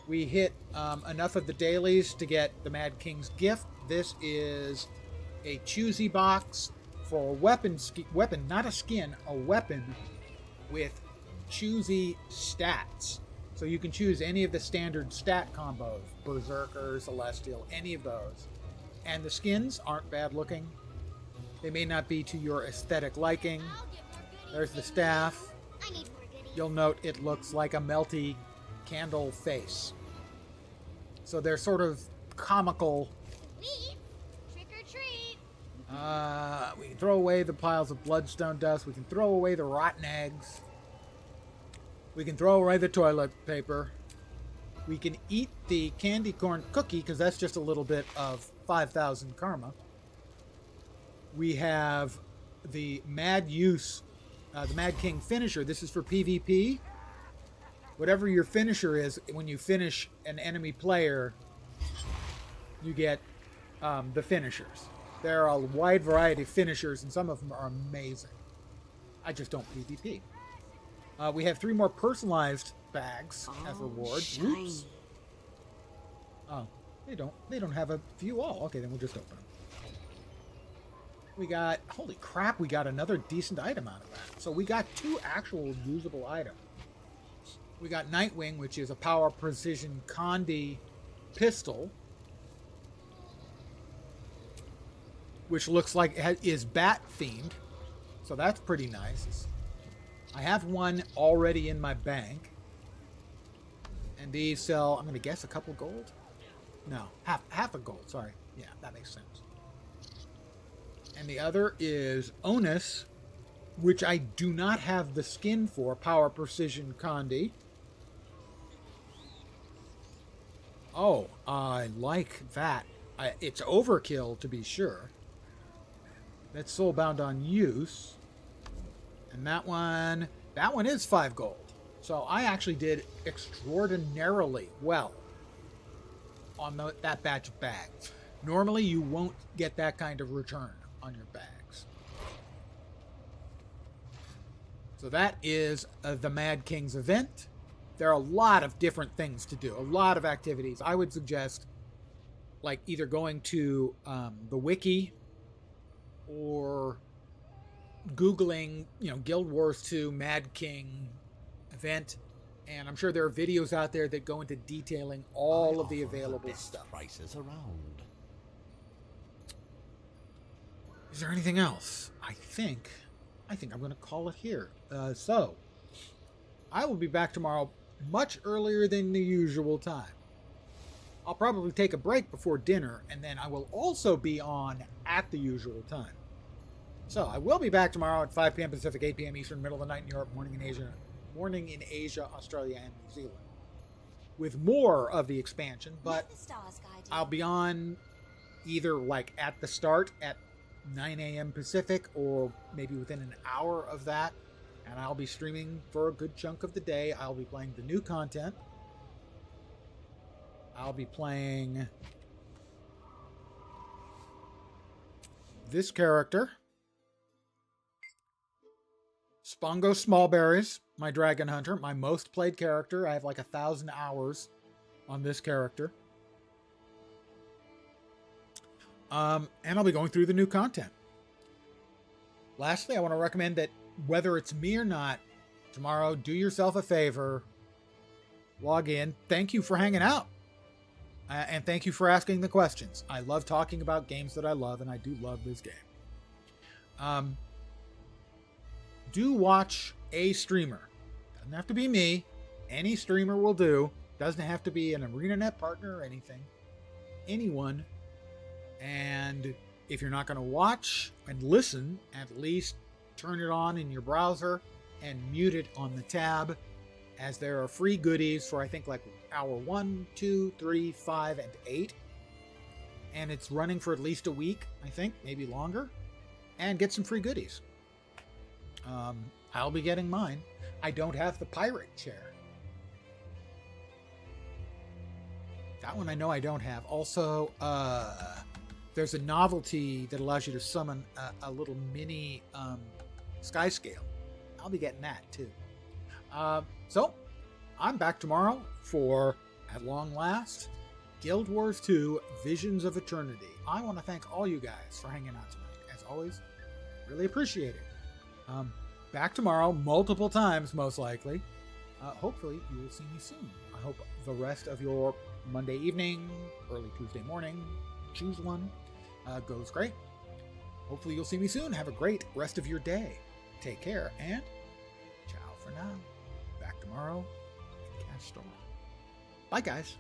We hit enough of the dailies to get the Mad King's gift. This is a choosy box for a weapon, not a skin, a weapon with choosy stats. So you can choose any of the standard stat combos, Berserker, Celestial, any of those. And the skins aren't bad looking. They may not be to your aesthetic liking. There's the staff. You'll note it looks like a melty candle face. So they're sort of comical. Trick or treat. We can throw away the piles of bloodstone dust. We can throw away the rotten eggs. We can throw away the toilet paper. We can eat the candy corn cookie because that's just a little bit of 5,000 karma. We have the Mad King finisher. This is for PvP. Whatever your finisher is, when you finish an enemy player, you get the finishers. There are a wide variety of finishers, and some of them are amazing. I just don't PvP. We have 3 more personalized bags as rewards. Oops. Oh, they don't have a view all. Okay, then we'll just open them. We got, holy crap, we got another decent item out of that. So we got 2 actual usable items. We got Nightwing, which is a power precision Condi pistol, which looks like it is bat themed. So that's pretty nice. I have one already in my bank. And these sell, I'm going to guess, a couple gold? No, half a gold, sorry. Yeah, that makes sense. And the other is Onus, which I do not have the skin for, Power Precision Condi. Oh, I like that. It's overkill, to be sure. That's soulbound on use. And that one is 5 gold. So I actually did extraordinarily well on that batch of bags. Normally, you won't get that kind of return on your bags. So that is the Mad King's event. There are a lot of different things to do, a lot of activities. I would suggest like either going to the wiki or Googling, Guild Wars 2 Mad King event. And I'm sure there are videos out there that go into detailing all of the available stuff. Prices around. Is there anything else? I think I'm going to call it here. So, I will be back tomorrow much earlier than the usual time. I'll probably take a break before dinner, and then I will also be on at the usual time. So, I will be back tomorrow at 5 p.m. Pacific, 8 p.m. Eastern, middle of the night in Europe, morning in Asia, Australia, and New Zealand, with more of the expansion, but I'll be on either like at the start at 9 a.m. Pacific or maybe within an hour of that, and I'll be streaming for a good chunk of the day. I'll be playing the new content. I'll be playing this character, Spongo Smallberries, my Dragon Hunter, my most played character. I have like 1,000 hours on this character. And I'll be going through the new content. Lastly, I want to recommend that whether it's me or not, tomorrow, do yourself a favor, log in. Thank you for hanging out. And thank you for asking the questions. I love talking about games that I love, and I do love this game. Do watch a streamer. Doesn't have to be me. Any streamer will do. Doesn't have to be an ArenaNet partner or anything. Anyone. And if you're not going to watch and listen, at least turn it on in your browser and mute it on the tab, as there are free goodies for I think like hour 1, 2, 3, 5, and 8. And it's running for at least a week, I think, maybe longer. And get some free goodies. I'll be getting mine. I don't have the pirate chair. That one I know I don't have. Also, there's a novelty that allows you to summon a little mini sky scale. I'll be getting that too. So, I'm back tomorrow for, at long last, Guild Wars 2 Visions of Eternity. I want to thank all you guys for hanging out tonight. As always, really appreciate it. Back tomorrow, multiple times most likely. Hopefully, you will see me soon. I hope the rest of your Monday evening, early Tuesday morning, choose one, goes great. Hopefully, you'll see me soon. Have a great rest of your day. Take care, and ciao for now. Back tomorrow in Cash Store. Bye, guys.